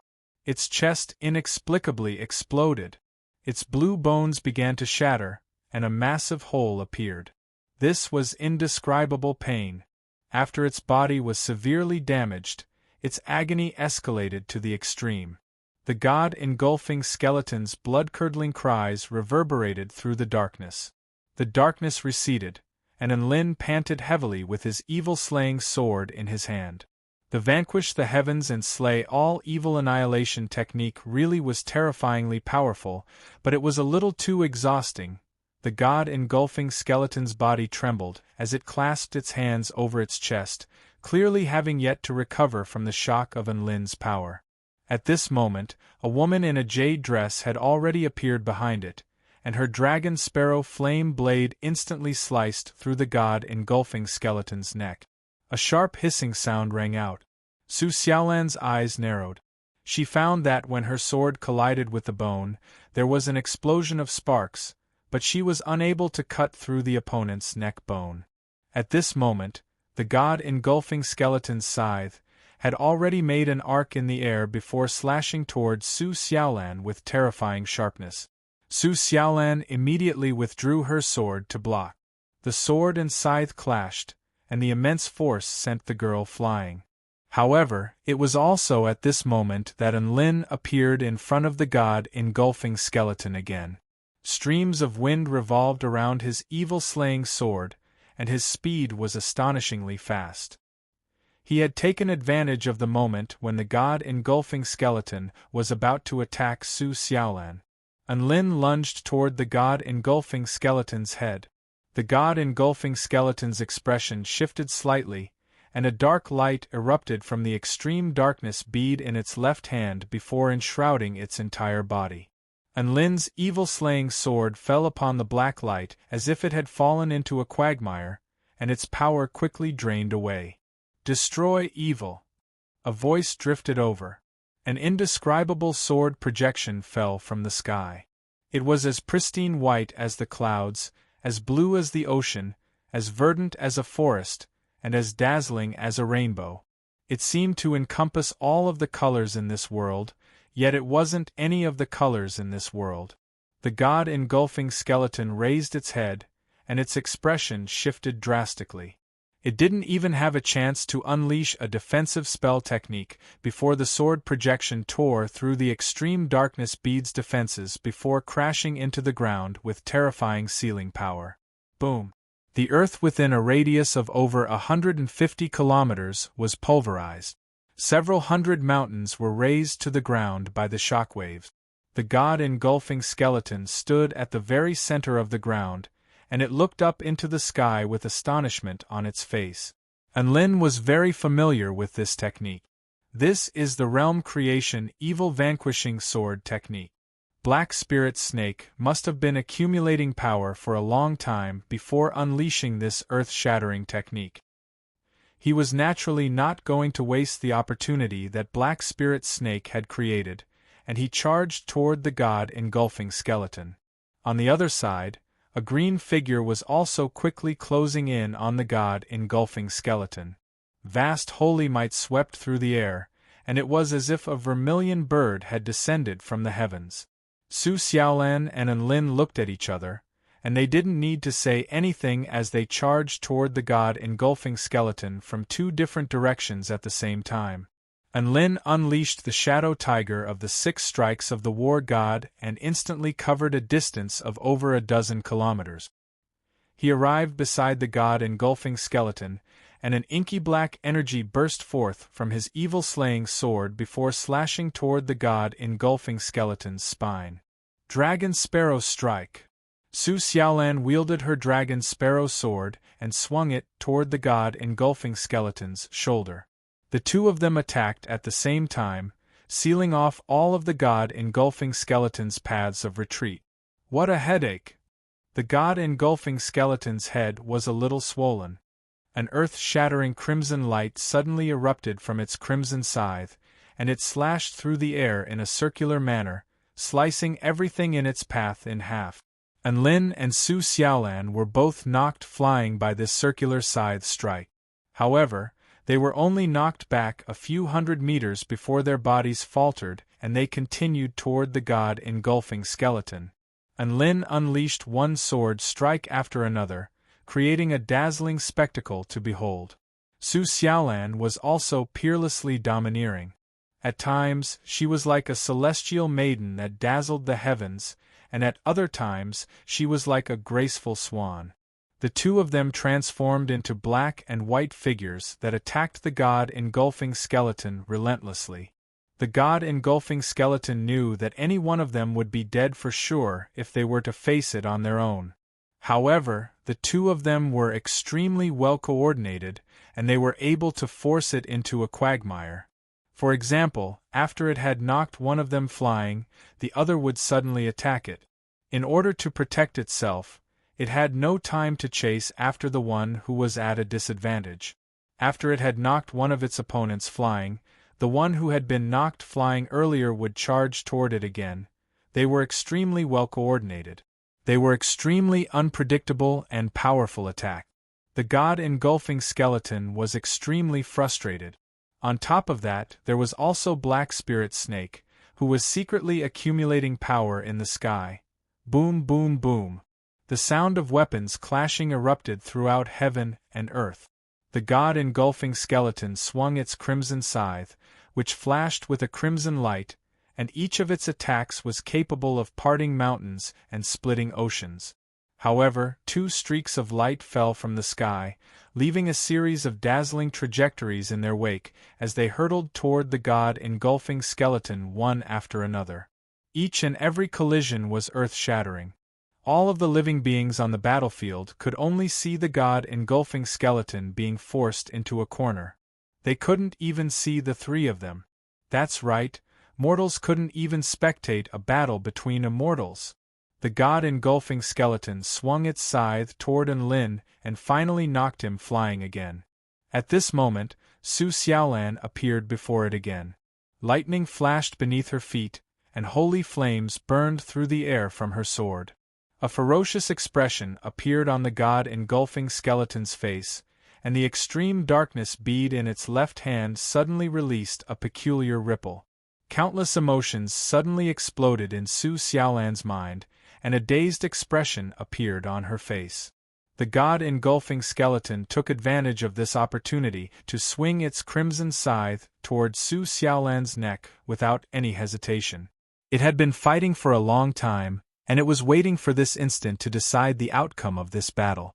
Its chest inexplicably exploded. Its blue bones began to shatter, and a massive hole appeared. This was indescribable pain. After its body was severely damaged, its agony escalated to the extreme. The god-engulfing skeleton's blood-curdling cries reverberated through the darkness. The darkness receded, and Enlin panted heavily with his evil-slaying sword in his hand. The vanquish the heavens and slay all evil annihilation technique really was terrifyingly powerful, but it was a little too exhausting. The god-engulfing skeleton's body trembled as it clasped its hands over its chest, clearly having yet to recover from the shock of Enlin's power. At this moment, a woman in a jade dress had already appeared behind it, and her dragon sparrow flame blade instantly sliced through the god-engulfing skeleton's neck. A sharp hissing sound rang out. Su Xiaolan's eyes narrowed. She found that when her sword collided with the bone, there was an explosion of sparks, but she was unable to cut through the opponent's neck bone. At this moment, the god-engulfing skeleton's scythe had already made an arc in the air before slashing towards Su Xiaolan with terrifying sharpness. Su Xiaolan immediately withdrew her sword to block. The sword and scythe clashed, and the immense force sent the girl flying. However, it was also at this moment that Enlin appeared in front of the god-engulfing skeleton again. Streams of wind revolved around his evil-slaying sword, and his speed was astonishingly fast. He had taken advantage of the moment when the god-engulfing skeleton was about to attack Su Xiaolan. Enlin lunged toward the god-engulfing skeleton's head. The god-engulfing skeleton's expression shifted slightly, and a dark light erupted from the extreme darkness bead in its left hand before enshrouding its entire body. Enlin's evil-slaying sword fell upon the black light as if it had fallen into a quagmire, and its power quickly drained away. "Destroy evil!" A voice drifted over. An indescribable sword projection fell from the sky. It was as pristine white as the clouds, as blue as the ocean, as verdant as a forest, and as dazzling as a rainbow. It seemed to encompass all of the colors in this world, yet it wasn't any of the colors in this world. The god-engulfing skeleton raised its head, and its expression shifted drastically. It didn't even have a chance to unleash a defensive spell technique before the sword projection tore through the extreme darkness bead's defenses before crashing into the ground with terrifying sealing power. Boom! The earth within a radius of over 150 kilometers was pulverized. Several hundred mountains were razed to the ground by the shockwaves. The god-engulfing skeleton stood at the very center of the ground, and it looked up into the sky with astonishment on its face. Enlin was very familiar with this technique. This is the realm creation evil vanquishing sword technique. Black Spirit Snake must have been accumulating power for a long time before unleashing this earth-shattering technique. He was naturally not going to waste the opportunity that Black Spirit Snake had created, and he charged toward the god-engulfing skeleton. On the other side, a green figure was also quickly closing in on the god-engulfing skeleton. Vast holy might swept through the air, and it was as if a vermilion bird had descended from the heavens. Su Xiaolan and Enlin looked at each other, and they didn't need to say anything as they charged toward the god-engulfing skeleton from two different directions at the same time. Enlin unleashed the shadow tiger of the 6 strikes of the war god and instantly covered a distance of over a dozen kilometers. He arrived beside the god-engulfing skeleton, and an inky black energy burst forth from his evil-slaying sword before slashing toward the god-engulfing skeleton's spine. Dragon Sparrow Strike. Su Xiaolan wielded her dragon sparrow sword and swung it toward the god-engulfing skeleton's shoulder. The two of them attacked at the same time, sealing off all of the god-engulfing skeleton's paths of retreat. What a headache! The god-engulfing skeleton's head was a little swollen. An earth-shattering crimson light suddenly erupted from its crimson scythe, and it slashed through the air in a circular manner, slicing everything in its path in half. Enlin and Su Xiaolan were both knocked flying by this circular scythe strike. However, they were only knocked back a few hundred meters before their bodies faltered and they continued toward the god-engulfing skeleton. Lin unleashed one sword strike after another, creating a dazzling spectacle to behold. Su Xiaolan was also peerlessly domineering. At times, she was like a celestial maiden that dazzled the heavens, and at other times, she was like a graceful swan. The two of them transformed into black and white figures that attacked the god-engulfing skeleton relentlessly. The god-engulfing skeleton knew that any one of them would be dead for sure if they were to face it on their own. However, the two of them were extremely well coordinated, and they were able to force it into a quagmire. For example, after it had knocked one of them flying, the other would suddenly attack it. In order to protect itself, it had no time to chase after the one who was at a disadvantage. After it had knocked one of its opponents flying, the one who had been knocked flying earlier would charge toward it again. They were extremely well coordinated. They were extremely unpredictable and powerful attack. The god-engulfing skeleton was extremely frustrated. On top of that, there was also Black Spirit Snake, who was secretly accumulating power in the sky. Boom, boom, boom. The sound of weapons clashing erupted throughout heaven and earth. The god-engulfing skeleton swung its crimson scythe, which flashed with a crimson light, and each of its attacks was capable of parting mountains and splitting oceans. However, two streaks of light fell from the sky, leaving a series of dazzling trajectories in their wake as they hurtled toward the god-engulfing skeleton one after another. Each and every collision was earth-shattering. All of the living beings on the battlefield could only see the god-engulfing skeleton being forced into a corner. They couldn't even see the three of them. That's right, mortals couldn't even spectate a battle between immortals. The god-engulfing skeleton swung its scythe toward Lin and finally knocked him flying again. At this moment, Su Xiaolan appeared before it again. Lightning flashed beneath her feet, and holy flames burned through the air from her sword. A ferocious expression appeared on the god-engulfing skeleton's face, and the extreme darkness bead in its left hand suddenly released a peculiar ripple. Countless emotions suddenly exploded in Su Xiaolan's mind, and a dazed expression appeared on her face. The god-engulfing skeleton took advantage of this opportunity to swing its crimson scythe toward Su Xiaolan's neck without any hesitation. It had been fighting for a long time, and it was waiting for this instant to decide the outcome of this battle.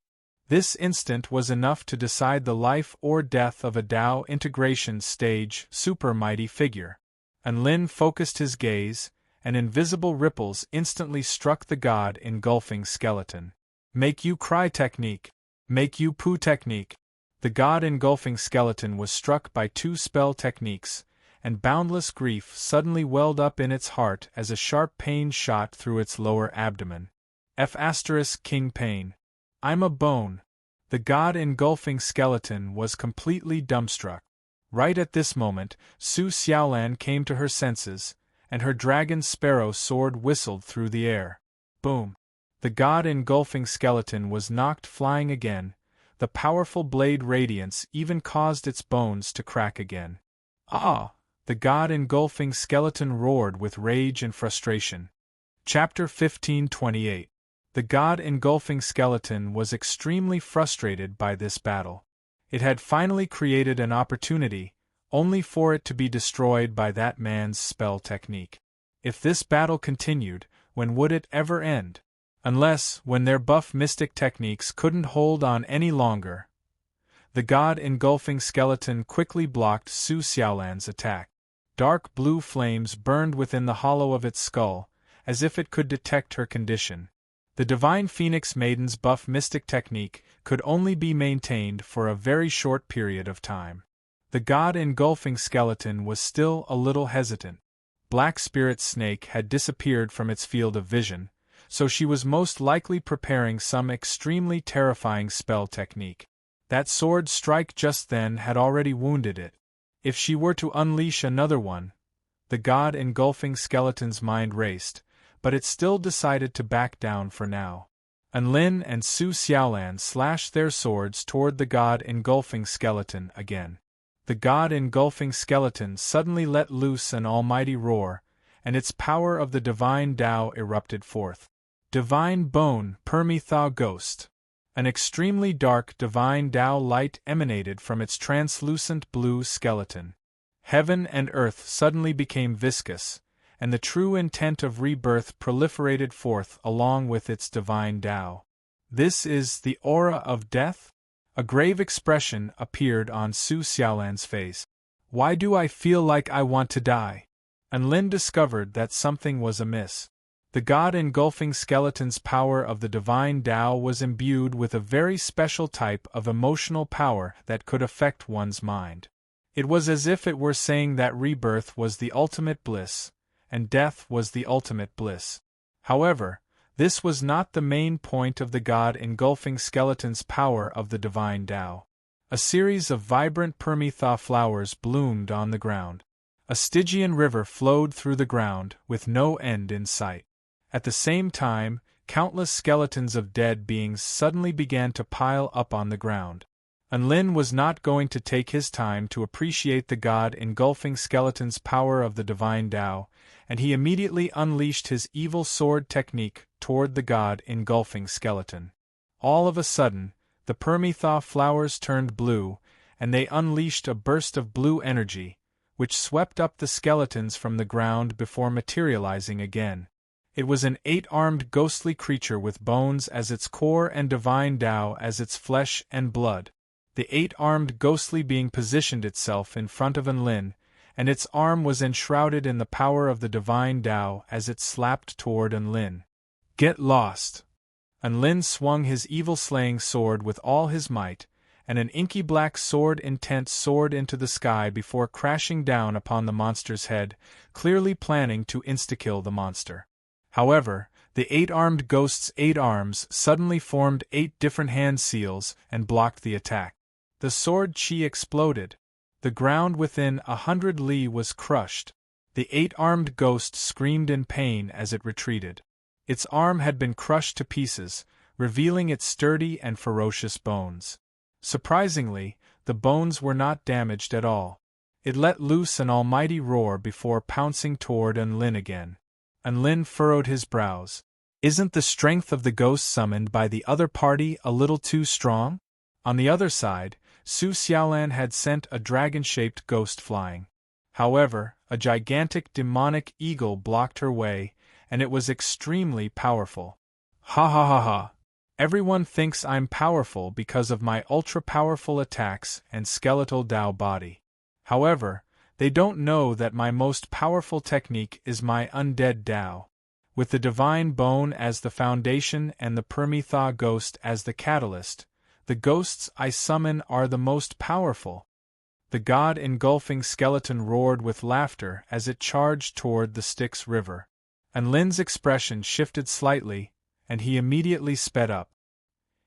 This instant was enough to decide the life or death of a Dao integration stage super mighty figure. Lin focused his gaze, and invisible ripples instantly struck the god-engulfing skeleton. Make you cry technique. Make you poo technique. The god-engulfing skeleton was struck by two spell techniques, and boundless grief suddenly welled up in its heart as a sharp pain shot through its lower abdomen. King pain. I'm a bone. The god-engulfing skeleton was completely dumbstruck. Right at this moment, Su Xiaolan came to her senses, and her dragon sparrow sword whistled through the air. Boom! The god-engulfing skeleton was knocked flying again. The powerful blade radiance even caused its bones to crack again. Ah! The god-engulfing skeleton roared with rage and frustration. Chapter 1528. The god-engulfing skeleton was extremely frustrated by this battle. It had finally created an opportunity, only for it to be destroyed by that man's spell technique. If this battle continued, when would it ever end? Unless, when their buff mystic techniques couldn't hold on any longer. The god-engulfing skeleton quickly blocked Su Xiaolan's attack. Dark blue flames burned within the hollow of its skull, as if it could detect her condition. The Divine Phoenix Maiden's buff mystic technique could only be maintained for a very short period of time. The god-engulfing skeleton was still a little hesitant. Black Spirit Snake had disappeared from its field of vision, so she was most likely preparing some extremely terrifying spell technique. That sword strike just then had already wounded it. If she were to unleash another one, the god-engulfing skeleton's mind raced, but it still decided to back down for now. Lin and Su Xiaolan slashed their swords toward the god-engulfing skeleton again. The god-engulfing skeleton suddenly let loose an almighty roar, and its power of the divine Tao erupted forth. Divine Bone Permitha Ghost. An extremely dark divine Tao light emanated from its translucent blue skeleton. Heaven and earth suddenly became viscous, and the true intent of rebirth proliferated forth along with its divine Tao. This is the aura of death? A grave expression appeared on Su Xiaolan's face. Why do I feel like I want to die? And Lin discovered that something was amiss. The God-engulfing skeleton's power of the divine Tao was imbued with a very special type of emotional power that could affect one's mind. It was as if it were saying that rebirth was the ultimate bliss, and death was the ultimate bliss. However, this was not the main point of the God-engulfing skeleton's power of the divine Tao. A series of vibrant Permitha flowers bloomed on the ground. A Stygian river flowed through the ground, with no end in sight. At the same time, countless skeletons of dead beings suddenly began to pile up on the ground. And Lin was not going to take his time to appreciate the God-engulfing skeleton's power of the divine Tao, and he immediately unleashed his evil sword technique toward the God-engulfing skeleton. All of a sudden, the Permitha flowers turned blue, and they unleashed a burst of blue energy, which swept up the skeletons from the ground before materializing again. It was an 8-armed ghostly creature with bones as its core and divine Tao as its flesh and blood. The 8-armed ghostly being positioned itself in front of Enlin, and its arm was enshrouded in the power of the divine Tao as it slapped toward Enlin. Get lost! Enlin swung his evil-slaying sword with all his might, and an inky black sword intent soared into the sky before crashing down upon the monster's head, clearly planning to insta-kill the monster. However, the 8-armed ghost's 8 arms suddenly formed 8 different hand seals and blocked the attack. The sword chi exploded. The ground within 100 li was crushed. The 8-armed ghost screamed in pain as it retreated. Its arm had been crushed to pieces, revealing its sturdy and ferocious bones. Surprisingly, the bones were not damaged at all. It let loose an almighty roar before pouncing toward Enlin again. Enlin furrowed his brows. Isn't the strength of the ghost summoned by the other party a little too strong? On the other side, Su Xiaolan had sent a dragon-shaped ghost flying. However, a gigantic demonic eagle blocked her way, and it was extremely powerful. Ha ha ha ha! Everyone thinks I'm powerful because of my ultra-powerful attacks and skeletal Tao body. However, they don't know that my most powerful technique is my undead Tao. With the divine bone as the foundation and the Permitha ghost as the catalyst, the ghosts I summon are the most powerful. The God-engulfing skeleton roared with laughter as it charged toward the Styx River. And Lin's expression shifted slightly, and he immediately sped up.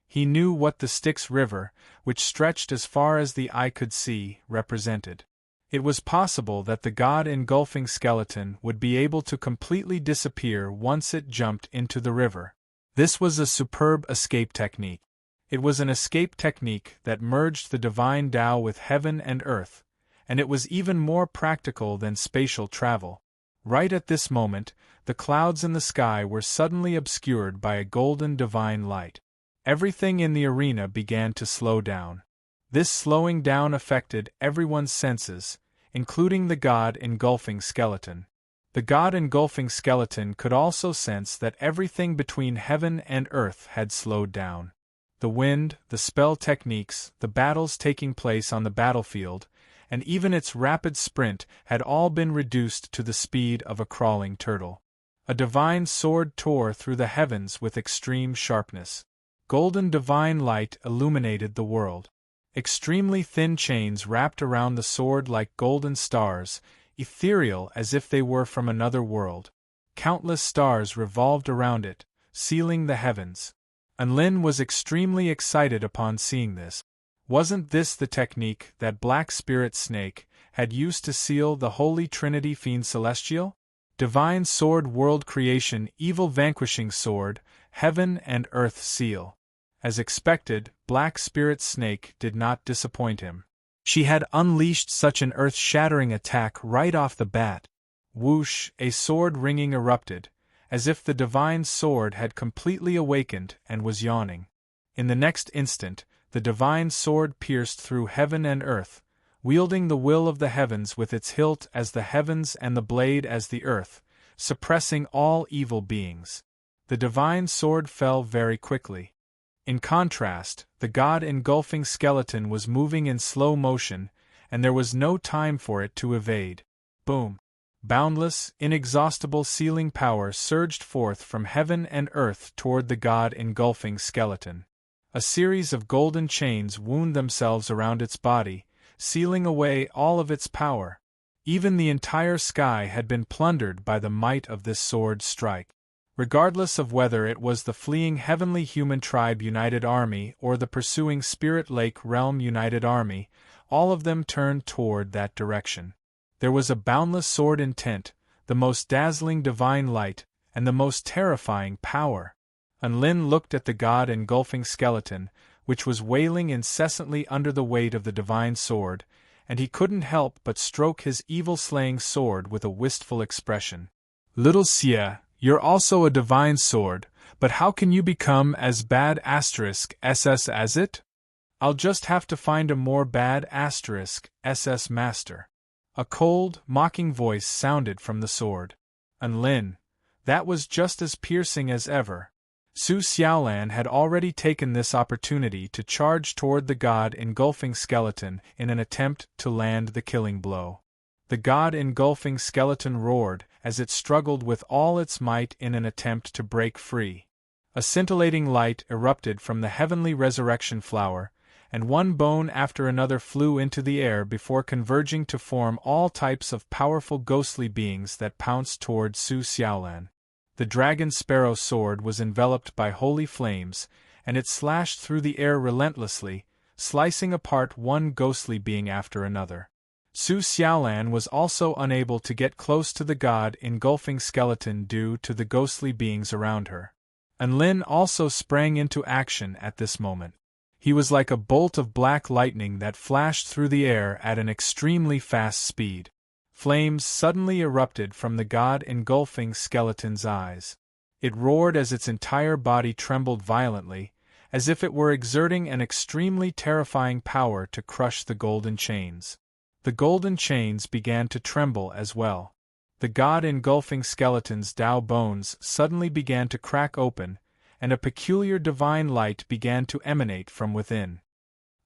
He knew what the Styx River, which stretched as far as the eye could see, represented. It was possible that the God-engulfing skeleton would be able to completely disappear once it jumped into the river. This was a superb escape technique. It was an escape technique that merged the divine Tao with heaven and earth, and it was even more practical than spatial travel. Right at this moment, the clouds in the sky were suddenly obscured by a golden divine light. Everything in the arena began to slow down. This slowing down affected everyone's senses, including the God-engulfing skeleton. The God-engulfing skeleton could also sense that everything between heaven and earth had slowed down. The wind, the spell techniques, the battles taking place on the battlefield, and even its rapid sprint had all been reduced to the speed of a crawling turtle. A divine sword tore through the heavens with extreme sharpness. Golden divine light illuminated the world. Extremely thin chains wrapped around the sword like golden stars, ethereal as if they were from another world. Countless stars revolved around it, sealing the heavens. And Lin was extremely excited upon seeing this. Wasn't this the technique that Black Spirit Snake had used to seal the Holy Trinity Fiend Celestial? Divine Sword World Creation Evil Vanquishing Sword, Heaven and Earth Seal. As expected, Black Spirit Snake did not disappoint him. She had unleashed such an earth-shattering attack right off the bat. Whoosh, a sword ringing erupted, as if the divine sword had completely awakened and was yawning. In the next instant, the divine sword pierced through heaven and earth, wielding the will of the heavens with its hilt as the heavens and the blade as the earth, suppressing all evil beings. The divine sword fell very quickly. In contrast, the god-engulfing skeleton was moving in slow motion, and there was no time for it to evade. Boom! Boundless, inexhaustible sealing power surged forth from heaven and earth toward the god-engulfing skeleton. A series of golden chains wound themselves around its body, sealing away all of its power. Even the entire sky had been plundered by the might of this sword strike. Regardless of whether it was the fleeing Heavenly Human Tribe United Army or the pursuing Spirit Lake Realm United Army, all of them turned toward that direction. There was a boundless sword intent, the most dazzling divine light, and the most terrifying power. Unlin looked at the god-engulfing skeleton, which was wailing incessantly under the weight of the divine sword, and he couldn't help but stroke his evil-slaying sword with a wistful expression. "Little Xie, you're also a divine sword, but how can you become as bad *SS as it? I'll just have to find a more bad *SS master." A cold, mocking voice sounded from the sword. Unlin, that was just as piercing as ever. Su Xiaolan had already taken this opportunity to charge toward the god-engulfing skeleton in an attempt to land the killing blow. The god-engulfing skeleton roared as it struggled with all its might in an attempt to break free. A scintillating light erupted from the heavenly resurrection flower, and one bone after another flew into the air before converging to form all types of powerful ghostly beings that pounced toward Su Xiaolan. The dragon sparrow sword was enveloped by holy flames, and it slashed through the air relentlessly, slicing apart one ghostly being after another. Su Xiaolan was also unable to get close to the god-engulfing skeleton due to the ghostly beings around her. Unlin also sprang into action at this moment. He was like a bolt of black lightning that flashed through the air at an extremely fast speed. Flames suddenly erupted from the god-engulfing skeleton's eyes. It roared as its entire body trembled violently, as if it were exerting an extremely terrifying power to crush the golden chains. The golden chains began to tremble as well. The god-engulfing skeleton's Dao bones suddenly began to crack open, and a peculiar divine light began to emanate from within.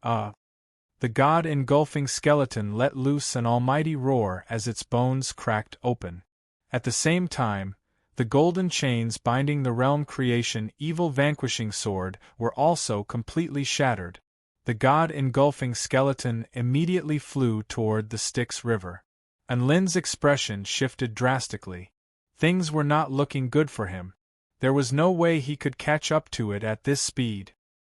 The god-engulfing skeleton let loose an almighty roar as its bones cracked open. At the same time, the golden chains binding the realm creation evil vanquishing sword were also completely shattered. The god-engulfing skeleton immediately flew toward the Styx River. Unlin's expression shifted drastically. Things were not looking good for him. There was no way he could catch up to it at this speed.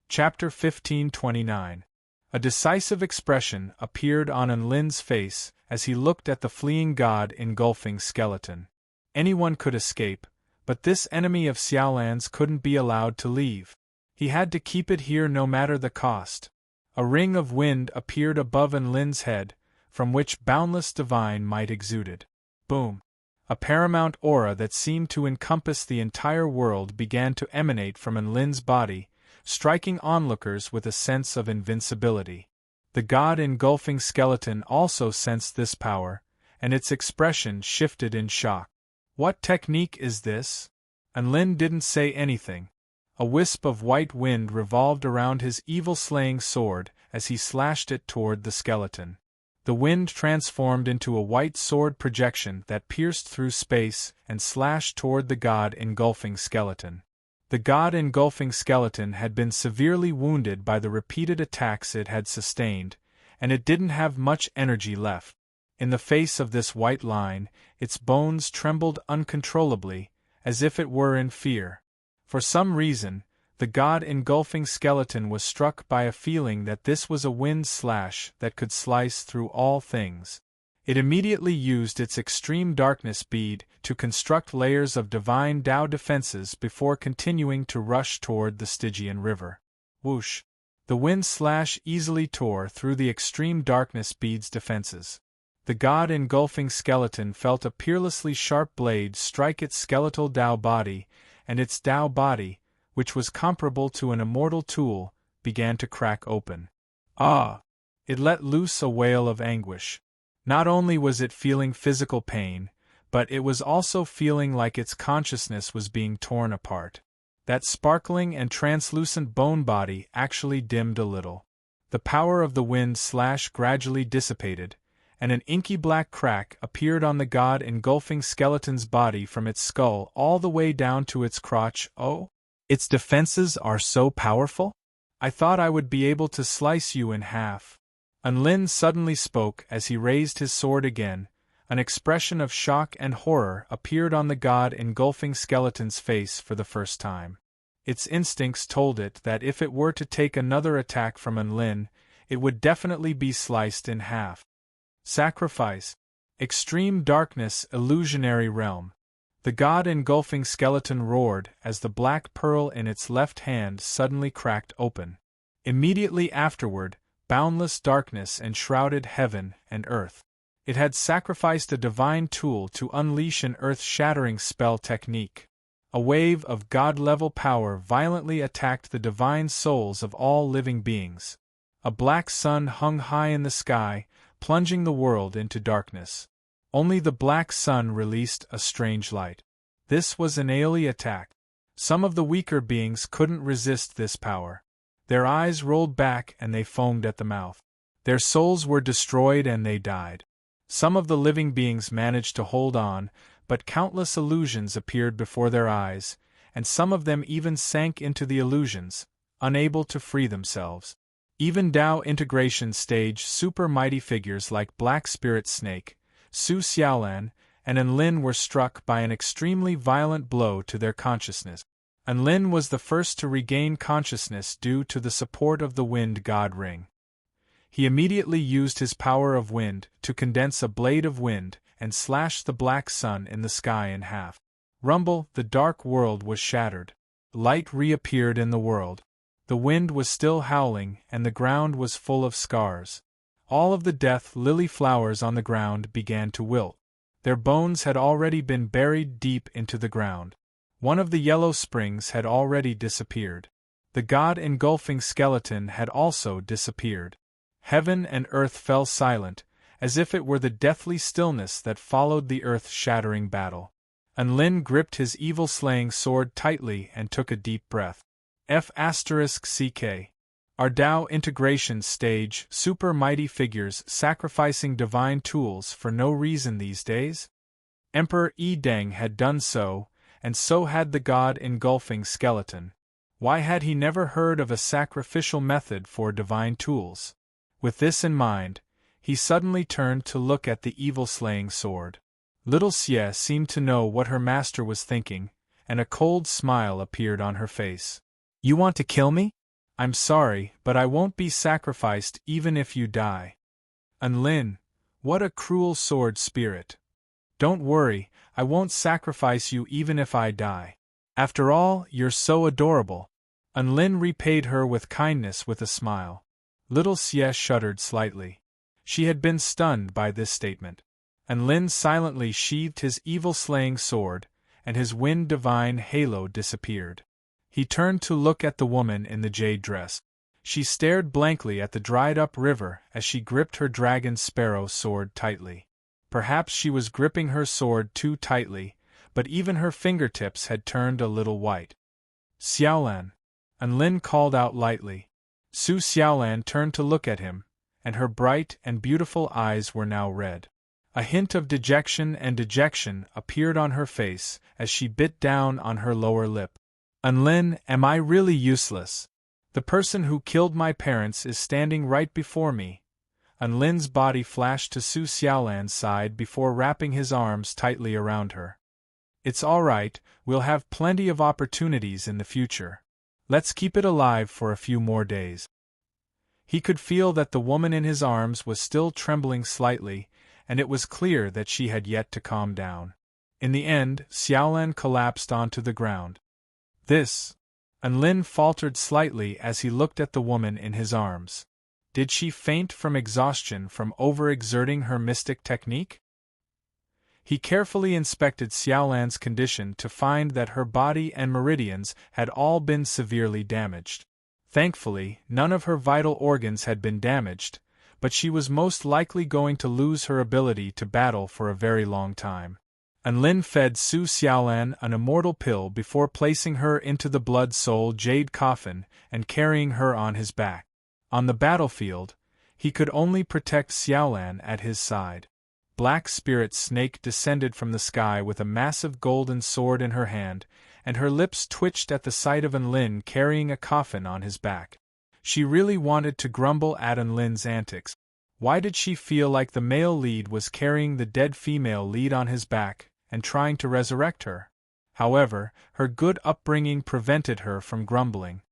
Chapter 1529. A decisive expression appeared on Unlin's face as he looked at the fleeing god-engulfing skeleton. Anyone could escape, but this enemy of Xiaolan's couldn't be allowed to leave. He had to keep it here no matter the cost. A ring of wind appeared above Unlin's head, from which boundless divine might exuded. Boom! A paramount aura that seemed to encompass the entire world began to emanate from Unlin's body, striking onlookers with a sense of invincibility. The god-engulfing skeleton also sensed this power, and its expression shifted in shock. "What technique is this?" Unlin didn't say anything. A wisp of white wind revolved around his evil-slaying sword as he slashed it toward the skeleton. The wind transformed into a white sword projection that pierced through space and slashed toward the god-engulfing skeleton. The god-engulfing skeleton had been severely wounded by the repeated attacks it had sustained, and it didn't have much energy left. In the face of this white line, its bones trembled uncontrollably, as if it were in fear. For some reason, the god-engulfing skeleton was struck by a feeling that this was a wind slash that could slice through all things. It immediately used its extreme darkness bead to construct layers of divine Dao defenses before continuing to rush toward the Stygian River. Whoosh! The wind slash easily tore through the extreme darkness bead's defenses. The god-engulfing skeleton felt a peerlessly sharp blade strike its skeletal Tao body, and its Tao body, which was comparable to an immortal tool, began to crack open. Ah! It let loose a wail of anguish. Not only was it feeling physical pain, but it was also feeling like its consciousness was being torn apart. That sparkling and translucent bone body actually dimmed a little. The power of the wind gradually dissipated, and an inky black crack appeared on the god-engulfing skeleton's body from its skull all the way down to its crotch. Oh? Its defenses are so powerful? I thought I would be able to slice you in half. Unlin suddenly spoke as he raised his sword again. An expression of shock and horror appeared on the god-engulfing skeleton's face for the first time. Its instincts told it that if it were to take another attack from Unlin, it would definitely be sliced in half. Sacrifice. Extreme darkness, illusionary realm. The god-engulfing skeleton roared as the black pearl in its left hand suddenly cracked open. Immediately afterward, boundless darkness enshrouded heaven and earth. It had sacrificed a divine tool to unleash an earth-shattering spell technique. A wave of god-level power violently attacked the divine souls of all living beings. A black sun hung high in the sky, plunging the world into darkness. Only the black sun released a strange light. This was an alien attack. Some of the weaker beings couldn't resist this power. Their eyes rolled back and they foamed at the mouth. Their souls were destroyed and they died. Some of the living beings managed to hold on, but countless illusions appeared before their eyes, and some of them even sank into the illusions, unable to free themselves. Even Tao integration stage super mighty figures like Black Spirit Snake, Su Xiaolan, and Enlin were struck by an extremely violent blow to their consciousness. Enlin was the first to regain consciousness due to the support of the Wind God Ring. He immediately used his power of wind to condense a blade of wind and slash the black sun in the sky in half. Rumble, the dark world was shattered. Light reappeared in the world. The wind was still howling and the ground was full of scars. All of the death lily flowers on the ground began to wilt. Their bones had already been buried deep into the ground. One of the yellow springs had already disappeared. The god-engulfing skeleton had also disappeared. Heaven and earth fell silent, as if it were the deathly stillness that followed the earth-shattering battle. Enlin gripped his evil-slaying sword tightly and took a deep breath. F***CK. Our Tao integration stage super mighty figures sacrificing divine tools for no reason these days? Emperor Yi Deng had done so, and so had the god-engulfing skeleton. Why had he never heard of a sacrificial method for divine tools? With this in mind, he suddenly turned to look at the evil-slaying sword. Little Xie seemed to know what her master was thinking, and a cold smile appeared on her face. You want to kill me? I'm sorry, but I won't be sacrificed even if you die. Enlin, what a cruel sword spirit. Don't worry, I won't sacrifice you even if I die. After all, you're so adorable. Enlin repaid her with kindness with a smile. Little Xie shuddered slightly. She had been stunned by this statement. Enlin silently sheathed his evil-slaying sword, and his wind divine halo disappeared. He turned to look at the woman in the jade dress. She stared blankly at the dried-up river as she gripped her dragon sparrow sword tightly. Perhaps she was gripping her sword too tightly, but even her fingertips had turned a little white. Xiaolan. Enlin called out lightly. Su Xiaolan turned to look at him, and her bright and beautiful eyes were now red. A hint of dejection appeared on her face as she bit down on her lower lip. Enlin, am I really useless? The person who killed my parents is standing right before me. Enlin's body flashed to Su Xiaolan's side before wrapping his arms tightly around her. It's all right, we'll have plenty of opportunities in the future. Let's keep it alive for a few more days. He could feel that the woman in his arms was still trembling slightly, and it was clear that she had yet to calm down. In the end, Xiaolan collapsed onto the ground. This. Enlin faltered slightly as he looked at the woman in his arms. Did she faint from exhaustion from overexerting her mystic technique? He carefully inspected Xiaolan's condition to find that her body and meridians had all been severely damaged. Thankfully, none of her vital organs had been damaged, but she was most likely going to lose her ability to battle for a very long time. Anlin fed Su Xiaolan an immortal pill before placing her into the blood-soul jade coffin and carrying her on his back. On the battlefield, he could only protect Xiaolan at his side. Black Spirit Snake descended from the sky with a massive golden sword in her hand, and her lips twitched at the sight of Anlin carrying a coffin on his back. She really wanted to grumble at Anlin's antics. Why did she feel like the male lead was carrying the dead female lead on his back and trying to resurrect her? However, her good upbringing prevented her from grumbling.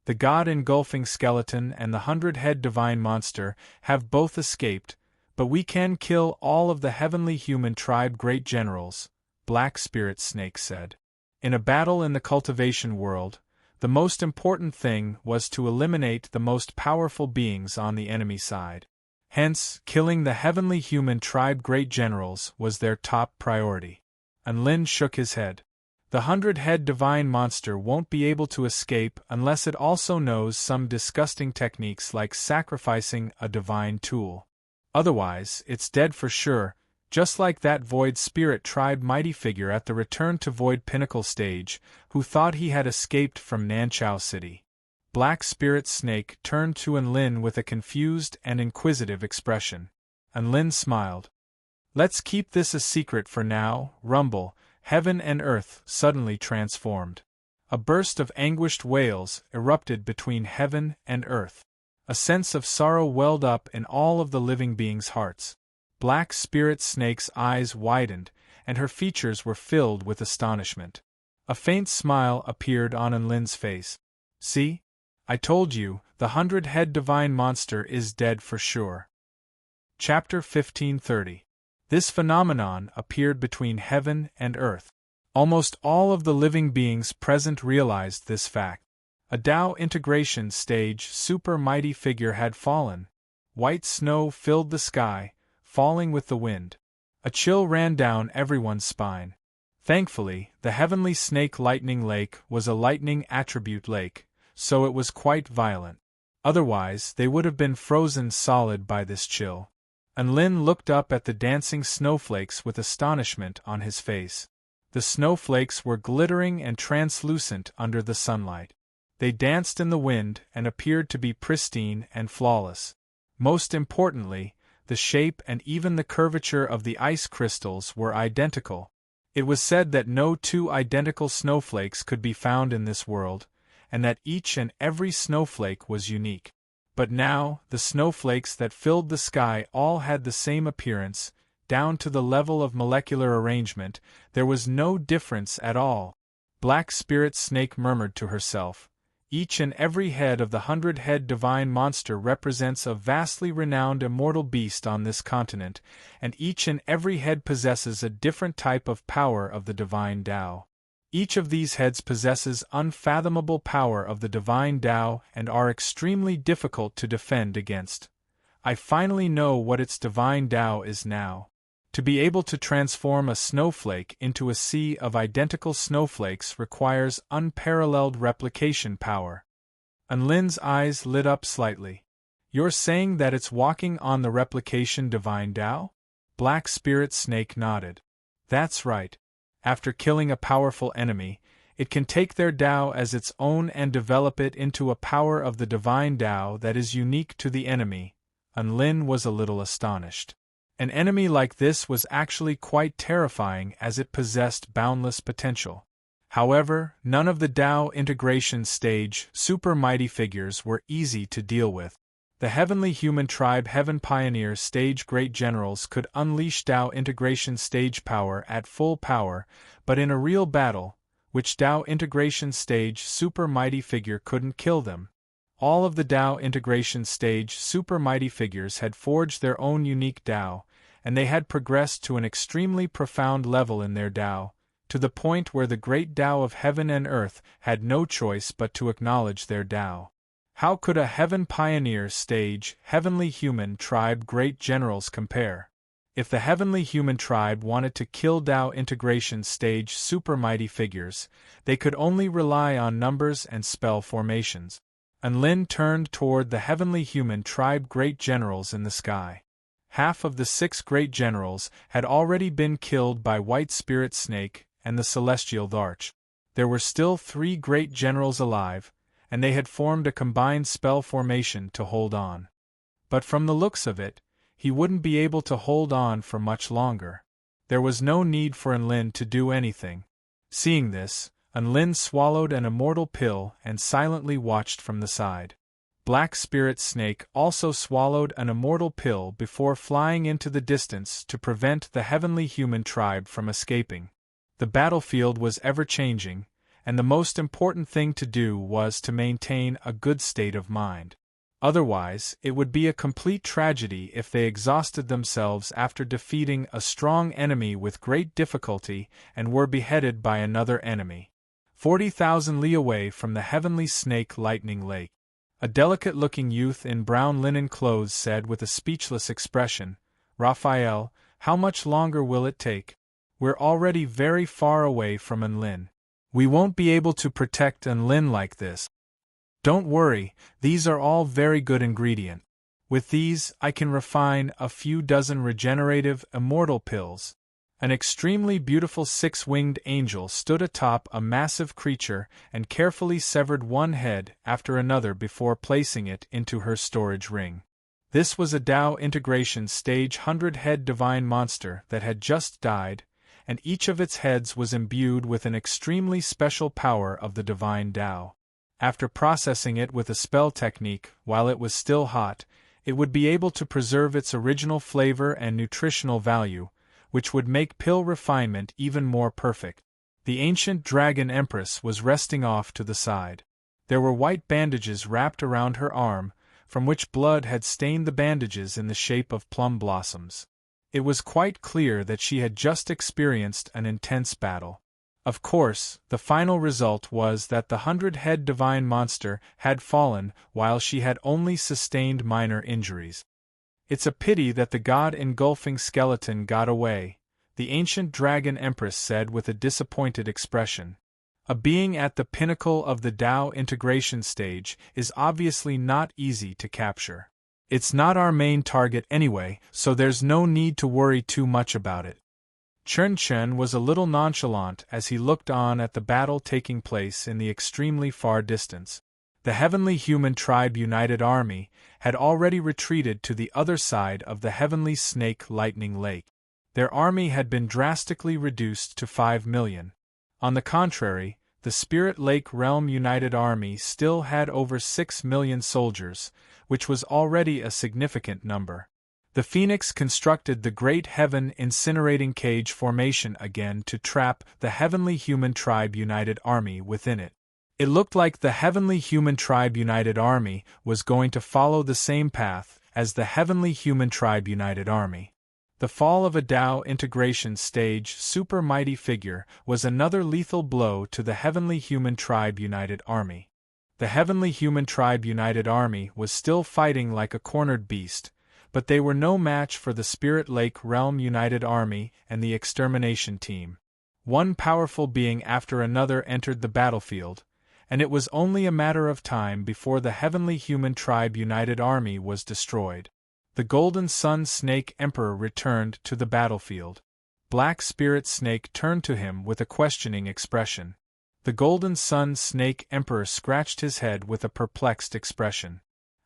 The God-engulfing skeleton and the 100-head divine monster have both escaped, but we can kill all of the heavenly human tribe great generals, Black Spirit Snake said. In a battle in the cultivation world, the most important thing was to eliminate the most powerful beings on the enemy side. Hence, killing the heavenly human tribe great generals was their top priority. Anlin shook his head. The 100-head divine monster won't be able to escape unless it also knows some disgusting techniques like sacrificing a divine tool. Otherwise, it's dead for sure, just like that Void Spirit tribe mighty figure at the Return to Void Pinnacle stage, who thought he had escaped from Nanchao City. Black Spirit Snake turned to Anlin with a confused and inquisitive expression. Anlin smiled. Let's keep this a secret for now. Rumble, heaven and earth suddenly transformed. A burst of anguished wails erupted between heaven and earth. A sense of sorrow welled up in all of the living beings' hearts. Black Spirit Snake's eyes widened, and her features were filled with astonishment. A faint smile appeared on Anlin's face. See? I told you, the 100-head divine monster is dead for sure. Chapter 1530. This phenomenon appeared between heaven and earth. Almost all of the living beings present realized this fact. A Tao integration stage super mighty figure had fallen. White snow filled the sky, falling with the wind. A chill ran down everyone's spine. Thankfully, the heavenly snake lightning lake was a lightning attribute lake, so it was quite violent. Otherwise, they would have been frozen solid by this chill. Anlin looked up at the dancing snowflakes with astonishment on his face. The snowflakes were glittering and translucent under the sunlight. They danced in the wind and appeared to be pristine and flawless. Most importantly, the shape and even the curvature of the ice crystals were identical. It was said that no two identical snowflakes could be found in this world, and that each and every snowflake was unique. But now, the snowflakes that filled the sky all had the same appearance, down to the level of molecular arrangement. There was no difference at all. Black Spirit Snake murmured to herself. Each and every head of the 100-head divine monster represents a vastly renowned immortal beast on this continent, and each and every head possesses a different type of power of the divine Tao. Each of these heads possesses unfathomable power of the divine Tao and are extremely difficult to defend against. I finally know what its divine Tao is now. To be able to transform a snowflake into a sea of identical snowflakes requires unparalleled replication power. Anlin's eyes lit up slightly. You're saying that it's walking on the replication divine Tao? Black Spirit Snake nodded. That's right. After killing a powerful enemy, it can take their Tao as its own and develop it into a power of the divine Tao that is unique to the enemy. Anlin was a little astonished. An enemy like this was actually quite terrifying as it possessed boundless potential. However, none of the Tao integration stage super mighty figures were easy to deal with. The heavenly human tribe Heaven Pioneer stage great generals could unleash Tao integration stage power at full power, but in a real battle, which Tao integration stage super mighty figure couldn't kill them. All of the Tao integration stage super mighty figures had forged their own unique Tao, and they had progressed to an extremely profound level in their Tao, to the point where the great Tao of heaven and earth had no choice but to acknowledge their Tao. How could a Heaven Pioneer stage, Heavenly Human Tribe great generals compare? If the Heavenly Human Tribe wanted to kill Tao integration stage super mighty figures, they could only rely on numbers and spell formations. Enlin turned toward the Heavenly Human Tribe great generals in the sky. Half of the 6 great generals had already been killed by White Spirit Snake and the Celestial Dharch. There were still 3 great generals alive, and they had formed a combined spell formation to hold on. But from the looks of it, he wouldn't be able to hold on for much longer. There was no need for Enlin to do anything. Seeing this, Enlin swallowed an immortal pill and silently watched from the side. Black Spirit Snake also swallowed an immortal pill before flying into the distance to prevent the Heavenly Human Tribe from escaping. The battlefield was ever-changing, and the most important thing to do was to maintain a good state of mind. Otherwise, it would be a complete tragedy if they exhausted themselves after defeating a strong enemy with great difficulty and were beheaded by another enemy. 40,000 li away from the Heavenly Snake Lightning Lake, a delicate-looking youth in brown linen clothes said with a speechless expression, "Raphael, how much longer will it take? We're already very far away from Enlin. We won't be able to protect Enlin like this." "Don't worry, these are all very good ingredients. With these, I can refine a few dozen regenerative, immortal pills." An extremely beautiful 6-winged angel stood atop a massive creature and carefully severed one head after another before placing it into her storage ring. This was a Tao integration stage 100-head divine monster that had just died, and each of its heads was imbued with an extremely special power of the divine Tao. After processing it with a spell technique while it was still hot, it would be able to preserve its original flavor and nutritional value, which would make pill refinement even more perfect. The ancient dragon empress was resting off to the side. There were white bandages wrapped around her arm, from which blood had stained the bandages in the shape of plum blossoms. It was quite clear that she had just experienced an intense battle. Of course, the final result was that the 100-head divine monster had fallen while she had only sustained minor injuries. "It's a pity that the god-engulfing skeleton got away," the ancient dragon empress said with a disappointed expression. "A being at the pinnacle of the Tao integration stage is obviously not easy to capture. It's not our main target anyway, so there's no need to worry too much about it." Chen Chen was a little nonchalant as he looked on at the battle taking place in the extremely far distance. The Heavenly Human Tribe United Army had already retreated to the other side of the Heavenly Snake Lightning Lake. Their army had been drastically reduced to 5 million. On the contrary, the Spirit Lake Realm United Army still had over 6 million soldiers, which was already a significant number. The Phoenix constructed the Great Heaven Incinerating Cage formation again to trap the Heavenly Human Tribe United Army within it. It looked like the Heavenly Human Tribe United Army was going to follow the same path as the Heavenly Human Tribe United Army. The fall of a Tao integration stage super mighty figure was another lethal blow to the Heavenly Human Tribe United Army. The Heavenly Human Tribe United Army was still fighting like a cornered beast, but they were no match for the Spirit Lake Realm United Army and the Extermination Team. One powerful being after another entered the battlefield, and it was only a matter of time before the Heavenly Human Tribe United Army was destroyed. The Golden Sun Snake Emperor returned to the battlefield. Black Spirit Snake turned to him with a questioning expression. The Golden Sun Snake Emperor scratched his head with a perplexed expression.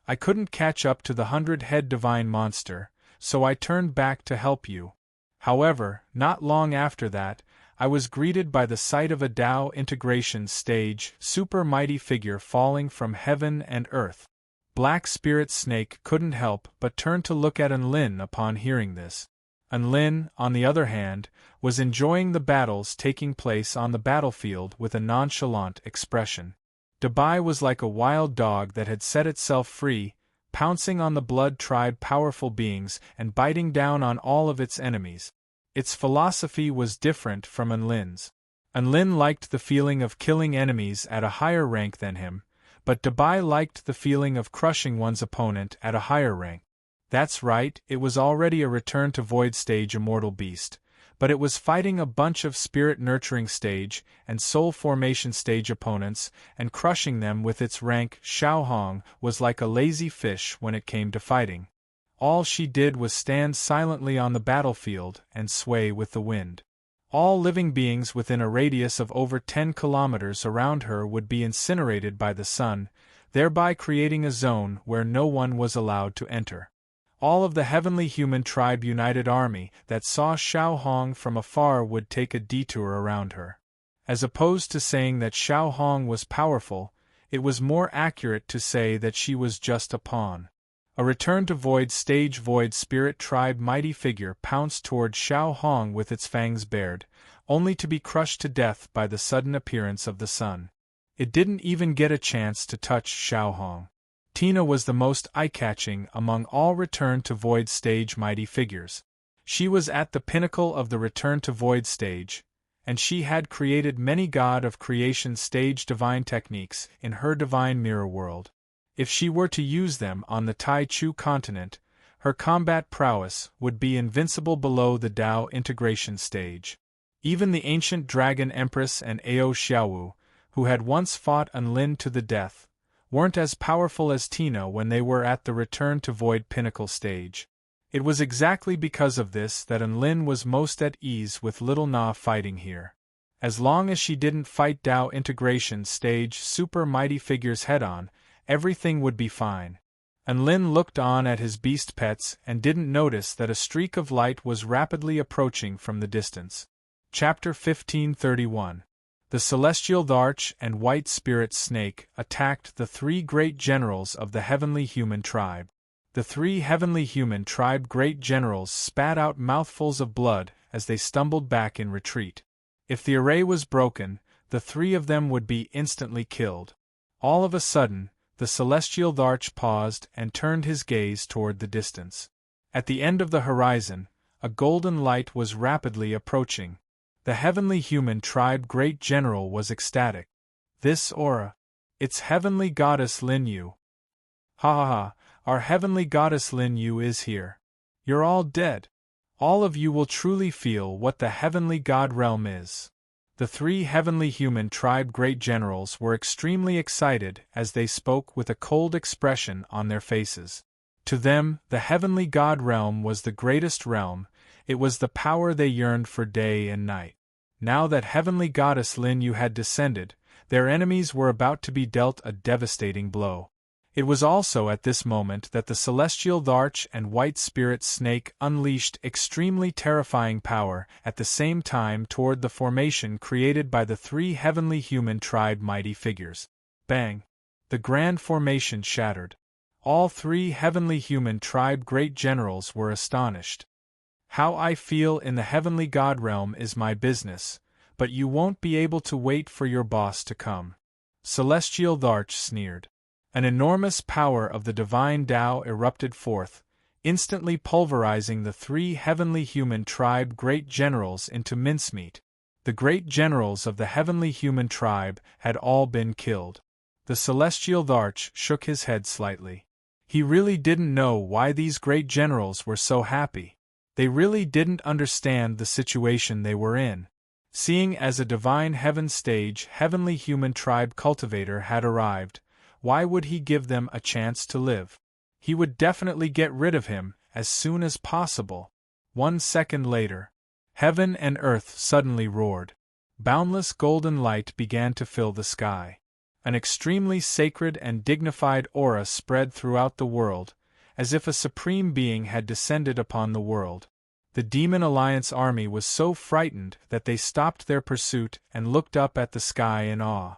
"I couldn't catch up to the 100-head divine monster, so I turned back to help you. However, not long after that, I was greeted by the sight of a Tao integration stage super mighty figure falling from heaven and earth." Black Spirit Snake couldn't help but turn to look at Enlin upon hearing this. Enlin, on the other hand, was enjoying the battles taking place on the battlefield with a nonchalant expression. Dabai was like a wild dog that had set itself free, pouncing on the Blood Tribe powerful beings and biting down on all of its enemies. Its philosophy was different from Enlin's. Enlin liked the feeling of killing enemies at a higher rank than him, But Dabai liked the feeling of crushing one's opponent at a higher rank. That's right, it was already a return to void stage immortal beast, but it was fighting a bunch of spirit nurturing stage and soul formation stage opponents, and crushing them with its rank. Xiaohong was like a lazy fish when it came to fighting. All she did was stand silently on the battlefield and sway with the wind. All living beings within a radius of over 10 kilometers around her would be incinerated by the sun, thereby creating a zone where no one was allowed to enter. All of the Heavenly Human Tribe United Army that saw Xiaohong from afar would take a detour around her. As opposed to saying that Xiaohong was powerful, it was more accurate to say that she was just a pawn. A return to void stage void spirit tribe mighty figure pounced toward Xiaohong with its fangs bared, only to be crushed to death by the sudden appearance of the sun. It didn't even get a chance to touch Xiaohong. Tina was the most eye-catching among all return to void stage mighty figures. She was at the pinnacle of the return to void stage, and she had created many god of creation stage divine techniques in her divine mirror world. If she were to use them on the Tai Chu continent, her combat prowess would be invincible below the Dao integration stage. Even the ancient Dragon Empress and Ao Xiaowu, who had once fought Enlin to the death, weren't as powerful as Tina when they were at the return to void pinnacle stage. It was exactly because of this that Enlin was most at ease with Little Na fighting here. As long as she didn't fight Dao integration stage super mighty figures head-on, everything would be fine. Enlin looked on at his beast pets and didn't notice that a streak of light was rapidly approaching from the distance. Chapter 1531. The Celestial Arch and White Spirit Snake attacked the three great generals of the Heavenly Human Tribe. The three Heavenly Human Tribe great generals spat out mouthfuls of blood as they stumbled back in retreat. If the array was broken, the three of them would be instantly killed. All of a sudden, the Celestial Arch paused and turned his gaze toward the distance. At the end of the horizon, a golden light was rapidly approaching. The Heavenly Human Tribe Great General was ecstatic. This aura. It's Heavenly Goddess Lin Yu. Ha ha ha, our Heavenly Goddess Lin Yu is here. You're all dead. All of you will truly feel what the Heavenly God Realm is. The three Heavenly Human Tribe Great Generals were extremely excited as they spoke with a cold expression on their faces. To them, the Heavenly God Realm was the greatest realm, it was the power they yearned for day and night. Now that Heavenly Goddess Lin Yu had descended, their enemies were about to be dealt a devastating blow. It was also at this moment that the Celestial Arch and White Spirit Snake unleashed extremely terrifying power at the same time toward the formation created by the three Heavenly Human Tribe mighty figures. Bang! The grand formation shattered. All three Heavenly Human Tribe Great Generals were astonished. How I feel in the Heavenly God Realm is my business, but you won't be able to wait for your boss to come. Celestial Arch sneered. An enormous power of the divine Tao erupted forth, instantly pulverizing the three Heavenly Human Tribe Great Generals into mincemeat. The Great Generals of the Heavenly Human Tribe had all been killed. The Celestial Arch shook his head slightly. He really didn't know why these Great Generals were so happy. They really didn't understand the situation they were in. Seeing as a divine heaven stage Heavenly Human Tribe Cultivator had arrived, why would he give them a chance to live? He would definitely get rid of him as soon as possible. 1 second later, heaven and earth suddenly roared. Boundless golden light began to fill the sky. An extremely sacred and dignified aura spread throughout the world, as if a supreme being had descended upon the world. The Demon Alliance army was so frightened that they stopped their pursuit and looked up at the sky in awe.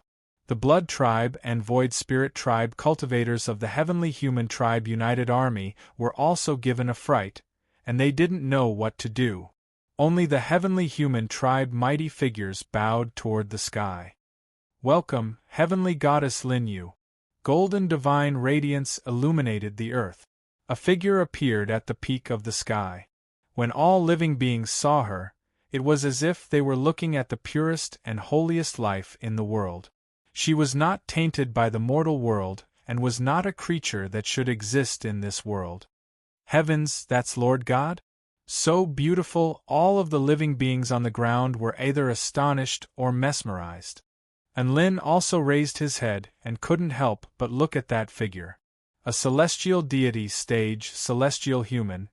The Blood Tribe and Void Spirit Tribe cultivators of the Heavenly Human Tribe United Army were also given a fright, and they didn't know what to do. Only the Heavenly Human Tribe mighty figures bowed toward the sky. Welcome, Heavenly Goddess Lin Yu. Golden divine radiance illuminated the earth. A figure appeared at the peak of the sky. When all living beings saw her, it was as if they were looking at the purest and holiest life in the world. She was not tainted by the mortal world, and was not a creature that should exist in this world. Heavens, that's Lord God? So beautiful, all of the living beings on the ground were either astonished or mesmerized. And Lin also raised his head and couldn't help but look at that figure. A celestial deity stage, celestial human.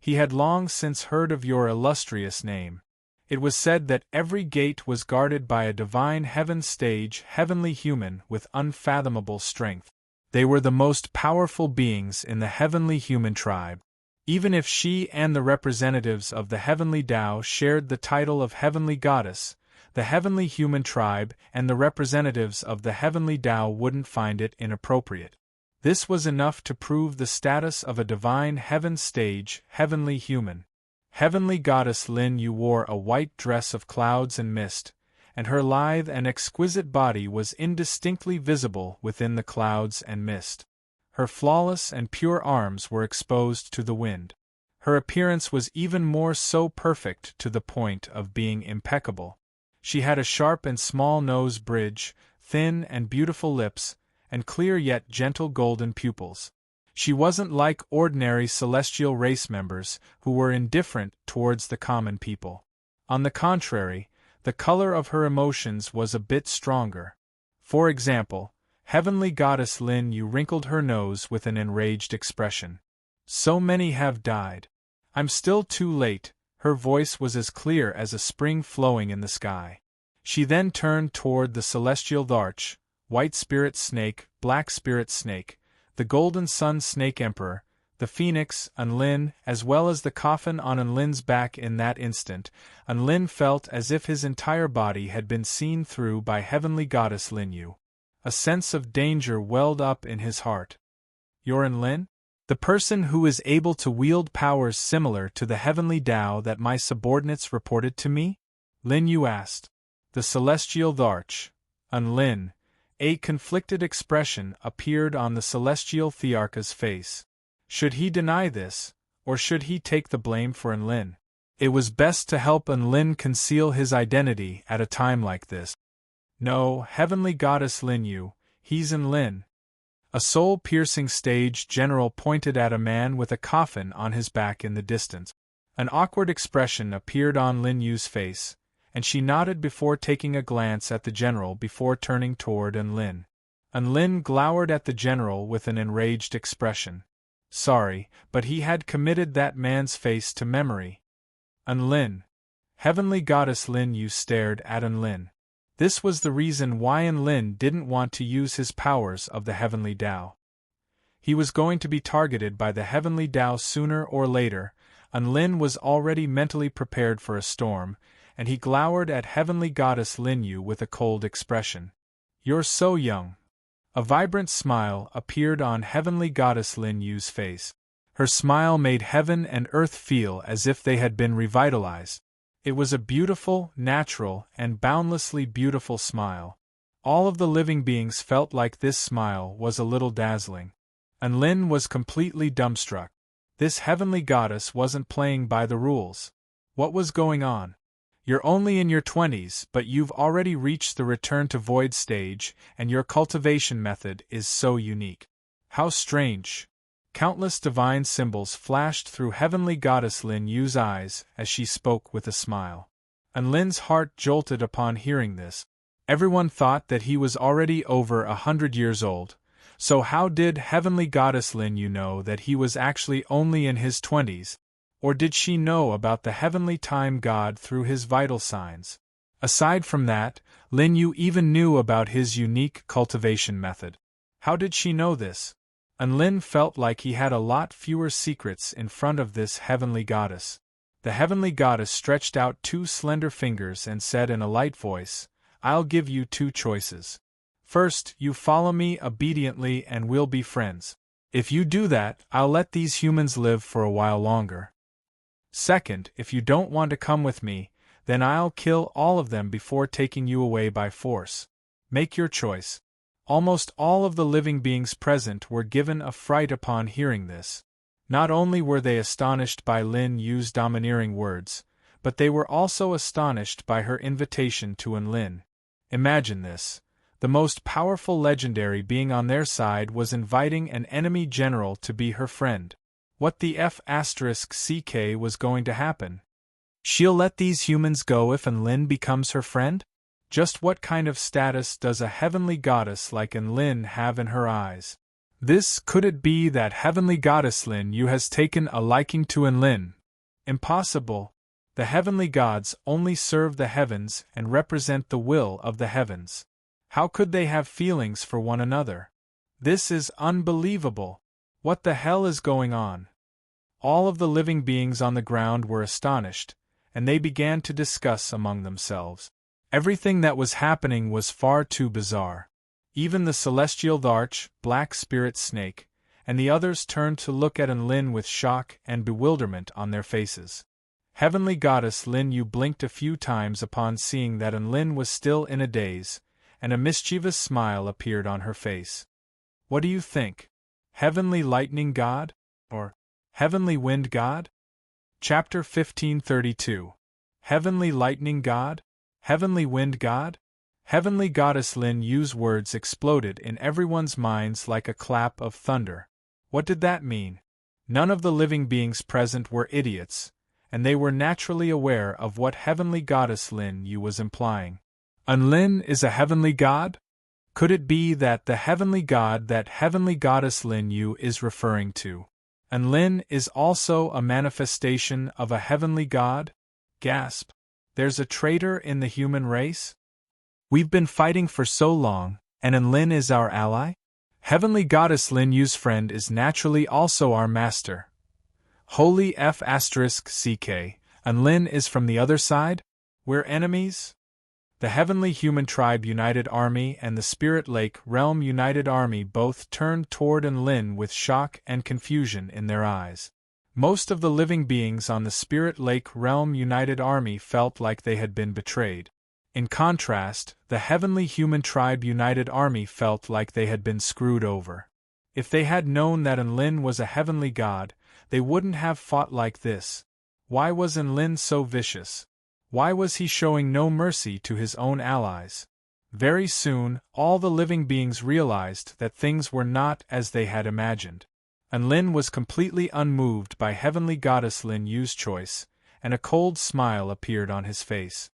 He had long since heard of your illustrious name. It was said that every gate was guarded by a divine heaven stage, heavenly human with unfathomable strength. They were the most powerful beings in the heavenly human tribe. Even if she and the representatives of the heavenly Tao shared the title of heavenly goddess, the heavenly human tribe and the representatives of the heavenly Tao wouldn't find it inappropriate. This was enough to prove the status of a divine heaven stage, heavenly human. Heavenly goddess Lin Yu wore a white dress of clouds and mist, and her lithe and exquisite body was indistinctly visible within the clouds and mist. Her flawless and pure arms were exposed to the wind. Her appearance was even more so perfect to the point of being impeccable. She had a sharp and small nose bridge, thin and beautiful lips, and clear yet gentle golden pupils. She wasn't like ordinary celestial race members who were indifferent towards the common people. On the contrary, the color of her emotions was a bit stronger. For example, heavenly goddess Lin Yu wrinkled her nose with an enraged expression. So many have died. I'm still too late. Her voice was as clear as a spring flowing in the sky. She then turned toward the celestial Dharch, white spirit snake, black spirit snake, the golden sun snake emperor, the phoenix, Enlin, as well as the coffin on Enlin's back. In that instant, Enlin felt as if his entire body had been seen through by heavenly goddess Lin Yu. A sense of danger welled up in his heart. You're Enlin? The person who is able to wield powers similar to the heavenly Tao that my subordinates reported to me? Lin Yu asked. The celestial Dharch, Enlin. A conflicted expression appeared on the celestial Thearcha's face. Should he deny this, or should he take the blame for Enlin? It was best to help Enlin conceal his identity at a time like this. No, heavenly goddess Lin Yu, he's Enlin. A soul-piercing stage general pointed at a man with a coffin on his back in the distance. An awkward expression appeared on Lin Yu's face, and she nodded before taking a glance at the general before turning toward Enlin. Enlin glowered at the general with an enraged expression. Sorry, but he had committed that man's face to memory. Enlin. Heavenly goddess Lin Yu stared at Enlin. This was the reason why Enlin didn't want to use his powers of the heavenly Tao. He was going to be targeted by the heavenly Tao sooner or later. Enlin was already mentally prepared for a storm, and he glowered at heavenly goddess Lin Yu with a cold expression. You're so young. A vibrant smile appeared on heavenly goddess Lin Yu's face. Her smile made heaven and earth feel as if they had been revitalized. It was a beautiful, natural, and boundlessly beautiful smile. All of the living beings felt like this smile was a little dazzling. Enlin was completely dumbstruck. This heavenly goddess wasn't playing by the rules. What was going on? You're only in your 20s, but you've already reached the return to void stage, and your cultivation method is so unique. How strange. Countless divine symbols flashed through heavenly goddess Lin Yu's eyes as she spoke with a smile. Enlin's heart jolted upon hearing this. Everyone thought that he was already over 100 years old, so how did heavenly goddess Lin Yu know that he was actually only in his 20s? Or did she know about the heavenly time god through his vital signs? Aside from that, Lin Yu even knew about his unique cultivation method. How did she know this? Enlin felt like he had a lot fewer secrets in front of this heavenly goddess. The heavenly goddess stretched out two slender fingers and said in a light voice, I'll give you two choices. First, you follow me obediently and we'll be friends. If you do that, I'll let these humans live for a while longer. Second, if you don't want to come with me, then I'll kill all of them before taking you away by force. Make your choice. Almost all of the living beings present were given a fright upon hearing this. Not only were they astonished by Lin Yu's domineering words, but they were also astonished by her invitation to Enlin. Imagine this. The most powerful legendary being on their side was inviting an enemy general to be her friend. What the F***ck was going to happen? She'll let these humans go if Enlin becomes her friend? Just what kind of status does a heavenly goddess like Enlin have in her eyes? Could it be that heavenly goddess Lin Yu has taken a liking to Enlin? Impossible. The heavenly gods only serve the heavens and represent the will of the heavens. How could they have feelings for one another? This is unbelievable. What the hell is going on? All of the living beings on the ground were astonished, and they began to discuss among themselves. Everything that was happening was far too bizarre. Even the celestial Dharch, Black Spirit Snake, and the others turned to look at Enlin with shock and bewilderment on their faces. Heavenly Goddess Lin Yu blinked a few times upon seeing that Enlin was still in a daze, and a mischievous smile appeared on her face. What do you think? Heavenly Lightning God? Or Heavenly Wind God? Chapter 1532. Heavenly Lightning God? Heavenly Wind God? Heavenly Goddess Lin Yu's words exploded in everyone's minds like a clap of thunder. What did that mean? None of the living beings present were idiots, and they were naturally aware of what Heavenly Goddess Lin Yu was implying. Enlin is a heavenly god? Could it be that the heavenly god that Heavenly Goddess Lin Yu is referring to? Enlin is also a manifestation of a heavenly god? Gasp. There's a traitor in the human race? We've been fighting for so long, and Enlin is our ally? Heavenly Goddess Lin Yu's friend is naturally also our master. Holy F***ck, Enlin is from the other side? We're enemies? The Heavenly Human Tribe United Army and the Spirit Lake Realm United Army both turned toward Enlin with shock and confusion in their eyes. Most of the living beings on the Spirit Lake Realm United Army felt like they had been betrayed. In contrast, the Heavenly Human Tribe United Army felt like they had been screwed over. If they had known that Enlin was a heavenly god, they wouldn't have fought like this. Why was Enlin so vicious? Why was he showing no mercy to his own allies? Very soon, all the living beings realized that things were not as they had imagined. Enlin was completely unmoved by Heavenly Goddess Lin Yu's choice, and a cold smile appeared on his face.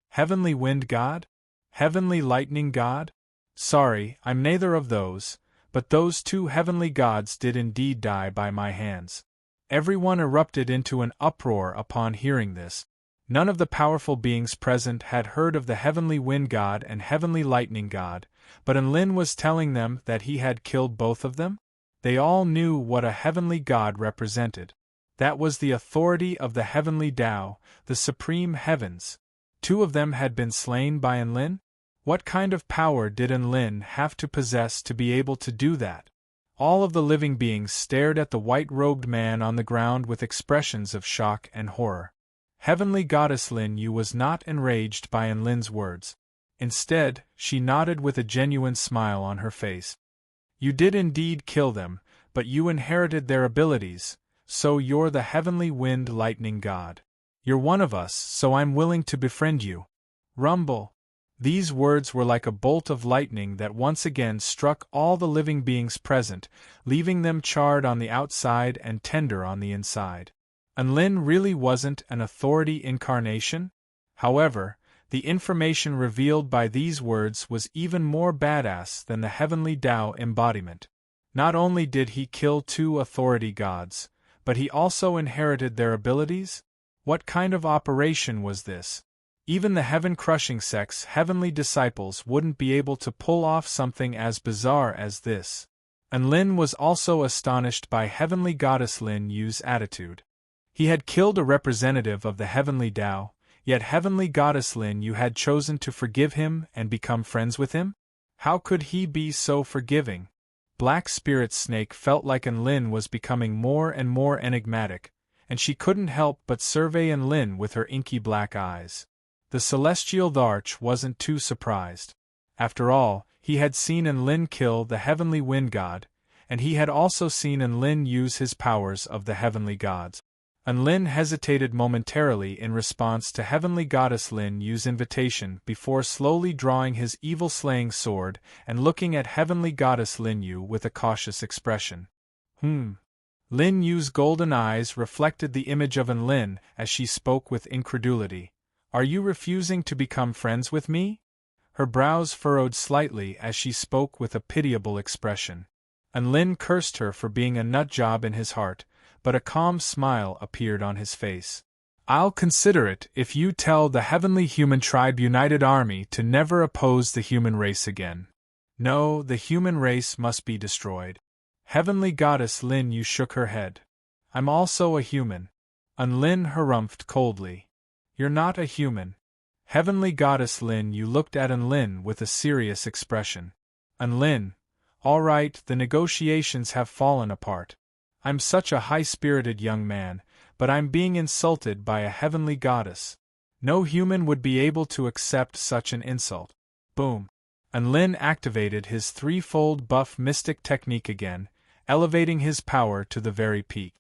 Heavenly Wind God? Heavenly Lightning God? Sorry, I'm neither of those, but those two heavenly gods did indeed die by my hands. Everyone erupted into an uproar upon hearing this. None of the powerful beings present had heard of the Heavenly Wind God and Heavenly Lightning God, but Enlin was telling them that he had killed both of them? They all knew what a heavenly god represented. That was the authority of the heavenly Tao, the supreme heavens. Two of them had been slain by Enlin? What kind of power did Enlin have to possess to be able to do that? All of the living beings stared at the white-robed man on the ground with expressions of shock and horror. Heavenly Goddess Lin Yu was not enraged by Enlin's words. Instead, she nodded with a genuine smile on her face. You did indeed kill them, but you inherited their abilities, so you're the Heavenly Wind Lightning God. You're one of us, so I'm willing to befriend you. Rumble. These words were like a bolt of lightning that once again struck all the living beings present, leaving them charred on the outside and tender on the inside. Enlin really wasn't an authority incarnation? However, the information revealed by these words was even more badass than the heavenly Tao embodiment. Not only did he kill two authority gods, but he also inherited their abilities? What kind of operation was this? Even the heaven-crushing sect's heavenly disciples wouldn't be able to pull off something as bizarre as this. Enlin was also astonished by Heavenly Goddess Lin Yu's attitude. He had killed a representative of the heavenly Tao, yet Heavenly Goddess Lin Yu had chosen to forgive him and become friends with him? How could he be so forgiving? Black Spirit Snake felt like Enlin was becoming more and more enigmatic, and she couldn't help but survey Enlin with her inky black eyes. The celestial Dharch wasn't too surprised. After all, he had seen Enlin kill the heavenly wind god, and he had also seen Enlin use his powers of the heavenly gods. Lin hesitated momentarily in response to Heavenly Goddess Lin Yu's invitation before slowly drawing his evil-slaying sword and looking at Heavenly Goddess Lin Yu with a cautious expression. Lin Yu's golden eyes reflected the image of Lin as she spoke with incredulity. Are you refusing to become friends with me? Her brows furrowed slightly as she spoke with a pitiable expression. Lin cursed her for being a nutjob in his heart, but a calm smile appeared on his face. I'll consider it if you tell the Heavenly Human Tribe United Army to never oppose the human race again. No, the human race must be destroyed. Heavenly Goddess Lin Yu shook her head. I'm also a human. Lin harumphed coldly. You're not a human. Heavenly Goddess Lin Yu looked at Lin with a serious expression. Lin, all right, the negotiations have fallen apart. I'm such a high-spirited young man, but I'm being insulted by a heavenly goddess. No human would be able to accept such an insult. Boom. Lin activated his threefold buff mystic technique again, elevating his power to the very peak.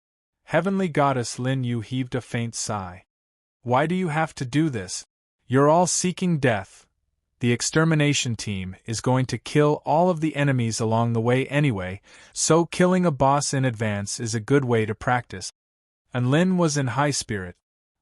Heavenly Goddess Lin Yu heaved a faint sigh. Why do you have to do this? You're all seeking death. The extermination team is going to kill all of the enemies along the way anyway, so killing a boss in advance is a good way to practice. Lin was in high spirit.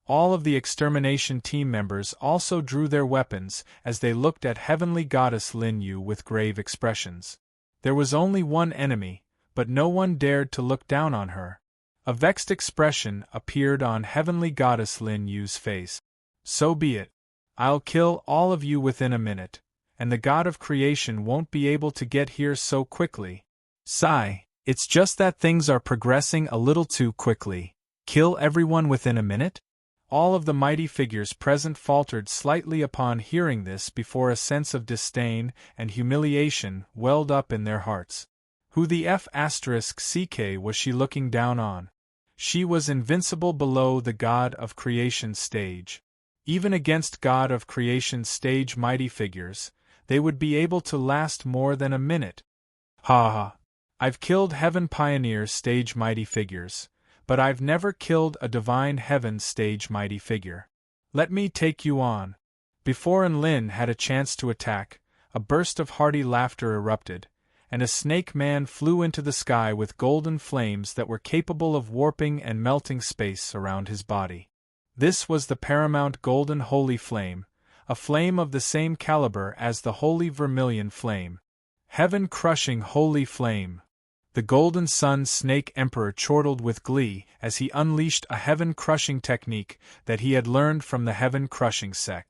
All of the extermination team members also drew their weapons as they looked at Heavenly Goddess Lin Yu with grave expressions. There was only one enemy, but no one dared to look down on her. A vexed expression appeared on Heavenly Goddess Lin Yu's face. So be it. I'll kill all of you within a minute, and the God of Creation won't be able to get here so quickly. Sigh, it's just that things are progressing a little too quickly. Kill everyone within a minute? All of the mighty figures present faltered slightly upon hearing this before a sense of disdain and humiliation welled up in their hearts. Who the F***ck was she looking down on? She was invincible below the God of Creation stage. Even against God of Creation stage mighty figures, they would be able to last more than a minute. Ha ha. I've killed Heaven Pioneer stage mighty figures, but I've never killed a Divine Heaven stage mighty figure. Let me take you on. Before Lin had a chance to attack, a burst of hearty laughter erupted, and a snake man flew into the sky with golden flames that were capable of warping and melting space around his body. This was the paramount golden holy flame, a flame of the same caliber as the holy vermilion flame. Heaven-crushing holy flame. The golden sun snake emperor chortled with glee as he unleashed a heaven-crushing technique that he had learned from the heaven-crushing sect.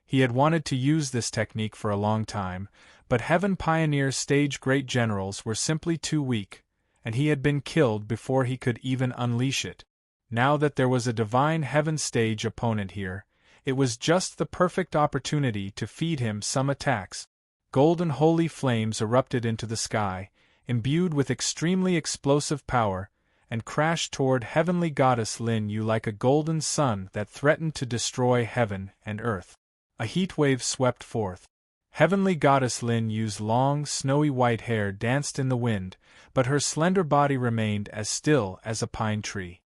He had wanted to use this technique for a long time, but Heaven Pioneer stage great generals were simply too weak, and he had been killed before he could even unleash it. Now that there was a Divine Heaven stage opponent here, it was just the perfect opportunity to feed him some attacks. Golden holy flames erupted into the sky, imbued with extremely explosive power, and crashed toward Heavenly Goddess Lin Yu like a golden sun that threatened to destroy heaven and earth. A heat wave swept forth. Heavenly Goddess Lin Yu's long, snowy white hair danced in the wind, but her slender body remained as still as a pine tree.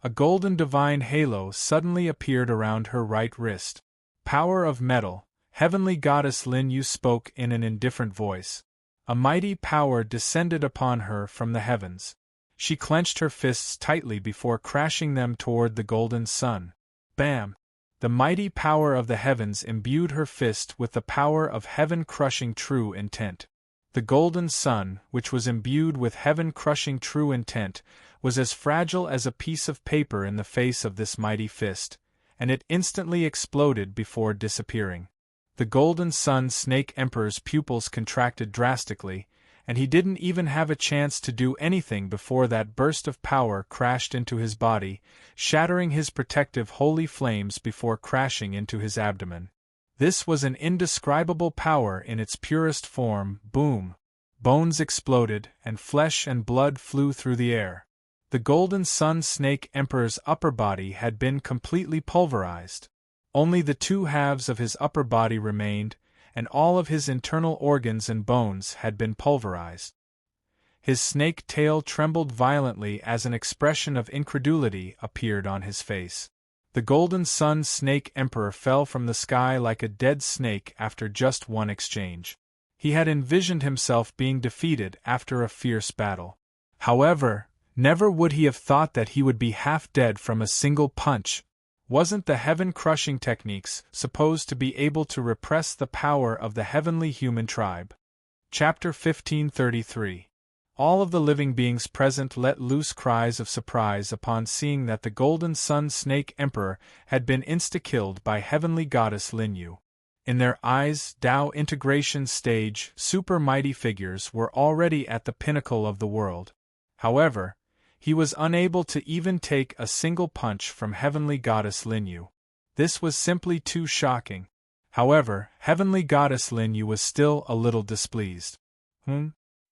A golden divine halo suddenly appeared around her right wrist. Power of metal, Heavenly Goddess Lin Yu spoke in an indifferent voice. A mighty power descended upon her from the heavens. She clenched her fists tightly before crashing them toward the golden sun. Bam! The mighty power of the heavens imbued her fist with the power of heaven-crushing true intent. The golden sun, which was imbued with heaven-crushing true intent, was as fragile as a piece of paper in the face of this mighty fist, and it instantly exploded before disappearing. The golden sun snake emperor's pupils contracted drastically, and he didn't even have a chance to do anything before that burst of power crashed into his body, shattering his protective holy flames before crashing into his abdomen. This was an indescribable power in its purest form. Boom! Bones exploded, and flesh and blood flew through the air. The golden sun snake emperor's upper body had been completely pulverized. Only the two halves of his upper body remained, and all of his internal organs and bones had been pulverized. His snake tail trembled violently as an expression of incredulity appeared on his face. The Golden Sun Snake Emperor fell from the sky like a dead snake after just one exchange. He had envisioned himself being defeated after a fierce battle. However, never would he have thought that he would be half dead from a single punch. Wasn't the heaven-crushing techniques supposed to be able to repress the power of the heavenly human tribe? Chapter 1533. All of the living beings present let loose cries of surprise upon seeing that the Golden Sun Snake Emperor had been insta-killed by heavenly goddess Linyu. In their eyes, Tao integration stage, super mighty figures were already at the pinnacle of the world. However, he was unable to even take a single punch from heavenly goddess Linyu. This was simply too shocking. However, heavenly goddess Linyu was still a little displeased.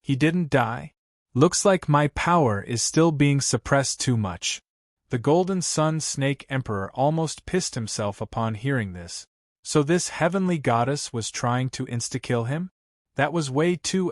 He didn't die? Looks like my power is still being suppressed too much. The Golden Sun Snake Emperor almost pissed himself upon hearing this. So this heavenly goddess was trying to insta-kill him? That was way too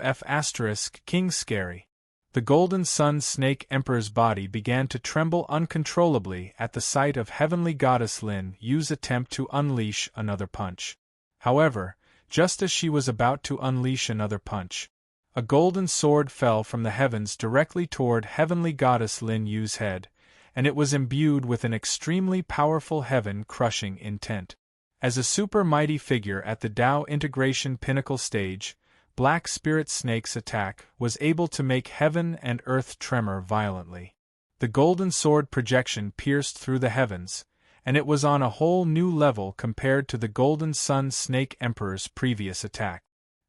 King scary. The Golden Sun Snake Emperor's body began to tremble uncontrollably at the sight of heavenly goddess Lin Yu's attempt to unleash another punch. However, just as she was about to unleash another punch, a golden sword fell from the heavens directly toward heavenly goddess Lin Yu's head, and it was imbued with an extremely powerful heaven-crushing intent. As a super mighty figure at the Tao integration pinnacle stage, Black Spirit Snake's attack was able to make heaven and earth tremor violently. The golden sword projection pierced through the heavens, and it was on a whole new level compared to the Golden Sun Snake Emperor's previous attack.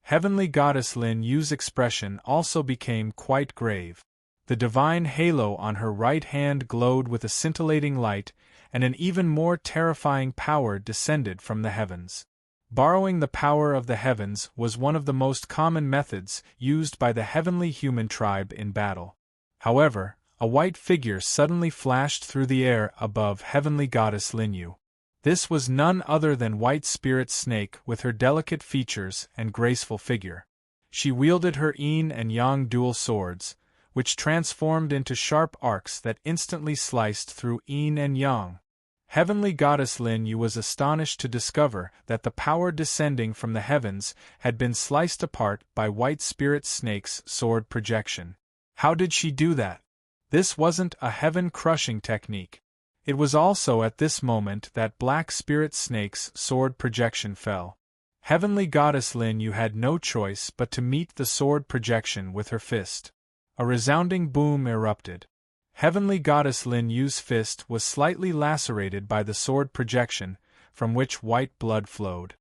Heavenly Goddess Lin Yu's expression also became quite grave. The divine halo on her right hand glowed with a scintillating light, and an even more terrifying power descended from the heavens. Borrowing the power of the heavens was one of the most common methods used by the heavenly human tribe in battle. However, a white figure suddenly flashed through the air above heavenly goddess Linyu. This was none other than White Spirit Snake with her delicate features and graceful figure. She wielded her yin and yang dual swords, which transformed into sharp arcs that instantly sliced through yin and yang. Heavenly Goddess Linyu was astonished to discover that the power descending from the heavens had been sliced apart by White Spirit Snake's sword projection. How did she do that? This wasn't a heaven-crushing technique. It was also at this moment that Black Spirit Snake's sword projection fell. Heavenly Goddess Linyu had no choice but to meet the sword projection with her fist. A resounding boom erupted. Heavenly Goddess Lin Yu's fist was slightly lacerated by the sword projection, from which white blood flowed.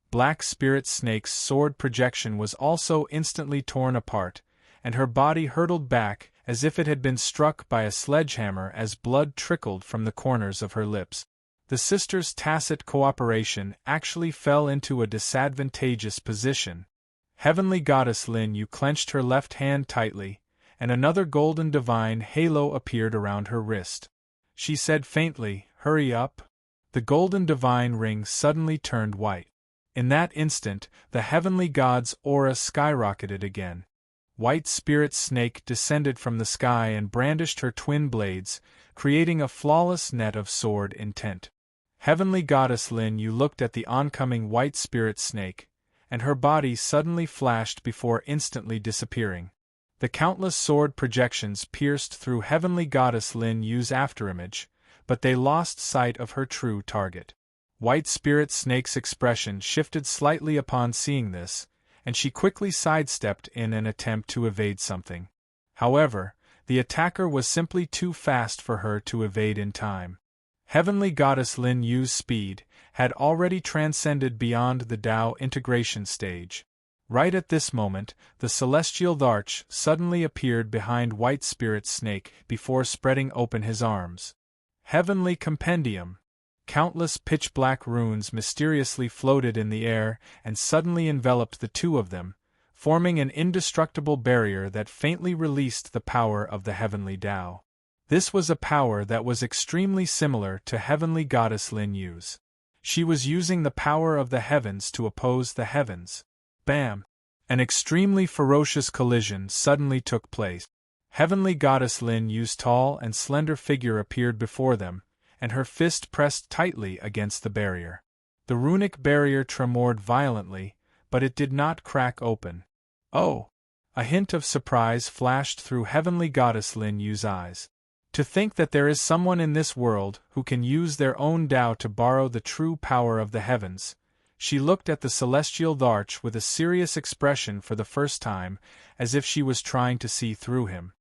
Black Spirit Snake's sword projection was also instantly torn apart, and her body hurtled back as if it had been struck by a sledgehammer as blood trickled from the corners of her lips. The sisters' tacit cooperation actually fell into a disadvantageous position. Heavenly Goddess Lin Yu clenched her left hand tightly, and another golden divine halo appeared around her wrist. She said faintly, "Hurry up." The golden divine ring suddenly turned white. In that instant, the heavenly god's aura skyrocketed again. White Spirit Snake descended from the sky and brandished her twin blades, creating a flawless net of sword intent. Heavenly Goddess Lin Yu looked at the oncoming White Spirit Snake, and her body suddenly flashed before instantly disappearing. The countless sword projections pierced through Heavenly Goddess Lin Yu's afterimage, but they lost sight of her true target. White Spirit Snake's expression shifted slightly upon seeing this, and she quickly sidestepped in an attempt to evade something. However, the attacker was simply too fast for her to evade in time. Heavenly Goddess Lin Yu's speed had already transcended beyond the Tao integration stage. Right at this moment, the celestial Dharch suddenly appeared behind White Spirit Snake before spreading open his arms. Heavenly Compendium! Countless pitch-black runes mysteriously floated in the air and suddenly enveloped the two of them, forming an indestructible barrier that faintly released the power of the heavenly Tao. This was a power that was extremely similar to Heavenly Goddess Lin Yu's. She was using the power of the heavens to oppose the heavens. Bam! An extremely ferocious collision suddenly took place. Heavenly Goddess Lin Yu's tall and slender figure appeared before them, and her fist pressed tightly against the barrier. The runic barrier tremored violently, but it did not crack open. Oh! A hint of surprise flashed through Heavenly Goddess Lin Yu's eyes. To think that there is someone in this world who can use their own Tao to borrow the true power of the heavens. She looked at the celestial Dharch with a serious expression for the first time, as if she was trying to see through him.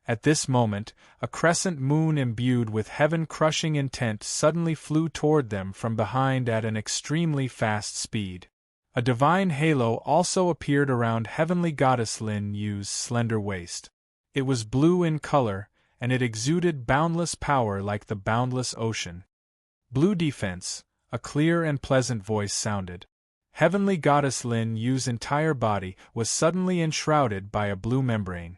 At this moment, a crescent moon imbued with heaven-crushing intent suddenly flew toward them from behind at an extremely fast speed. A divine halo also appeared around Heavenly Goddess Lin Yu's slender waist. It was blue in color, and it exuded boundless power like the boundless ocean. Blue defense, a clear and pleasant voice sounded. Heavenly Goddess Lin Yu's entire body was suddenly enshrouded by a blue membrane.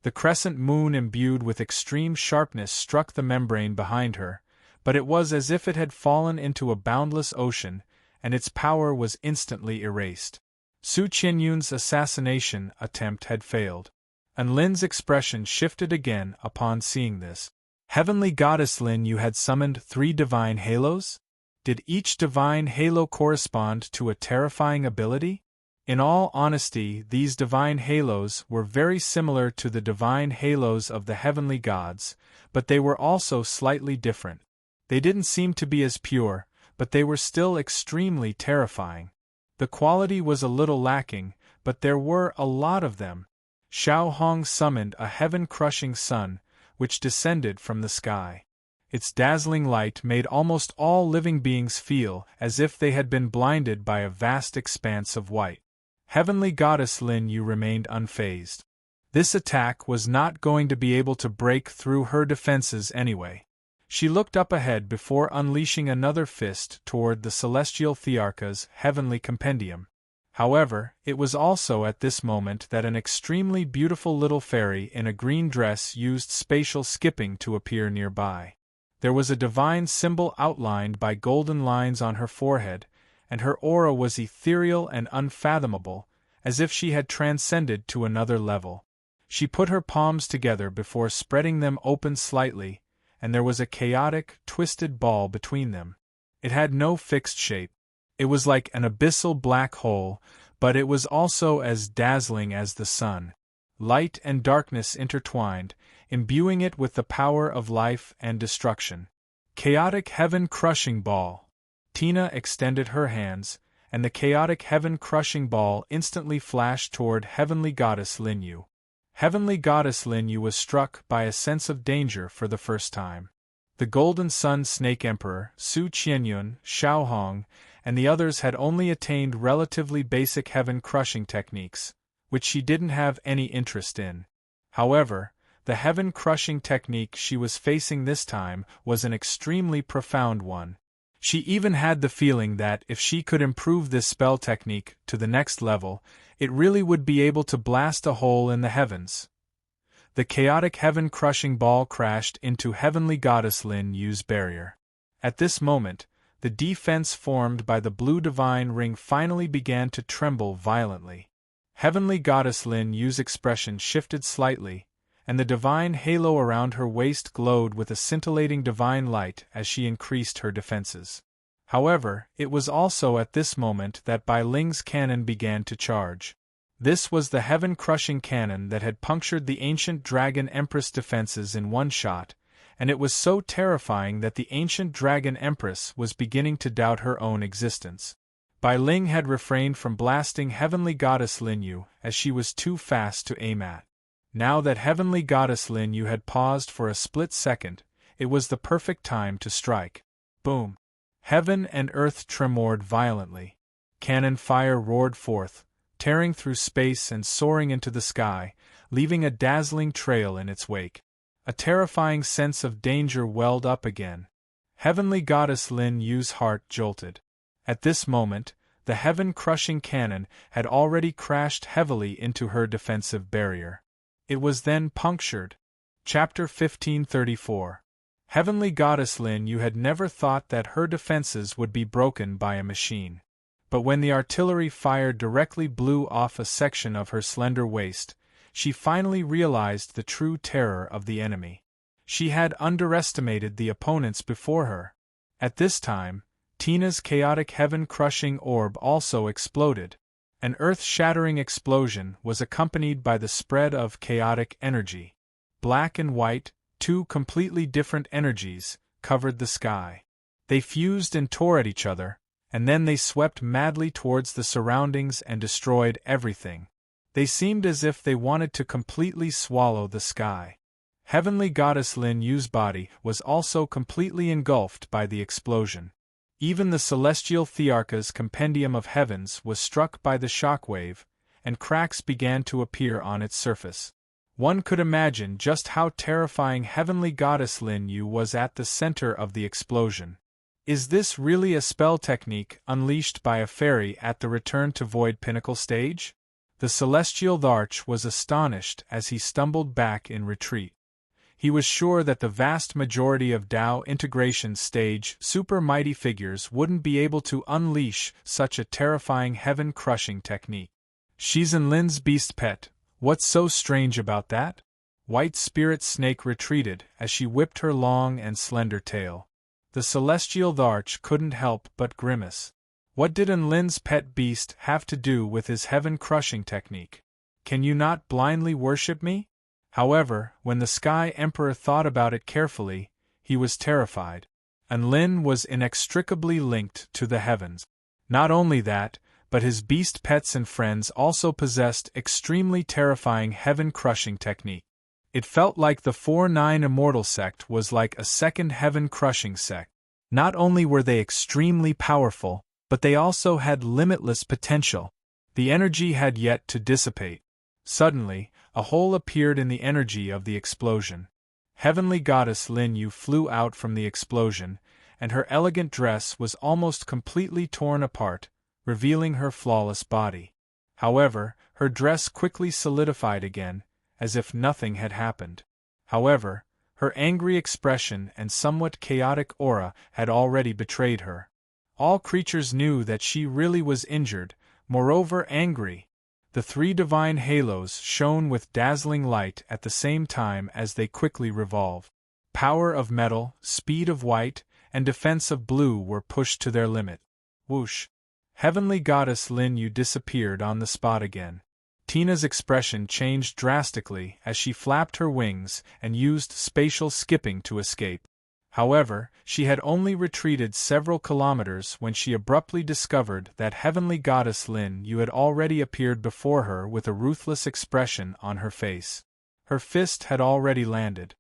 The crescent moon imbued with extreme sharpness struck the membrane behind her, but it was as if it had fallen into a boundless ocean, and its power was instantly erased. Su Qianyun's assassination attempt had failed. And Lin's expression shifted again upon seeing this. Heavenly Goddess Lin Yu had summoned 3 divine halos? Did each divine halo correspond to a terrifying ability? In all honesty, these divine halos were very similar to the divine halos of the heavenly gods, but they were also slightly different. They didn't seem to be as pure, but they were still extremely terrifying. The quality was a little lacking, but there were a lot of them. Xiao Hong summoned a heaven-crushing sun, which descended from the sky. Its dazzling light made almost all living beings feel as if they had been blinded by a vast expanse of white. Heavenly Goddess Lin Yu remained unfazed. This attack was not going to be able to break through her defenses anyway. She looked up ahead before unleashing another fist toward the celestial Thearcha's heavenly compendium. However, it was also at this moment that an extremely beautiful little fairy in a green dress used spatial skipping to appear nearby. There was a divine symbol outlined by golden lines on her forehead, and her aura was ethereal and unfathomable, as if she had transcended to another level. She put her palms together before spreading them open slightly, and there was a chaotic, twisted ball between them. It had no fixed shape. It was like an abyssal black hole, but it was also as dazzling as the sun. Light and darkness intertwined, imbuing it with the power of life and destruction. Chaotic heaven-crushing ball. Tina extended her hands, and the chaotic heaven-crushing ball instantly flashed toward Heavenly Goddess Lin Yu. Heavenly Goddess Lin Yu was struck by a sense of danger for the first time. The Golden Sun Snake Emperor, Su Qianyun, Xiao Hong, and the others had only attained relatively basic heaven-crushing techniques, which she didn't have any interest in. However, the heaven-crushing technique she was facing this time was an extremely profound one. She even had the feeling that if she could improve this spell technique to the next level, it really would be able to blast a hole in the heavens. The chaotic heaven-crushing ball crashed into Heavenly Goddess Lin Yu's barrier. At this moment, the defense formed by the blue divine ring finally began to tremble violently. Heavenly Goddess Lin Yu's expression shifted slightly, and the divine halo around her waist glowed with a scintillating divine light as she increased her defenses. However, it was also at this moment that Bai Ling's cannon began to charge. This was the heaven-crushing cannon that had punctured the ancient Dragon Empress defenses in one shot, and it was so terrifying that the ancient Dragon Empress was beginning to doubt her own existence. Bai Ling had refrained from blasting Heavenly Goddess Lin Yu as she was too fast to aim at. Now that Heavenly Goddess Lin Yu had paused for a split second, it was the perfect time to strike. Boom! Heaven and earth tremored violently. Cannon fire roared forth, tearing through space and soaring into the sky, leaving a dazzling trail in its wake. A terrifying sense of danger welled up again. Heavenly Goddess Lin Yu's heart jolted. At this moment, the heaven-crushing cannon had already crashed heavily into her defensive barrier. It was then punctured. Chapter 1534. Heavenly Goddess Lin Yu had never thought that her defenses would be broken by a machine. But when the artillery fire directly blew off a section of her slender waist, she finally realized the true terror of the enemy. She had underestimated the opponents before her. At this time, Tina's chaotic heaven-crushing orb also exploded. An earth-shattering explosion was accompanied by the spread of chaotic energy. Black and white, two completely different energies, covered the sky. They fused and tore at each other, and then they swept madly towards the surroundings and destroyed everything. They seemed as if they wanted to completely swallow the sky. Heavenly Goddess Lin Yu's body was also completely engulfed by the explosion. Even the celestial Thearcha's compendium of heavens was struck by the shockwave, and cracks began to appear on its surface. One could imagine just how terrifying Heavenly Goddess Lin Yu was at the center of the explosion. Is this really a spell technique unleashed by a fairy at the Return to Void Pinnacle stage? The celestial Tharch was astonished as he stumbled back in retreat. He was sure that the vast majority of Tao integration stage super mighty figures wouldn't be able to unleash such a terrifying heaven-crushing technique. She's in Lin's beast pet. What's so strange about that? White Spirit Snake retreated as she whipped her long and slender tail. The celestial Tharch couldn't help but grimace. What did Lin's pet beast have to do with his heaven-crushing technique? Can you not blindly worship me? However, when the Sky Emperor thought about it carefully, he was terrified. Lin was inextricably linked to the heavens. Not only that, but his beast pets and friends also possessed extremely terrifying heaven-crushing technique. It felt like the 4-9 Immortal sect was like a second heaven-crushing sect. Not only were they extremely powerful, but they also had limitless potential. The energy had yet to dissipate. Suddenly, a hole appeared in the energy of the explosion. Heavenly Goddess Lin Yu flew out from the explosion, and her elegant dress was almost completely torn apart, revealing her flawless body. However, her dress quickly solidified again, as if nothing had happened. However, her angry expression and somewhat chaotic aura had already betrayed her. All creatures knew that she really was injured, moreover angry. The three divine halos shone with dazzling light at the same time as they quickly revolved. Power of metal, speed of white, and defense of blue were pushed to their limit. Whoosh! Heavenly Goddess Lin Yu disappeared on the spot again. Tina's expression changed drastically as she flapped her wings and used spatial skipping to escape. However, she had only retreated several kilometers when she abruptly discovered that Heavenly Goddess Lin Yu had already appeared before her with a ruthless expression on her face. Her fist had already landed.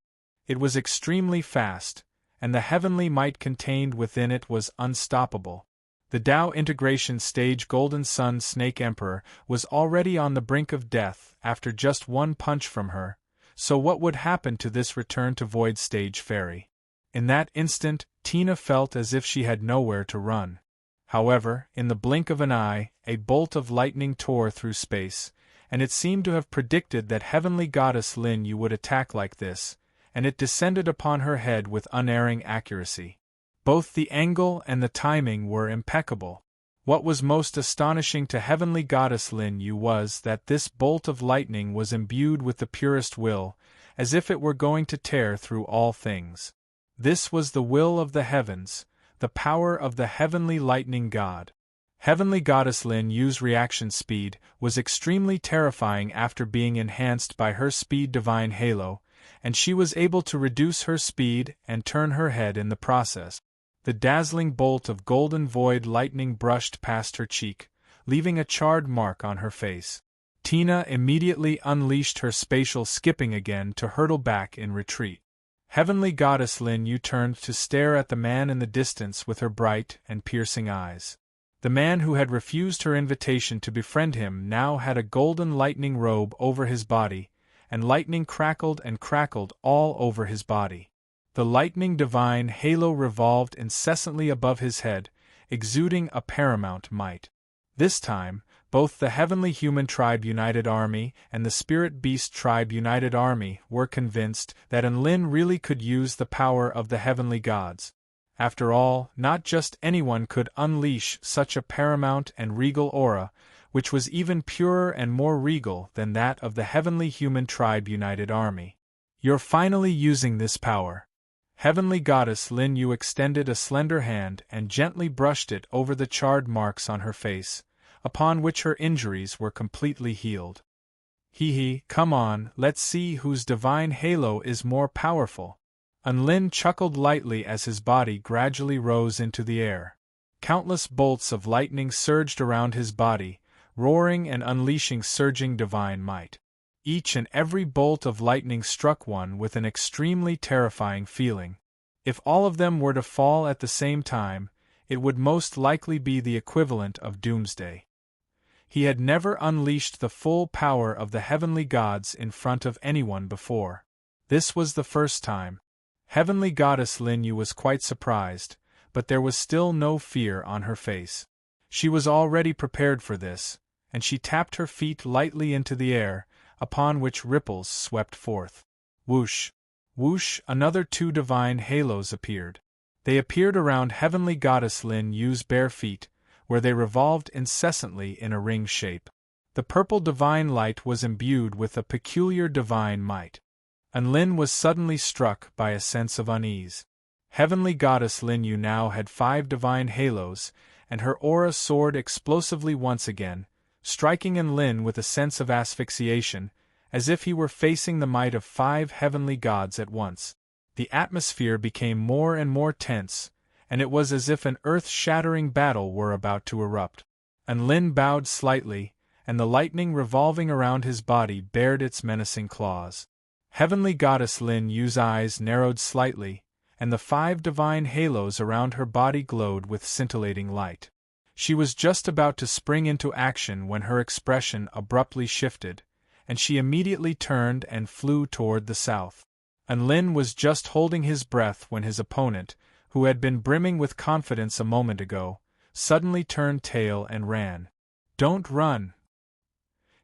It was extremely fast, and the heavenly might contained within it was unstoppable. The Tao integration stage Golden Sun Snake Emperor was already on the brink of death after just one punch from her, so what would happen to this Return to Void stage fairy? In that instant, Tina felt as if she had nowhere to run. However, in the blink of an eye, a bolt of lightning tore through space, and it seemed to have predicted that Heavenly Goddess Lin Yu would attack like this, and it descended upon her head with unerring accuracy. Both the angle and the timing were impeccable. What was most astonishing to Heavenly Goddess Lin Yu was that this bolt of lightning was imbued with the purest will, as if it were going to tear through all things. This was the will of the heavens, the power of the heavenly lightning god. Heavenly Goddess Lin Yu's reaction speed was extremely terrifying after being enhanced by her speed divine halo, and she was able to reduce her speed and turn her head in the process. The dazzling bolt of golden void lightning brushed past her cheek, leaving a charred mark on her face. Tina immediately unleashed her spatial skipping again to hurtle back in retreat. Heavenly Goddess Lin Yu turned to stare at the man in the distance with her bright and piercing eyes. The man who had refused her invitation to befriend him now had a golden lightning robe over his body, and lightning crackled and crackled all over his body. The lightning divine halo revolved incessantly above his head, exuding a paramount might. This time, both the Heavenly Human Tribe United Army and the Spirit Beast Tribe United Army were convinced that Lin really could use the power of the heavenly gods. After all, not just anyone could unleash such a paramount and regal aura, which was even purer and more regal than that of the Heavenly Human Tribe United Army. You're finally using this power. Heavenly Goddess Lin Yu extended a slender hand and gently brushed it over the charred marks on her face, upon which her injuries were completely healed. Hee, come on, let's see whose divine halo is more powerful. Lin chuckled lightly as his body gradually rose into the air. Countless bolts of lightning surged around his body, roaring and unleashing surging divine might. Each and every bolt of lightning struck one with an extremely terrifying feeling. If all of them were to fall at the same time, it would most likely be the equivalent of doomsday. He had never unleashed the full power of the heavenly gods in front of anyone before. This was the first time. Heavenly Goddess Lin Yu was quite surprised, but there was still no fear on her face. She was already prepared for this, and she tapped her feet lightly into the air, upon which ripples swept forth. Whoosh! Whoosh! Another 2 divine halos appeared. They appeared around Heavenly Goddess Lin Yu's bare feet, where they revolved incessantly in a ring shape. The purple divine light was imbued with a peculiar divine might. Lin was suddenly struck by a sense of unease. Heavenly Goddess Lin Yu now had 5 divine halos, and her aura soared explosively once again, striking Lin with a sense of asphyxiation, as if he were facing the might of 5 heavenly gods at once. The atmosphere became more and more tense, and it was as if an earth-shattering battle were about to erupt. Lin bowed slightly, and the lightning revolving around his body bared its menacing claws. Heavenly Goddess Lin Yu's eyes narrowed slightly, and the 5 divine halos around her body glowed with scintillating light. She was just about to spring into action when her expression abruptly shifted, and she immediately turned and flew toward the south. Lin was just holding his breath when his opponent, who had been brimming with confidence a moment ago, suddenly turned tail and ran. "Don't run!"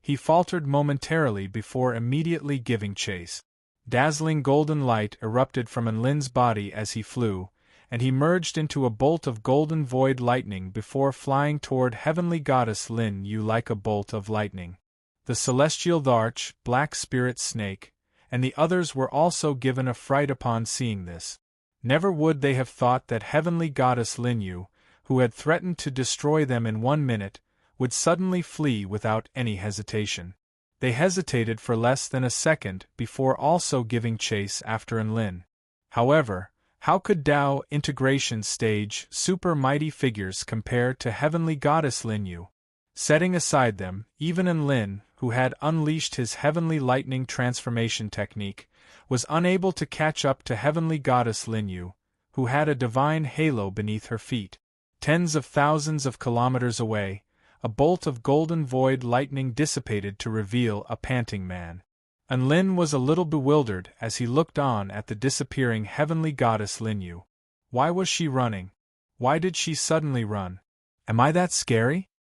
He faltered momentarily before immediately giving chase. Dazzling golden light erupted from Lin's body as he flew, and he merged into a bolt of golden void lightning before flying toward Heavenly Goddess Lin Yu like a bolt of lightning. The celestial Dharch, Black Spirit Snake, and the others were also given a fright upon seeing this. Never would they have thought that Heavenly Goddess Lin Yu, who had threatened to destroy them in 1 minute, would suddenly flee without any hesitation. They hesitated for less than a second before also giving chase after Lin. However, how could Tao integration stage super mighty figures compare to Heavenly Goddess Lin Yu? Setting aside them, even Lin, who had unleashed his heavenly lightning transformation technique, was unable to catch up to Heavenly Goddess Lin Yu, who had a divine halo beneath her feet. Tens of thousands of kilometers away, a bolt of golden void lightning dissipated to reveal a panting man. Lin was a little bewildered as he looked on at the disappearing Heavenly Goddess Lin Yu. Why was she running? Why did she suddenly run? Am I that scary?